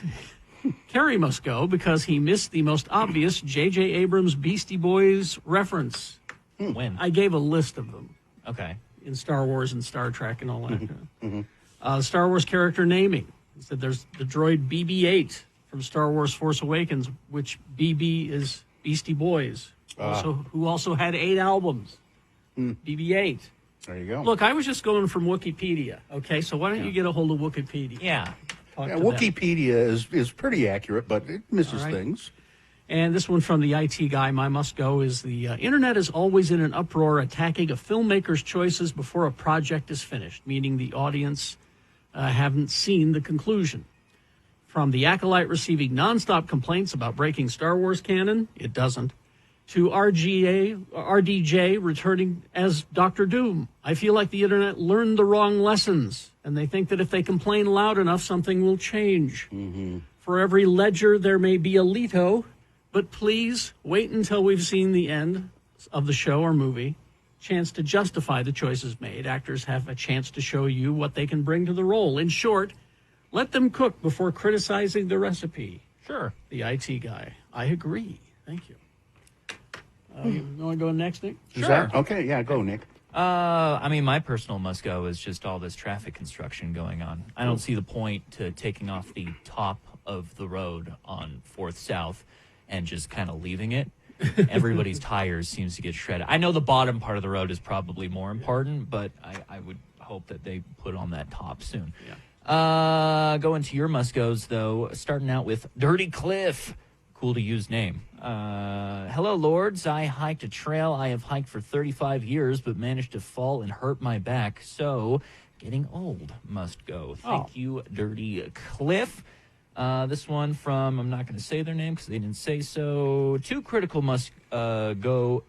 Kerry must go because he missed the most obvious J.J. Abrams Beastie Boys reference. When? I gave a list of them. Okay. In Star Wars and Star Trek and all that. Mm-hmm. Star Wars character naming. He said there's the droid BB-8 from Star Wars Force Awakens, which BB is Beastie Boys, who also had 8 albums. BB-8. There you go. Look, I was just going from Wikipedia, okay? So why don't you get a hold of Wikipedia? Yeah. Wikipedia is pretty accurate, but it misses things. And this one from the IT guy, my must go, is the internet is always in an uproar attacking a filmmaker's choices before a project is finished, meaning the audience haven't seen the conclusion. From the Acolyte receiving nonstop complaints about breaking Star Wars canon, it doesn't, to RDJ returning as Dr. Doom. I feel like the internet learned the wrong lessons, and they think that if they complain loud enough, something will change. Mm-hmm. For every ledger, there may be a Leto, but please wait until we've seen the end of the show or movie. Chance to justify the choices made. Actors have a chance to show you what they can bring to the role. In short, let them cook before criticizing the recipe. Sure. The IT guy. I agree. Thank you. You want to go next, Nick? Sure. Okay, yeah, go, Nick. I mean, my personal must go is just all this traffic construction going on. I don't see the point to taking off the top of the road on 4th South and just kind of leaving it. Everybody's tires seems to get shredded. I know the bottom part of the road is probably more important, but I would hope that they put on that top soon. Yeah. Going to your must-goes, though, starting out with Dirty Cliff. Cool to use name. Hello, Lords. I hiked a trail I have hiked for 35 years, but managed to fall and hurt my back. So, getting old must go. Thank you, Dirty Cliff. This one from, I'm not going to say their name because they didn't say so. Two critical must go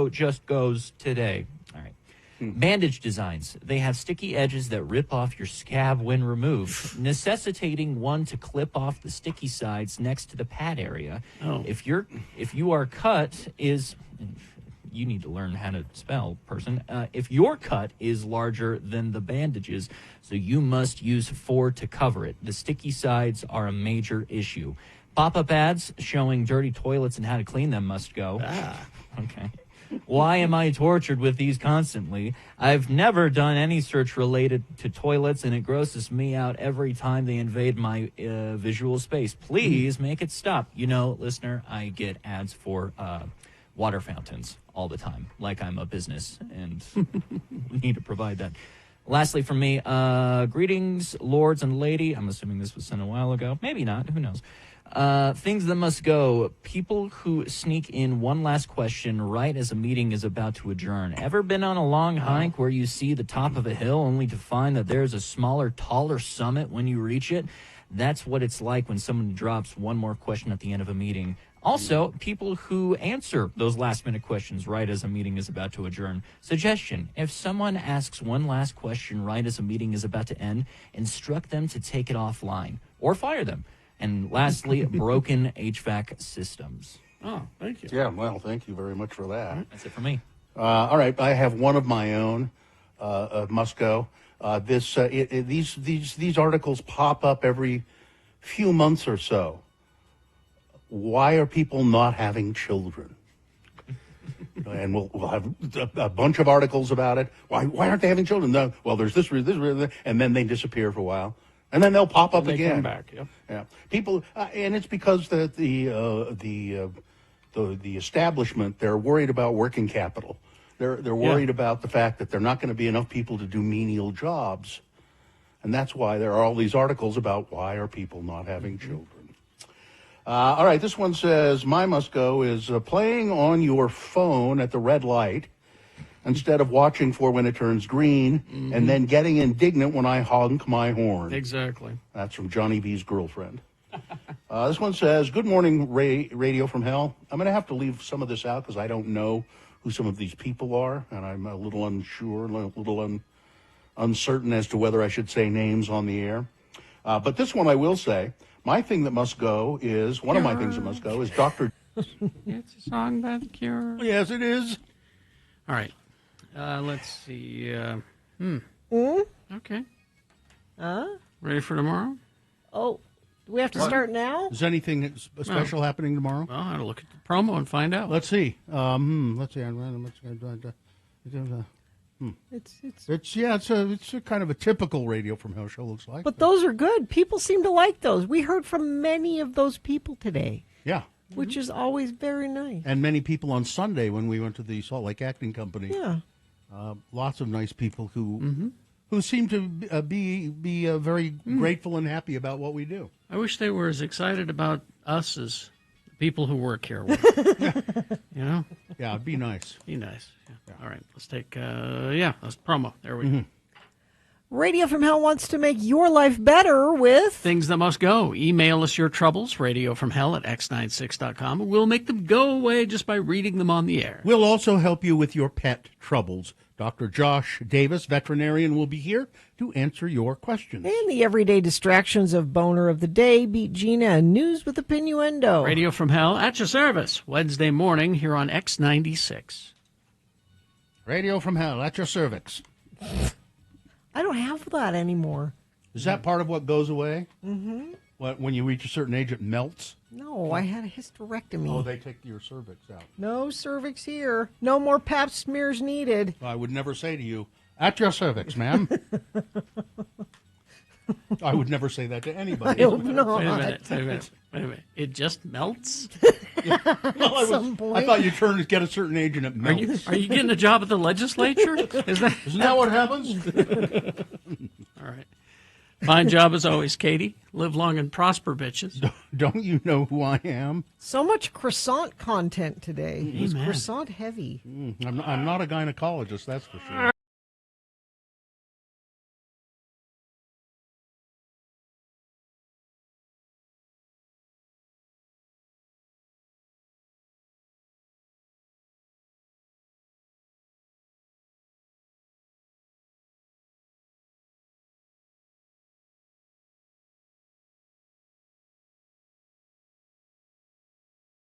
just goes today. All right. Bandage designs. They have sticky edges that rip off your scab when removed, necessitating one to clip off the sticky sides next to the pad area. Oh. If you are cut is, you need to learn how to spell, person. If your cut is larger than the bandages, so you must use 4 to cover it. The sticky sides are a major issue. Pop-up ads showing dirty toilets and how to clean them must go. Okay. Why am I tortured with these constantly? I've never done any search related to toilets, and it grosses me out every time they invade my visual space. Please make it stop. You know, listener, I get ads for water fountains all the time, like I'm a business, and need to provide that. Lastly from me, greetings, lords and lady. I'm assuming this was sent a while ago. Maybe not. Who knows? Things that must go. People who sneak in one last question right as a meeting is about to adjourn. Ever been on a long hike where you see the top of a hill only to find that there's a smaller, taller summit when you reach it? That's what it's like when someone drops one more question at the end of a meeting. Also, people who answer those last-minute questions right as a meeting is about to adjourn. Suggestion, if someone asks one last question right as a meeting is about to end, instruct them to take it offline or fire them. And lastly, broken HVAC systems. Oh, thank you. Yeah, well, thank you very much for that. That's it for me. All right, I have one of my own, must go. These articles pop up every few months or so. Why are people not having children? And we'll have a bunch of articles about it. Why aren't they having children? No, well, there's this, and then they disappear for a while. And then they'll pop up They again. come back, yep. Yeah, people, and it's because the establishment, they're worried about working capital. They're worried about the fact that there are not going to be enough people to do menial jobs, and that's why there are all these articles about why are people not having children. All right, this one says my must go is playing on your phone at the red light instead of watching for when it turns green, and then getting indignant when I honk my horn. Exactly. That's from Johnny B's girlfriend. This one says, good morning, Radio from Hell. I'm going to have to leave some of this out because I don't know who some of these people are, and I'm a little unsure, a little uncertain as to whether I should say names on the air. But this one I will say, my thing that must go is, one of my things that must go is Dr. It's a song by The Cure. Yes, it is. All right. Let's see. Okay. Ready for tomorrow? Oh, do we have to start now? Is anything special happening tomorrow? Well, I'll look at the promo and find out. Let's see. Let's see. It's a kind of a typical Radio from Hell show, looks like. But those are good. People seem to like those. We heard from many of those people today. Yeah. Which is always very nice. And many people on Sunday when we went to the Salt Lake Acting Company. Yeah. Lots of nice people who seem to be very grateful and happy about what we do. I wish they were as excited about us as the people who work here were. You know? Yeah, it'd be nice. Be nice. Yeah. All right, let's take, let's promo. There we go. Radio from Hell wants to make your life better with things that must go. Email us your troubles, radiofromhell@x96.com. We'll make them go away just by reading them on the air. We'll also help you with your pet troubles. Dr. Josh Davis, veterinarian, will be here to answer your questions. And the everyday distractions of Boner of the Day, Beat Gina, and News with Innuendo. Radio from Hell at your service, Wednesday morning here on X96. Radio from Hell at your cervix. I don't have that anymore. Is that part of what goes away? Mm-hmm. When you reach a certain age, it melts? No, I had a hysterectomy. Oh, they take your cervix out. No cervix here. No more pap smears needed. I would never say to you, at your cervix, ma'am. I would never say that to anybody. I hope not. Wait a minute. It just melts? Well, I thought you turn to get a certain age and it melts. Are you getting a job at the legislature? Isn't that what happens? All right. Fine job as always, Katie. Live long and prosper, bitches. Don't you know who I am? So much croissant content today. It was Amen. croissant heavy. I'm not a gynecologist, that's for sure.